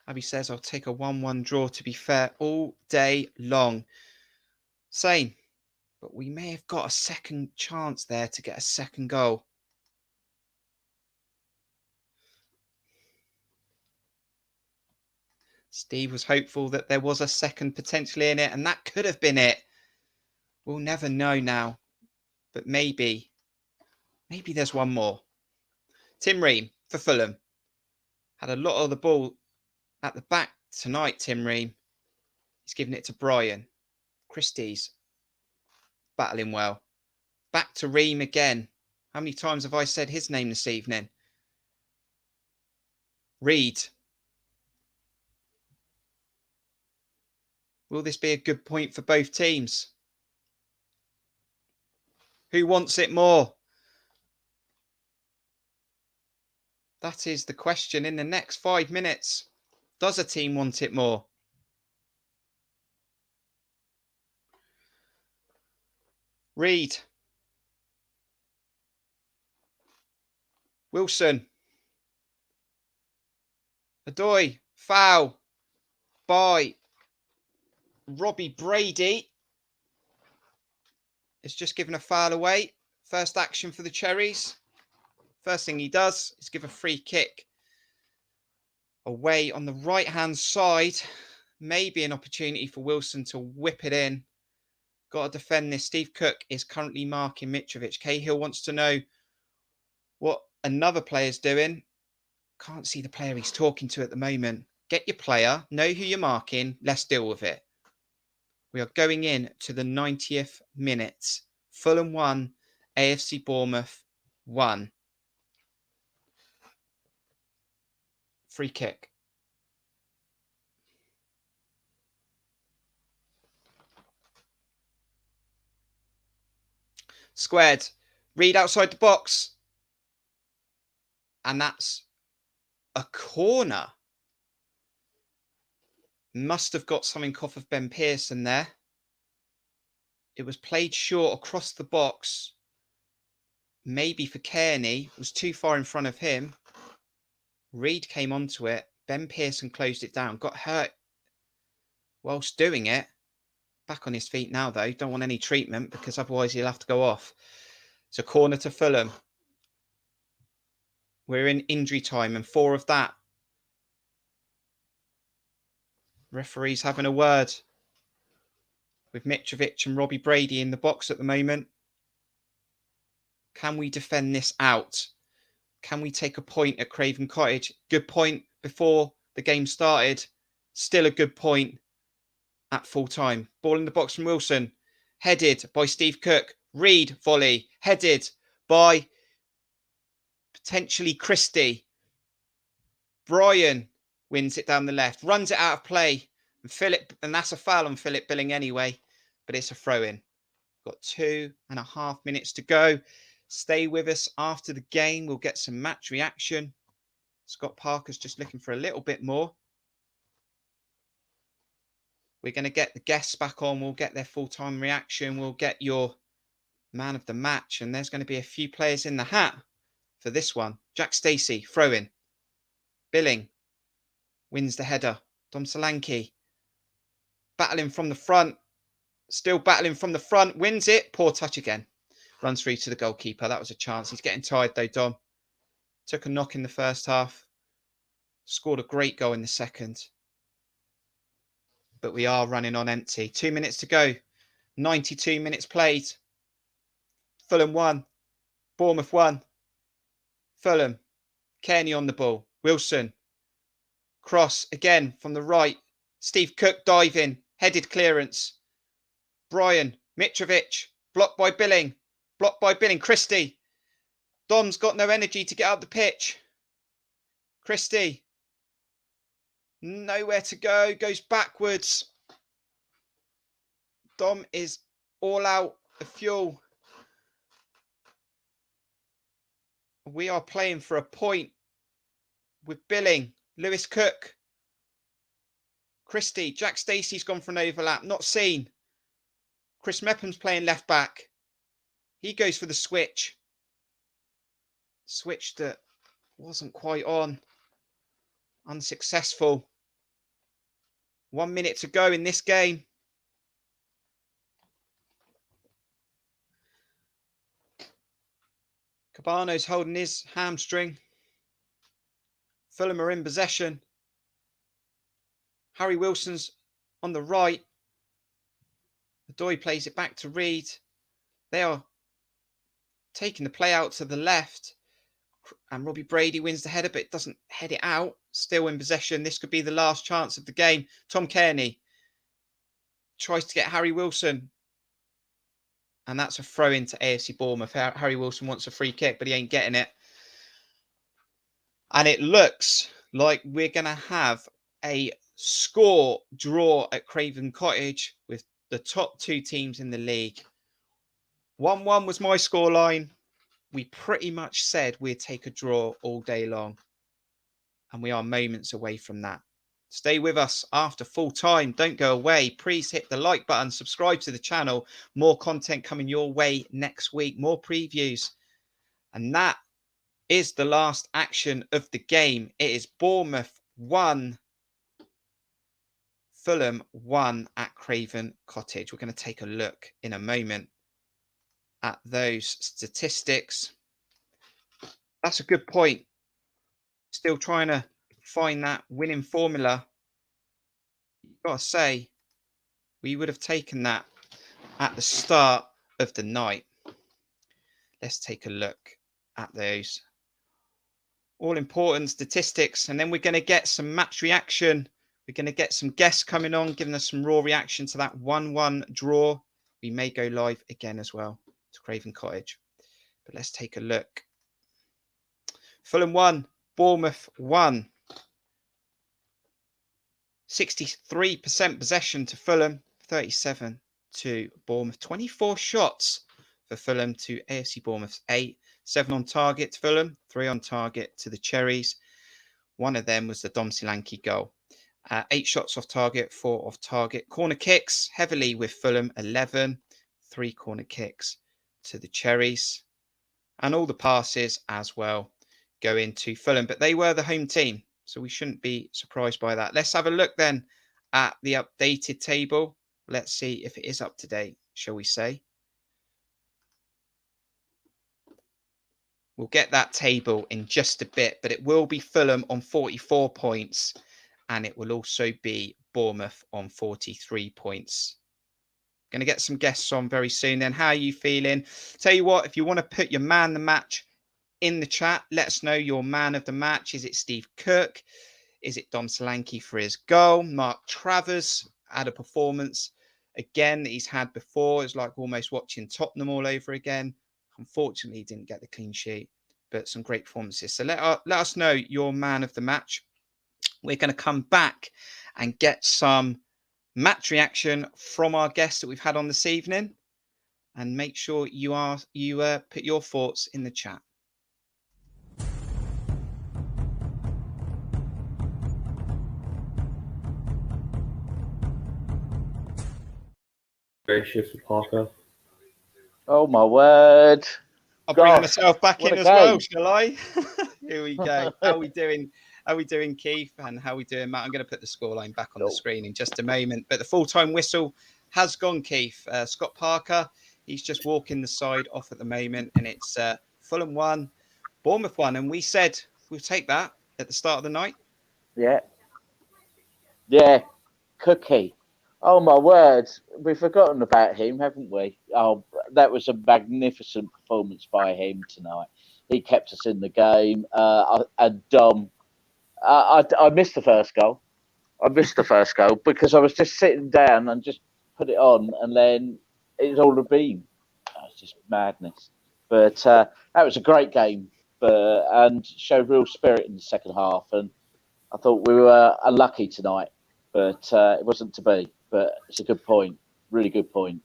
Abby says, I'll take a 1-1 draw to be fair all day long. Same, but we may have got a second chance there to get a second goal. Steve was hopeful that there was a second potentially in it, and that could have been it. We'll never know now, but maybe there's one more. Tim Ream for Fulham had a lot of the ball at the back tonight, Tim Ream. He's giving it to Brian. Christie's battling well. Back to Ream again. How many times have I said his name this evening? Reed. Will this be a good point for both teams? Who wants it more? That is the question in the next 5 minutes. Does a team want it more? Reed. Wilson. Adoy. Foul by Robbie Brady. It's just given a foul away. First action for the Cherries. First thing he does is give a free kick away on the right-hand side. Maybe an opportunity for Wilson to whip it in. Got to defend this. Steve Cook is currently marking Mitrovic. Cahill wants to know what another player's doing. Can't see the player he's talking to at the moment. Get your player. Know who you're marking. Let's deal with it. We are going in to the 90th minute. Fulham 1, AFC Bournemouth 1. Free kick. Squared. Reed outside the box. And that's a corner. Must have got something off of Ben Pearson there. It was played short across the box. Maybe for Kearney. It was too far in front of him. Reed came onto it. Ben Pearson closed it down. Got hurt whilst doing it. Back on his feet now, though. Don't want any treatment because otherwise he'll have to go off. It's a corner to Fulham. We're in injury time and 4 of that. Referee's having a word with Mitrovic and Robbie Brady in the box at the moment. Can we defend this out? Can we take a point at Craven Cottage? Good point before the game started. Still a good point at full time. Ball in the box from Wilson. Headed by Steve Cook. Reed volley. Headed by potentially Christie. Brian wins it down the left. Runs it out of play. And that's a foul on Philip Billing anyway. But it's a throw-in. Got 2.5 minutes to go. Stay with us after the game. We'll get some match reaction. Scott Parker's just looking for a little bit more. We're going to get the guests back on. We'll get their full-time reaction. We'll get your man of the match. And there's going to be a few players in the hat for this one. Jack Stacey, throw-in. Billing wins the header. Dom Solanke battling from the front. Still battling from the front. Wins it. Poor touch again. Runs through to the goalkeeper. That was a chance. He's getting tired though, Dom. Took a knock in the first half. Scored a great goal in the second. But we are running on empty. 2 minutes to go. 92 minutes played. Fulham 1. Bournemouth 1. Fulham. Kearney on the ball. Wilson. Cross again from the right. Steve Cook diving. Headed clearance. Brian. Mitrovic. Blocked by Billing. Blocked by Billing. Christie. Dom's got no energy to get out the pitch. Christie. Nowhere to go. Goes backwards. Dom is all out of fuel. We are playing for a point with Billing. Lewis Cook. Christie. Jack Stacey's gone for an overlap. Not seen. Chris Mepham's playing left back. He goes for the switch. Switch that wasn't quite on. Unsuccessful. 1 minute to go in this game. Cabano's holding his hamstring. Fulham are in possession. Harry Wilson's on the right. Adoy plays it back to Reed. They are taking the play out to the left. And Robbie Brady wins the header, but doesn't head it out. Still in possession. This could be the last chance of the game. Tom Kearney tries to get Harry Wilson. And that's a throw into AFC Bournemouth. Harry Wilson wants a free kick, but he ain't getting it. And it looks like we're going to have a score draw at Craven Cottage with the top 2 teams in the league. 1-1 was my scoreline. We pretty much said we'd take a draw all day long. And we are moments away from that. Stay with us after full time. Don't go away. Please hit the like button, subscribe to the channel. More content coming your way next week, more previews. And that is the last action of the game. It is Bournemouth 1, Fulham 1 at Craven Cottage. We're going to take a look in a moment at those statistics. That's a good point. Still trying to find that winning formula. You've got to say, we would have taken that at the start of the night. Let's take a look at those all-important statistics, and then we're going to get some match reaction. We're going to get some guests coming on, giving us some raw reaction to that 1-1 draw. We may go live again as well to Craven Cottage. But let's take a look. Fulham 1, Bournemouth 1. 63% possession to Fulham, 37 to Bournemouth. 24 shots for Fulham to AFC Bournemouth's 8. 7 on target to Fulham, 3 on target to the Cherries. One of them was the Solanke goal. 8 shots off target, 4 off target. Corner kicks heavily with Fulham, 11. 3 corner kicks to the Cherries. And all the passes as well go into Fulham. But they were the home team, so we shouldn't be surprised by that. Let's have a look then at the updated table. Let's see if it is up to date, shall we say. We'll get that table in just a bit, but it will be Fulham on 44 points, and it will also be Bournemouth on 43 points. Going to get some guests on very soon then. How are you feeling? Tell you what, if you want to put your man of the match in the chat, let us know your man of the match. Is it Steve Cook? Is it Dom Solanke for his goal? Mark Travers had a performance again that he's had before. It's like almost watching Tottenham all over again. Unfortunately, he didn't get the clean sheet, but some great performances. So let us know your man of the match. We're going to come back and get some match reaction from our guests that we've had on this evening. And make sure you put your thoughts in the chat. Gracious Parker. Oh my word! I'll bring Gosh, myself back what in a as well, game. shall I? Here we go. How are we doing? How are we doing, Keith? And how are we doing, Matt? I'm going to put the scoreline back on the screen in just a moment. But the full-time whistle has gone, Keith. Scott Parker, he's just walking the side off at the moment. And it's Fulham 1, Bournemouth 1. And we said we'll take that at the start of the night. Yeah. Yeah. Cookie. Oh my word. We've forgotten about him, haven't we? Oh, that was a magnificent performance by him tonight. He kept us in the game. And Dom, I missed the first goal. I missed the first goal because I was just sitting down and just put it on, and then it was all a beam. It's just madness. But that was a great game, and showed real spirit in the second half. And I thought we were unlucky tonight, but it wasn't to be. But it's a good point, really good point.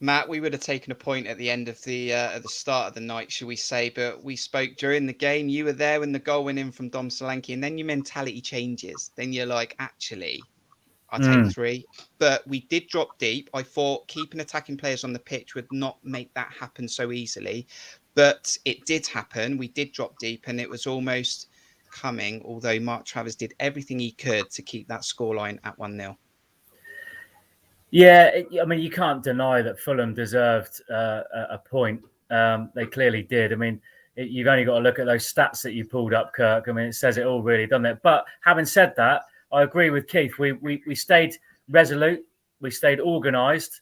Matt, we would have taken a point at the end of at the start of the night, should we say? But we spoke during the game. You were there when the goal went in from Dom Solanke, and then your mentality changes. Then you're like, actually, I'll take 3. But we did drop deep. I thought keeping attacking players on the pitch would not make that happen so easily, but it did happen. We did drop deep, and it was almost coming. Although Mark Travers did everything he could to keep that scoreline at 1-0. Yeah, I mean, you can't deny that Fulham deserved a point. They clearly did. I mean, you've only got to look at those stats that you pulled up, Kirk. I mean, it says it all, really, doesn't it? But having said that, I agree with Keith. We stayed resolute. We stayed organised.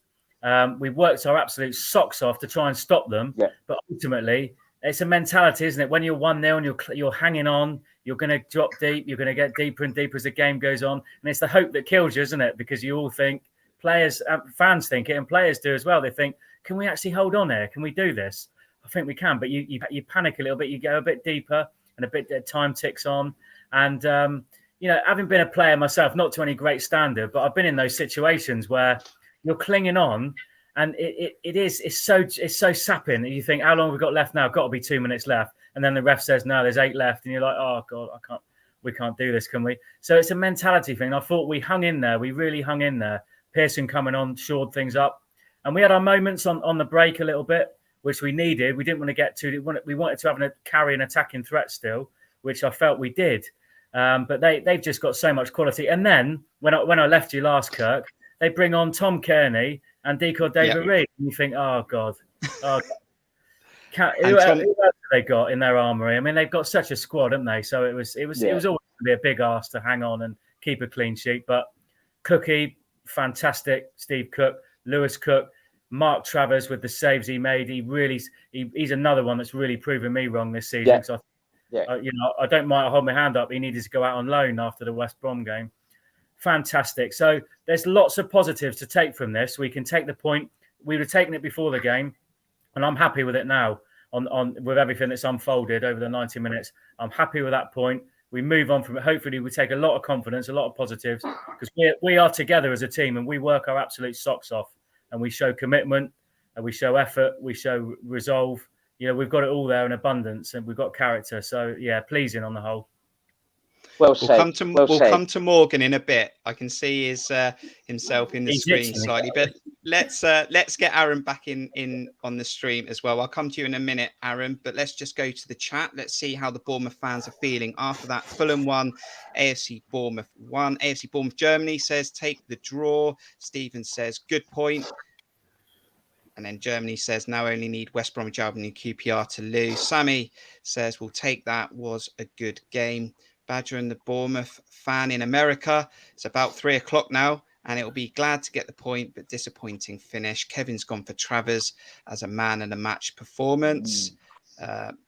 We worked our absolute socks off to try and stop them. Yeah. But ultimately, it's a mentality, isn't it? When you're 1-0 and you're hanging on, you're going to drop deep. You're going to get deeper and deeper as the game goes on. And it's the hope that kills you, isn't it? Because you all think, players, fans think it, and players do as well. They think, can we actually hold on here? Can we do this? I think we can, but you panic a little bit. You go a bit deeper, and a bit time ticks on. And having been a player myself, not to any great standard, but I've been in those situations where you're clinging on, and it's so sapping that you think, how long have we got left now? Got to be 2 minutes left, and then the ref says no, there's 8 left, and you're like, oh god, I can't. we can't do this, can we? So it's a mentality thing. I thought we hung in there. We really hung in there. Pearson coming on, shored things up. And we had our moments on the break a little bit, which we needed. We didn't want to get too. We wanted to have carry an attacking threat still, which I felt we did. But they've just got so much quality. And then when I left you last, Kirk, they bring on Tom Kearney and Deco David Reed. And you think, oh God, who else have they got in their armoury? I mean, they've got such a squad, haven't they? So it was always going to be a big ask to hang on and keep a clean sheet. But Cookie, fantastic. Steve Cook, Lewis Cook. Mark Travers with the saves he made, he's another one that's really proven me wrong this season. I don't mind. I hold my hand up. He needed to go out on loan after the West Brom game. Fantastic. So there's lots of positives to take from this. We can take the point. We were taking it before the game, and I'm happy with it now. On with everything that's unfolded over the 90 minutes, I'm happy with that point. We move on from it. Hopefully, we take a lot of confidence, a lot of positives, because we are together as a team, and we work our absolute socks off. And we show commitment, and we show effort, we show resolve. We've got it all there in abundance, and we've got character. So, pleasing on the whole. We'll come to Morgan in a bit. I can see himself in the screen slightly, but let's get Aaron back in on the stream as well. I'll come to you in a minute, Aaron, but let's just go to the chat. Let's see how the Bournemouth fans are feeling after that. Fulham 1, AFC Bournemouth 1. AFC Bournemouth Germany says take the draw. Stephen says good point. And then Germany says now only need West Bromwich Albion and QPR to lose. Sammy says we'll take that. Was a good game. Badger and the Bournemouth fan in America. It's about 3 o'clock now, and it'll be glad to get the point, but disappointing finish. Kevin's gone for Travers as a man and a match performance.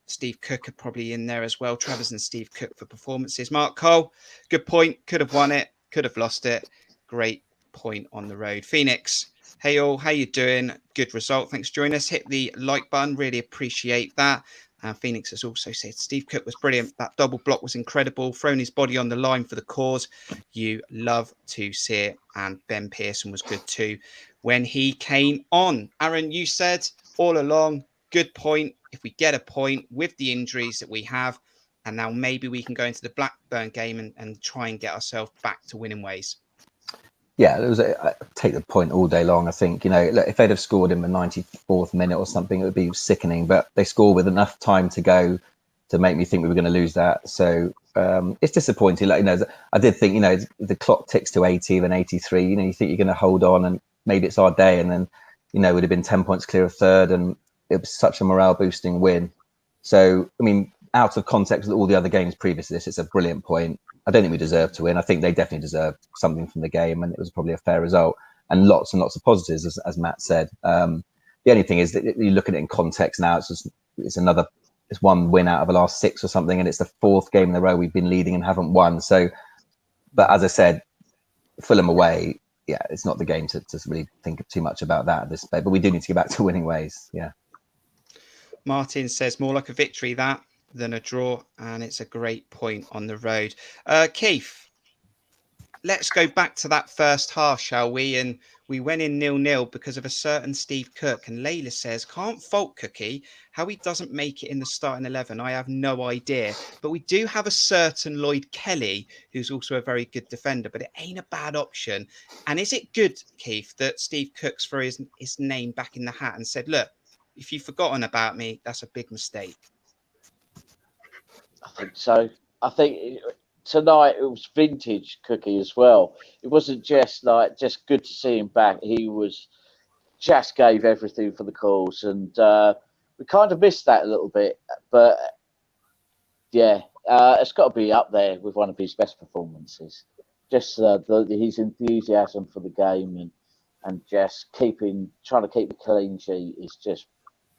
Steve Cook are probably in there as well. Travers and Steve Cook for performances. Mark Cole, good point. Could have won it. Could have lost it. Great point on the road. Phoenix, hey all, how you doing? Good result. Thanks for joining us. Hit the like button. Really appreciate that. Phoenix has also said Steve Cook was brilliant. That double block was incredible. Thrown his body on the line for the cause. You love to see it. And Ben Pearson was good too when he came on. Aaron, you said all along, good point. If we get a point with the injuries that we have, and now maybe we can go into the Blackburn game and try and get ourselves back to winning ways. Yeah, I take the point all day long. I think, if they'd have scored in the 94th minute or something, it would be sickening. But they scored with enough time to go to make me think we were going to lose that. So it's disappointing. I did think, the clock ticks to 80, then 83. You think you're going to hold on and maybe it's our day. And then, it would have been 10 points clear of third. And it was such a morale boosting win. So, out of context with all the other games previous to this, it's a brilliant point. I don't think we deserve to win. I think they definitely deserved something from the game, and it was probably a fair result. And lots of positives, as Matt said. The only thing is that you look at it in context now. It's one win out of the last 6 or something, and it's the 4th game in a row we've been leading and haven't won. So, but as I said, Fulham away, it's not the game to really think too much about that at this stage. But we do need to get back to winning ways. Yeah. Martin says more like a victory that than a draw, and it's a great point on the road. Keith, let's go back to that first half, shall we? And we went in 0-0 because of a certain Steve Cook. And Layla says, can't fault Cookie. How he doesn't make it in the starting 11, I have no idea. But we do have a certain Lloyd Kelly, who's also a very good defender, but it ain't a bad option. And is it good, Keith, that Steve Cook's threw his name back in the hat and said, look, if you've forgotten about me, that's a big mistake? I think so. I think tonight it was vintage Cookie as well. It wasn't just good to see him back. He just gave everything for the cause, and we kind of missed that a little bit. But it's got to be up there with one of his best performances. Just his enthusiasm for the game and just trying to keep the clean sheet is just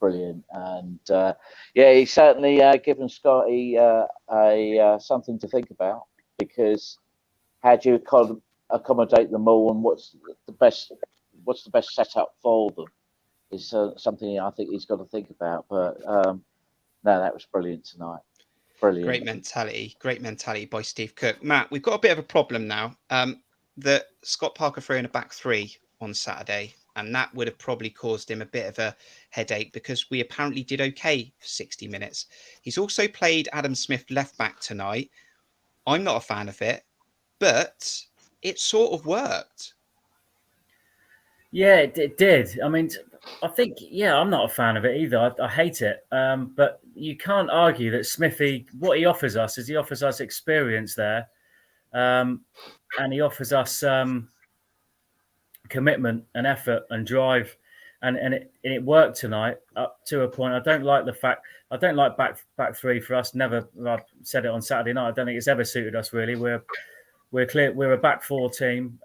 brilliant. And he's certainly given Scotty something to think about, because how do you accommodate them all, and what's the best setup for them is something I think he's got to think about. But no, that was brilliant tonight. Brilliant. Great mentality by Steve Cook. Matt, we've got a bit of a problem now. That Scott Parker threw in a back 3 on Saturday, and that would have probably caused him a bit of a headache, because we apparently did okay for 60 minutes. He's also played Adam Smith left back tonight. I'm not a fan of it, but it sort of worked. Yeah, it did. I mean, I think, I'm not a fan of it either. I hate it. But you can't argue that Smithy, what he offers us is he offers us experience there. And he offers us commitment and effort and drive. And it worked tonight up to a point. I don't like back three for us. Never, I said it on Saturday night. I don't think it's ever suited us really. We're clear. We're a back four team.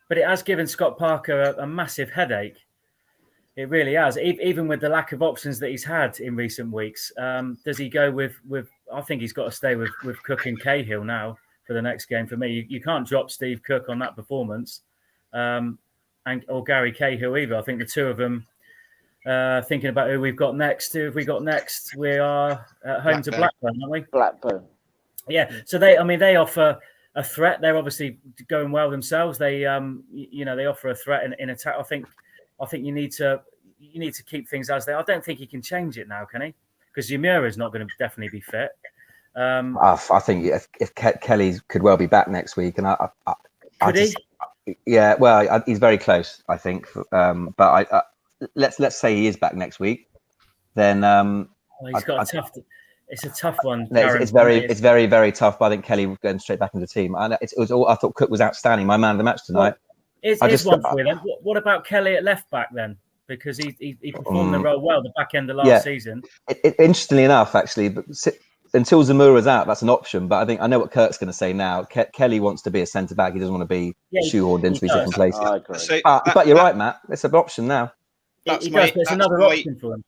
But it has given Scott Parker a massive headache. It really has, even with the lack of options that he's had in recent weeks. Does he go with? I think he's got to stay with Cook and Cahill now for the next game. For me, you can't drop Steve Cook on that performance, or Gary Cahill either. I think the two of them. Thinking about who we've got next. Who have we got next? We are at home to Blackburn, aren't we? Blackburn. Yeah. So they offer a threat. They're obviously going well themselves. They, they offer a threat in attack. I think you need to keep things as they are. I don't think he can change it now, can he? Because Yamura is not going to definitely be fit. I think if Kelly could well be back next week, and could he? Yeah, well, he's very close, I think. But let's say he is back next week, then he's got a tough. It's a tough one. It's very, very tough. But I think Kelly going straight back into the team. And it was all. I thought Cook was outstanding, my man of the match tonight. Here's one for you then. What about Kelly at left back then? Because he performed the role well the back end of last season. Interestingly enough, actually, but until Zamura's out, that's an option. But I know what Kirk's going to say now. Kelly wants to be a centre back. He doesn't want to be shoehorned into these different places. I agree. So but you're right, Matt. It's an option now. It's another option for him.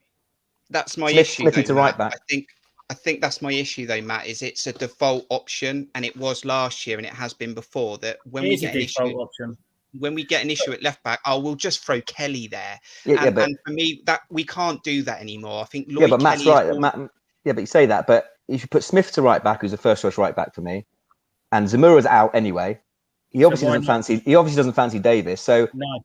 That's my issue. Smithy to right back. I think that's my issue though, Matt. Is it's a default option, and it was last year, and it has been before. That when we get an issue at left back, we'll just throw Kelly there. And for me, that we can't do that anymore. I think Lloyd but Matt's Kelly right. Matt, but you say that, but you should put Smith to right back, who's a first choice right back for me, and Zamura's out anyway. He obviously doesn't fancy Davis. So no.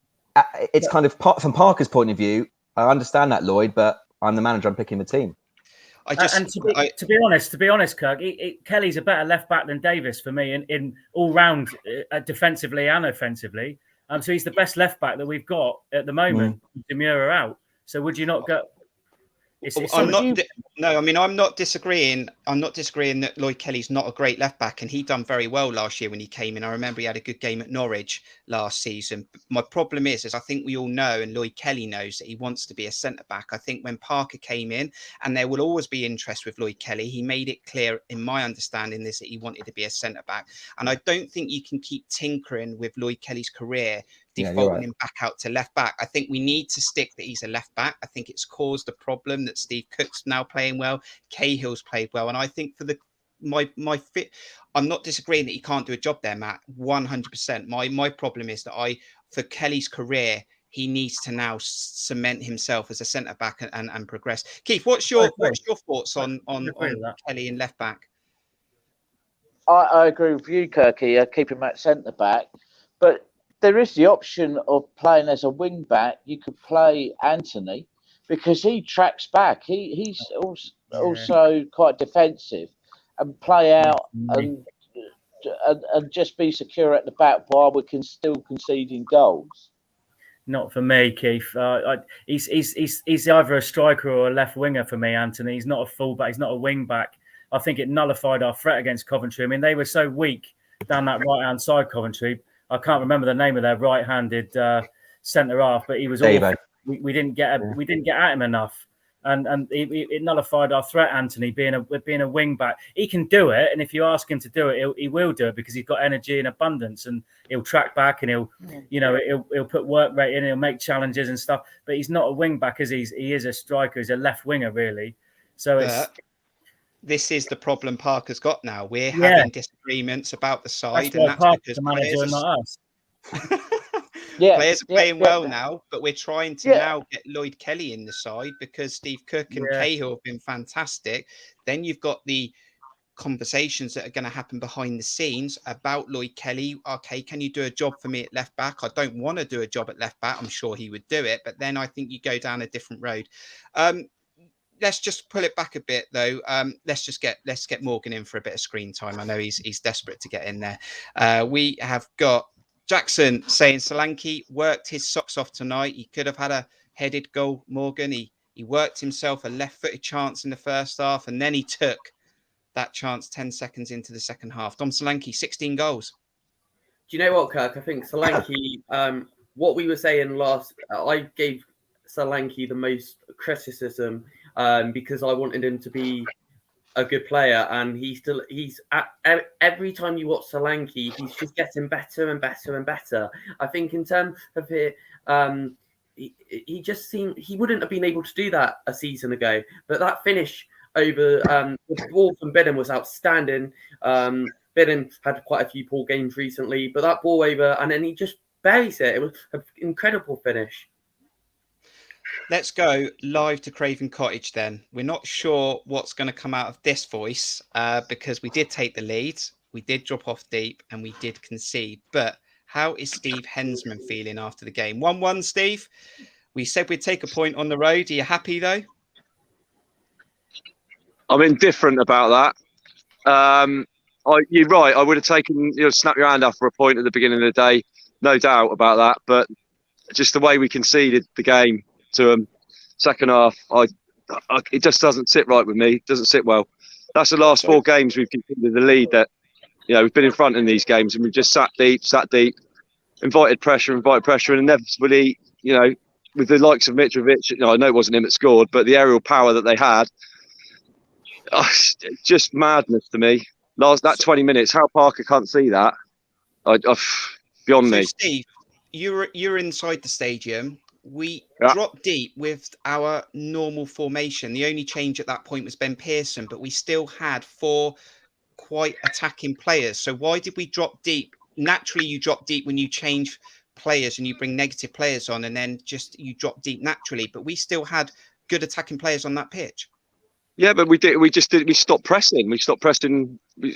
It's kind of from Parker's point of view. I understand that, Lloyd, but I'm the manager. I'm picking the team. To be honest, Kirk, Kelly's a better left back than Davis for me in all round, defensively and offensively. So he's the best left back that we've got at the moment. Demura out. So would you not go? I'm not disagreeing. I'm not disagreeing that Lloyd Kelly's not a great left back, and he done very well last year when he came in. I remember he had a good game at Norwich last season. My problem is I think we all know, and Lloyd Kelly knows, that he wants to be a centre back. I think when Parker came in, and there will always be interest with Lloyd Kelly, he made it clear, in my understanding, that he wanted to be a centre back. And I don't think you can keep tinkering with Lloyd Kelly's career, defaulting him back out to left back. I think we need to stick that he's a left back. I think it's caused a problem that Steve Cook's now playing well, Cahill's played well, and I think for my fit, I'm not disagreeing that he can't do a job there, Matt. 100%. My problem is that for Kelly's career, he needs to now cement himself as a centre back and progress. Keith, what's your thoughts on Kelly in left back? I agree with you, Kirky. Keep him at centre back, but there is the option of playing as a wing back. You could play Anthony because he tracks back. He's also quite defensive and play out and just be secure at the back while we can still conceding goals. Not for me, Keith. He's either a striker or a left winger for me, Anthony. He's not a fullback. He's not a wing back. I think it nullified our threat against Coventry. I mean, they were so weak down that right-hand side, Coventry. I can't remember the name of their right-handed centre half, but he was awful. We didn't get at him enough, and it nullified our threat. Anthony being a wing back, he can do it, and if you ask him to do it, he will do it because he's got energy and abundance, and he'll track back and he'll put work rate in, he'll make challenges and stuff. But he's not a wing back, as he is a striker. He's a left winger really. So this is the problem Parker's got now. We're having disagreements about the side, and that's because the manager, not us. Players are playing well now, but we're trying to now get Lloyd Kelly in the side because Steve Cook and Cahill have been fantastic. Then you've got the conversations that are going to happen behind the scenes about Lloyd Kelly. Okay, can you do a job for me at left back? I don't want to do a job at left back. I'm sure he would do it, but then I think you go down a different road. let's just pull it back a bit though. Let's get Morgan in for a bit of screen time. I know he's desperate to get in there. We have got Jackson saying Solanke worked his socks off tonight. He could have had a headed goal, Morgan. He worked himself a left-footed chance in the first half, and then he took that chance 10 seconds into the second half. Dom Solanke, 16 goals. Do you know what, Kirk? I think Solanke, what we were saying I gave Solanke the most criticism because I wanted him to be a good player, and every time you watch Solanke, he's just getting better and better and better. I think in terms of it, he just seemed he wouldn't have been able to do that a season ago, but that finish over the ball from Bidden was outstanding. Bidden had quite a few poor games recently, but that ball over and then he just buries it. It was an incredible finish. Let's go live to Craven Cottage then. We're not sure what's going to come out of this voice because we did take the lead, we did drop off deep, and we did concede. But how is Steve Hensman feeling after the game? 1-1, Steve. We said we'd take a point on the road. Are you happy though? I'm indifferent about that. You're right. I would have taken, snap your hand off for a point at the beginning of the day, no doubt about that. But just the way we conceded the game to them, second half, it just doesn't sit right with me. It doesn't sit well. That's the last 4 games we've conceded the lead that, we've been in front in these games, and we've just sat deep, invited pressure, and inevitably, with the likes of Mitrovic, I know it wasn't him that scored, but the aerial power that they had, just madness to me. That 20 minutes, how Parker can't see that, beyond me. Steve, you're inside the stadium. We dropped deep with our normal formation. The only change at that point was Ben Pearson, but we still had 4 quite attacking players. So why did we drop deep? Naturally, you drop deep when you change players and you bring negative players on, and then you drop deep naturally. But we still had good attacking players on that pitch. Yeah, but we stopped pressing. We stopped pressing. We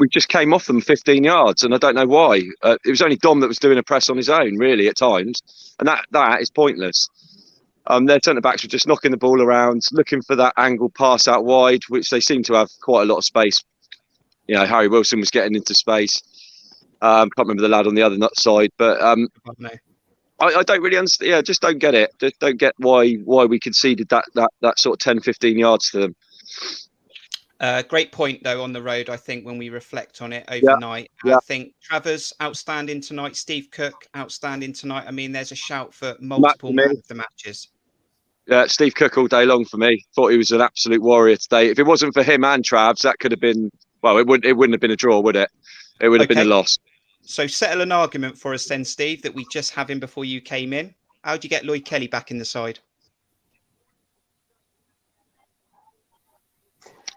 just came off them 15 yards, and I don't know why. It was only Dom that was doing a press on his own, really, at times, and that is pointless. Their centre-backs were just knocking the ball around, looking for that angle pass out wide, which they seem to have quite a lot of space. Harry Wilson was getting into space. Can't remember the lad on the other side, but I don't really understand. Yeah, just don't get it. Just don't get why we conceded that sort of 10, 15 yards to them. Great point, though, on the road, I think, when we reflect on it overnight. Yeah. I think Travers, outstanding tonight. Steve Cook, outstanding tonight. I mean, there's a shout for multiple man of the matches. Yeah, Steve Cook all day long for me. Thought he was an absolute warrior today. If it wasn't for him and Travs, that could have been, well, it wouldn't have been a draw, would it? It would have been a loss. So settle an argument for us then, Steve, that we just have him before you came in. How'd you get Lloyd Kelly back in the side?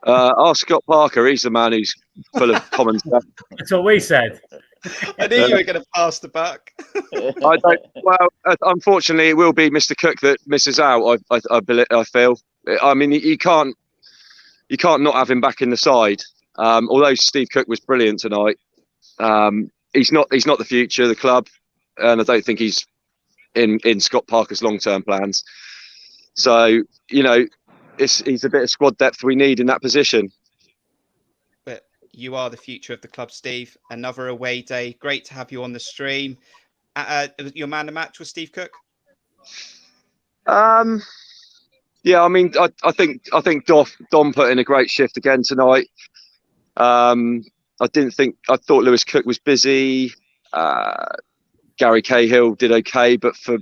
Ask Scott Parker. He's the man who's full of common stuff. That's what we said. I knew you were going to pass the buck. Unfortunately, it will be Mr. Cook that misses out. I feel. I mean, you can't not have him back in the side. Although Steve Cook was brilliant tonight, he's not the future of the club, and I don't think he's in Scott Parker's long-term plans. So he's a bit of squad depth we need in that position. But you are the future of the club, Steve. Another away day. Great to have you on the stream. Your man of the match was Steve Cook? Yeah, I mean, I think Dom put in a great shift again tonight. I thought Lewis Cook was busy. Gary Cahill did okay, but for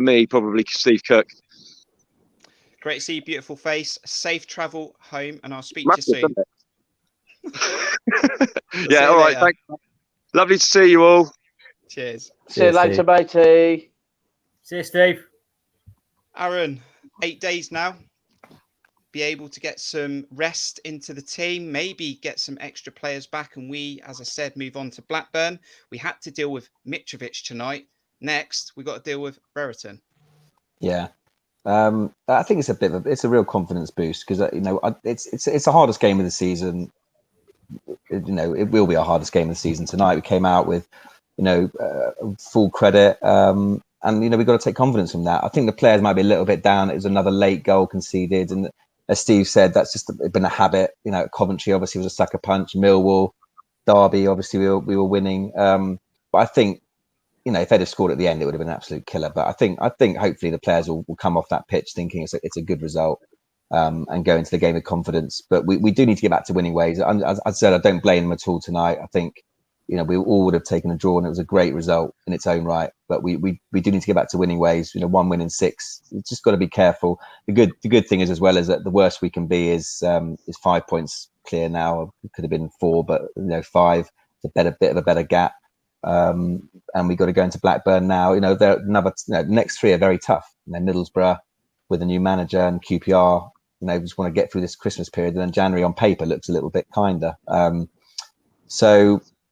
me, probably Steve Cook. Great to see your beautiful face. Safe travel home, and I'll speak to you soon. Yeah, all right. Thanks. Lovely to see you all. Cheers. See you later, matey. See you, Steve. Aaron, 8 days now. Be able to get some rest into the team, maybe get some extra players back, and we, as I said, move on to Blackburn. We had to deal with Mitrovic tonight. Next, we got to deal with Brereton. Yeah. I think it's a real confidence boost because it's the hardest game of the season. It will be our hardest game of the season tonight. We came out with full credit, and And we've got to take confidence from that. I think the players might be a little bit down. It was another late goal conceded, and as Steve said, that's just been a habit. Coventry obviously was a sucker punch. Millwall, Derby, obviously we were winning. But I think if they'd have scored at the end, it would have been an absolute killer. But I think hopefully the players will come off that pitch thinking it's a good result, and go into the game with confidence. But we do need to get back to winning ways. As I said, I don't blame them at all tonight. I think we all would have taken a draw, and it was a great result in its own right. But we do need to get back to winning ways. 1 win in 6. We've just got to be careful. The good thing is, as well, is that the worst we can be is 5 points clear now. It could have been 4, but 5. It's a bit of a better gap. And we've got to go into Blackburn now. Next 3 are very tough. Middlesbrough with a new manager, and QPR. Just want to get through this Christmas period, and then January on paper looks a little bit kinder.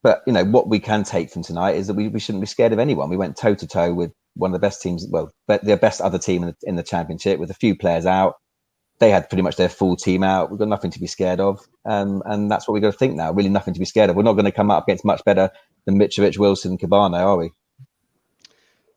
But what we can take from tonight is that we shouldn't be scared of anyone. We went toe to toe with one of the best teams, the best other team in the Championship, with a few players out. They had pretty much their full team out. We've got nothing to be scared of, and that's what we've got to think now. Really, nothing to be scared of. We're not going to come up against much better than Mitrovic, Wilson, Cabana, are we?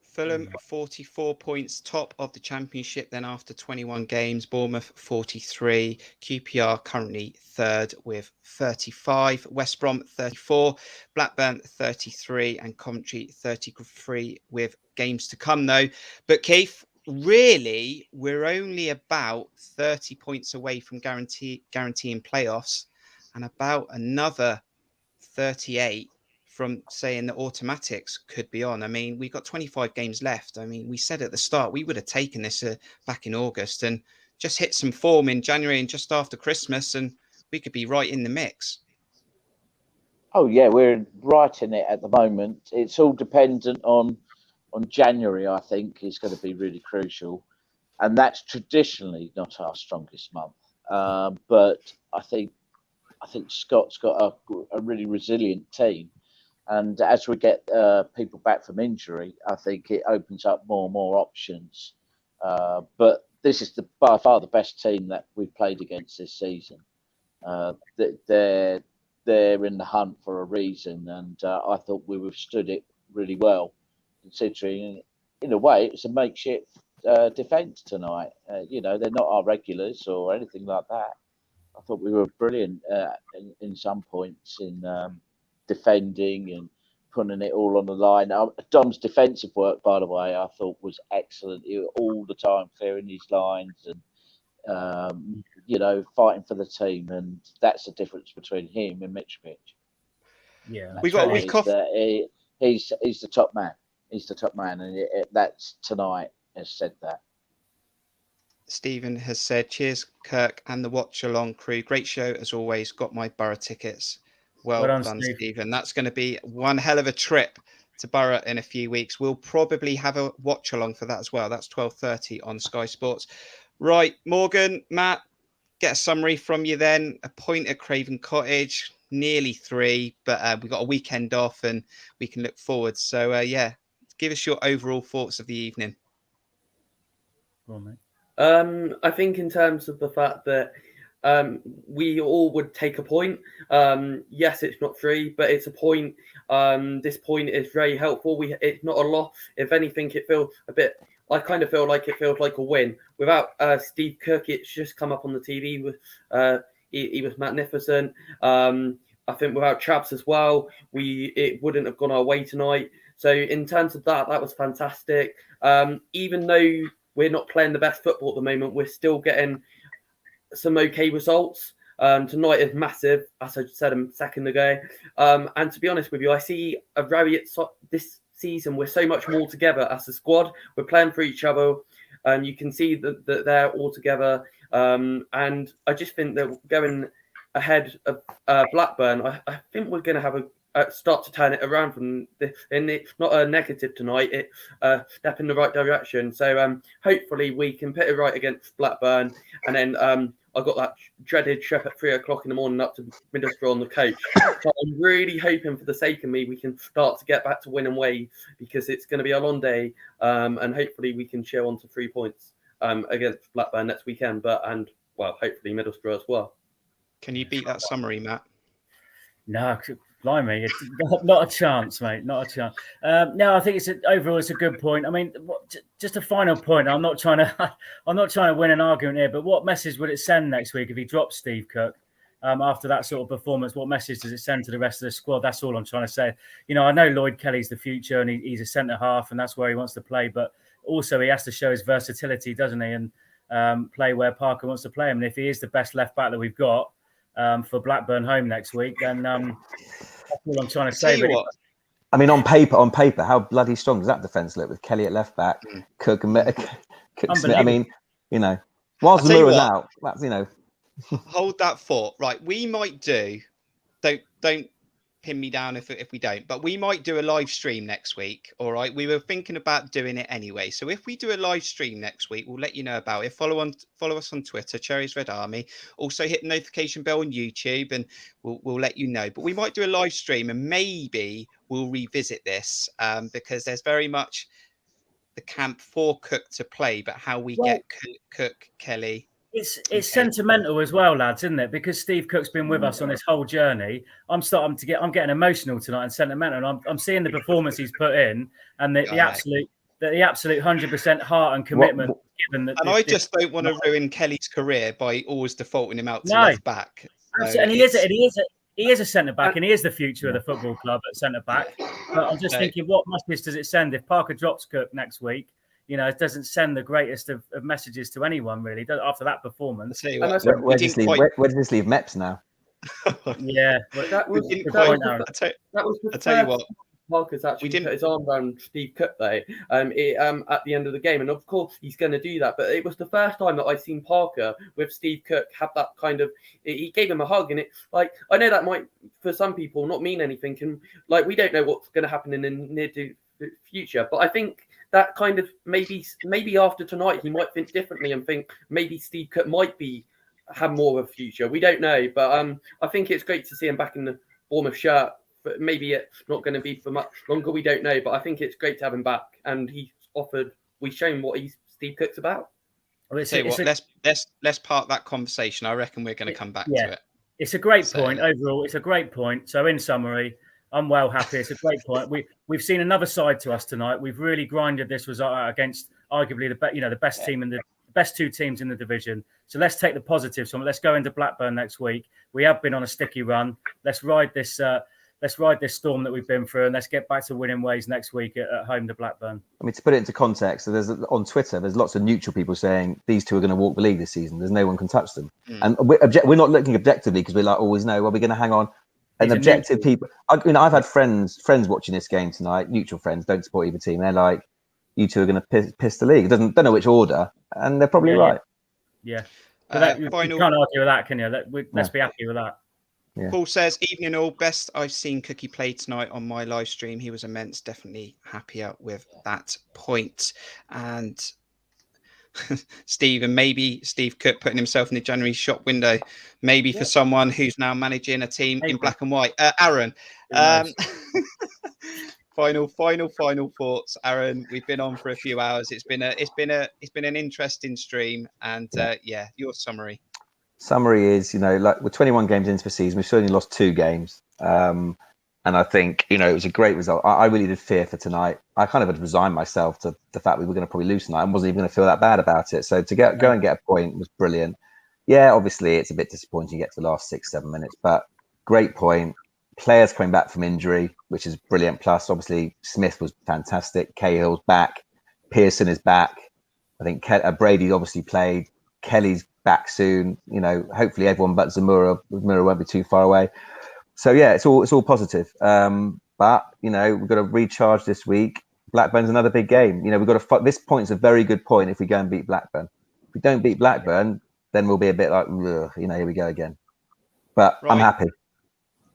Fulham 44 points, top of the Championship then after 21 games. Bournemouth 43. QPR currently third with 35. West Brom 34. Blackburn 33. And Coventry 33 with games to come though. But Keith, really, we're only about 30 points away from guaranteeing playoffs, and about another 38 from saying that automatics could be on. I mean, we've got 25 games left. I mean, we said at the start we would have taken this back in August and just hit some form in January and just after Christmas, and we could be right in the mix. Oh yeah, we're right in it at the moment. It's all dependent on January. I think is going to be really crucial, and that's traditionally not our strongest month. But I think Scott's got a really resilient team. And as we get people back from injury, I think it opens up more and more options. But this is by far the best team that we've played against this season. They're in the hunt for a reason, and I thought we withstood it really well, considering in a way it was a makeshift defence tonight. They're not our regulars or anything like that. I thought we were brilliant in some points in defending and putting it all on the line. Dom's defensive work, by the way, I thought was excellent. He was all the time clearing his lines and fighting for the team, and that's the difference between him and Mitrovic. Yeah, we got a week off. He's the top man. He's the top man, and that's tonight has said that. Stephen has said, cheers, Kirk and the watch-along crew. Great show, as always. Got my Borough tickets. Well done, Stephen. That's going to be one hell of a trip to Borough in a few weeks. We'll probably have a watch-along for that as well. That's 12:30 on Sky Sports. Right, Morgan, Matt, get a summary from you then. A point at Craven Cottage, nearly 3, but we've got a weekend off and we can look forward. So, give us your overall thoughts of the evening. Go on, mate. I think in terms of the fact that we all would take a point. Yes, it's not 3, but it's a point. This point is very helpful. It's not a lot. If anything, it feels a bit. I kind of feel like it feels like a win. Without Steve Cook, it's just come up on the TV. With he was magnificent. I think without Traps as well, it wouldn't have gone our way tonight. So in terms of that was fantastic. Even though we're not playing the best football at the moment, we're still getting some okay results. Tonight is massive, as I said a second ago. And to be honest with you, I see this season we're so much more together as a squad. We're playing for each other. You can see that they're all together. And I just think that going ahead of Blackburn, I think we're going to have a start to turn it around from this, and it's not a negative tonight. It step in the right direction. So hopefully we can put it right against Blackburn, and then I got that dreaded trip at 3:00 in the morning up to Middlesbrough on the coach. So I'm really hoping, for the sake of me, we can start to get back to winning ways, because it's going to be a long day, and hopefully we can chill on to 3 points against Blackburn next weekend. Hopefully Middlesbrough as well. Can you beat that summary, Matt? No, Blimey, it's not a chance, mate. Not a chance. No, I think overall it's a good point. I mean, just a final point. I'm not trying to win an argument here, but what message would it send next week if he drops Steve Cook after that sort of performance? What message does it send to the rest of the squad? That's all I'm trying to say. You know, I know Lloyd Kelly's the future, and he's a centre half, and that's where he wants to play. But also, he has to show his versatility, doesn't he? And play where Parker wants to play him. And if he is the best left back that we've got for Blackburn home next week, then that's all I'm trying to say. Really. I mean, on paper, how bloody strong does that defence look with Kelly at left back, Cook and Cook Smith? I mean, you know, whilst Zamura's out, that's, you know. Hold that thought. Right, we might do. Don't pin me down if we don't, but we might do a live stream next week. All right, we were thinking about doing it anyway. So if we do a live stream next week, we'll let you know about it. Follow us on Twitter, Cherries Red Army. Also hit the notification bell on YouTube, and we'll let you know. But we might do a live stream, and maybe we'll revisit this because there's very much the camp for Cook to play, but how we get Cook, Kelly. It's sentimental as well, lads, isn't it? Because Steve Cook's been with us on this whole journey. I'm getting emotional tonight and sentimental. And I'm seeing the performance he's put in and the absolute 100% heart and commitment. I just don't want to ruin Kelly's career by always defaulting him out to left back. So and he is a centre back, and he is the future of the football club at centre back. But I'm just thinking, what message does it send if Parker drops Cook next week? You know, it doesn't send the greatest of messages to anyone, really, after that performance. Where does this leave Meps now? Yeah. That was the first Parker's actually put his arm around Steve Cook, though, at the end of the game. And, of course, he's going to do that. But it was the first time that I've seen Parker with Steve Cook have that kind of... He gave him a hug. And it's like, I know that might, for some people, not mean anything. And, like, we don't know what's going to happen in the near future. But I think that kind of maybe after tonight he might think differently and think maybe Steve Cook might have more of a future. We don't know, but I think it's great to see him back in the Bournemouth shirt. But maybe it's not going to be for much longer. We don't know, but I think it's great to have him back. And we've shown what Steve Cook's about. Well, let's park that conversation. I reckon we're going to come back to it. It's a great point overall. It's a great point. So in summary, I'm well happy. It's a great point. We've seen another side to us tonight. We've really grinded this result against arguably the best team in the best two teams in the division. So let's take the positives from it. Let's go into Blackburn next week. We have been on a sticky run. Let's ride this storm that we've been through, and let's get back to winning ways next week at home to Blackburn. I mean, to put it into context, so on Twitter, there's lots of neutral people saying these two are going to walk the league this season. There's no one can touch them, and we're not looking objectively because we're like always know. Well, we're going to hang on. And objective people, I've had friends watching this game tonight, neutral friends, don't support either team. They're like, you two are going to piss the league. Don't know which order, and they're probably right. Yeah. You can't argue with that, can you? Let's be happy with that. Yeah. Paul says, evening all, best I've seen Cookie play tonight on my live stream. He was immense, definitely happier with that point. And Steve, maybe Steve Cook putting himself in the January shop window, maybe for someone who's now managing a team in black and white. Aaron, final thoughts. Aaron, we've been on for a few hours. It's been an interesting stream, and your summary. Summary is, like we're 21 games into the season, we've only lost 2 games. And I think, it was a great result. I really did fear for tonight. I kind of had resigned myself to the fact we were going to probably lose tonight and wasn't even going to feel that bad about it. So to go and get a point was brilliant. Yeah, obviously it's a bit disappointing to get to the last 6-7 minutes, but great point. Players coming back from injury, which is brilliant. Plus, obviously, Smith was fantastic. Cahill's back. Pearson is back. I think Brady obviously played. Kelly's back soon. Hopefully everyone but Zamura won't be too far away. So yeah, it's all positive. But we've got to recharge this week. Blackburn's another big game. We've got to. This point's a very good point if we go and beat Blackburn. If we don't beat Blackburn, then we'll be a bit like, here we go again. But right. I'm happy.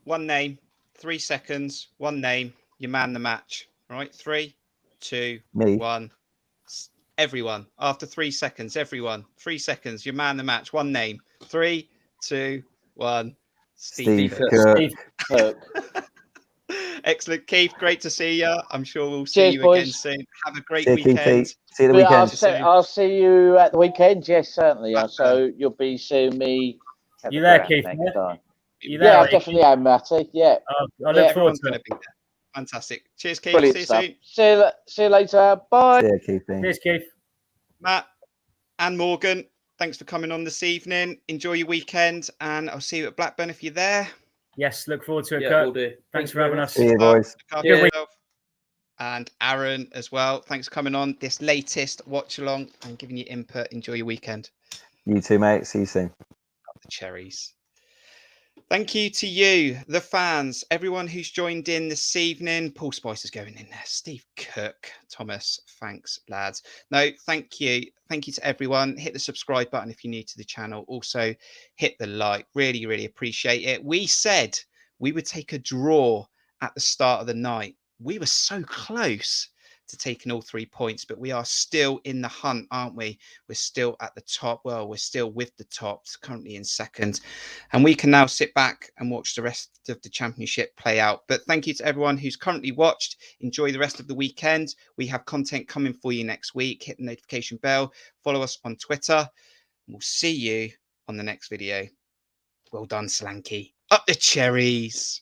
One name, 3 seconds. One name. You man the match. Right, 3, 2, 1. Everyone. After 3 seconds, everyone. 3 seconds. You man the match. One name. 3, 2, 1. Steve Cook. Excellent, Keith. Great to see you. I'm sure we'll see you again soon. Have a great weekend. See you the weekend. I'll see you at the weekend. Yes, certainly. So you'll be seeing me. You there, Keith? Next time. You there, Yeah, I Aiky? definitely am, Matty. Yeah, I look Yeah. forward Everyone's to going it. to be there. Fantastic. Cheers, Keith. brilliant See you stuff. soon. See you later. Bye. See you, Keithy. Cheers, Keith. Matt and Morgan, thanks for coming on this evening. Enjoy your weekend, and I'll see you at Blackburn if you're there. Yes, look forward to it, Yeah, Kurt. we'll do. Thanks Thank for you having very us. See you, Well, boys. look after Good week. yourself. And Aaron as well. Thanks for coming on this latest watch along and giving you input. Enjoy your weekend. You too, mate. See you soon. The Cherries. Thank you to you, the fans, everyone who's joined in this evening. Paul Spicer's going in there. Steve Cook, Thomas, thanks, lads. No, thank you. Thank you to everyone. Hit the subscribe button if you're new to the channel. Also, hit the like. Really, really appreciate it. We said we would take a draw at the start of the night. We were so close to taking all 3 points, but we are still in the hunt, aren't we? We're still at the top. Well, we're still with the tops, currently in second. And we can now sit back and watch the rest of the championship play out. But thank you to everyone who's currently watched. Enjoy the rest of the weekend. We have content coming for you next week. Hit the notification bell. Follow us on Twitter. We'll see you on the next video. Well done, Solanke. Up the Cherries.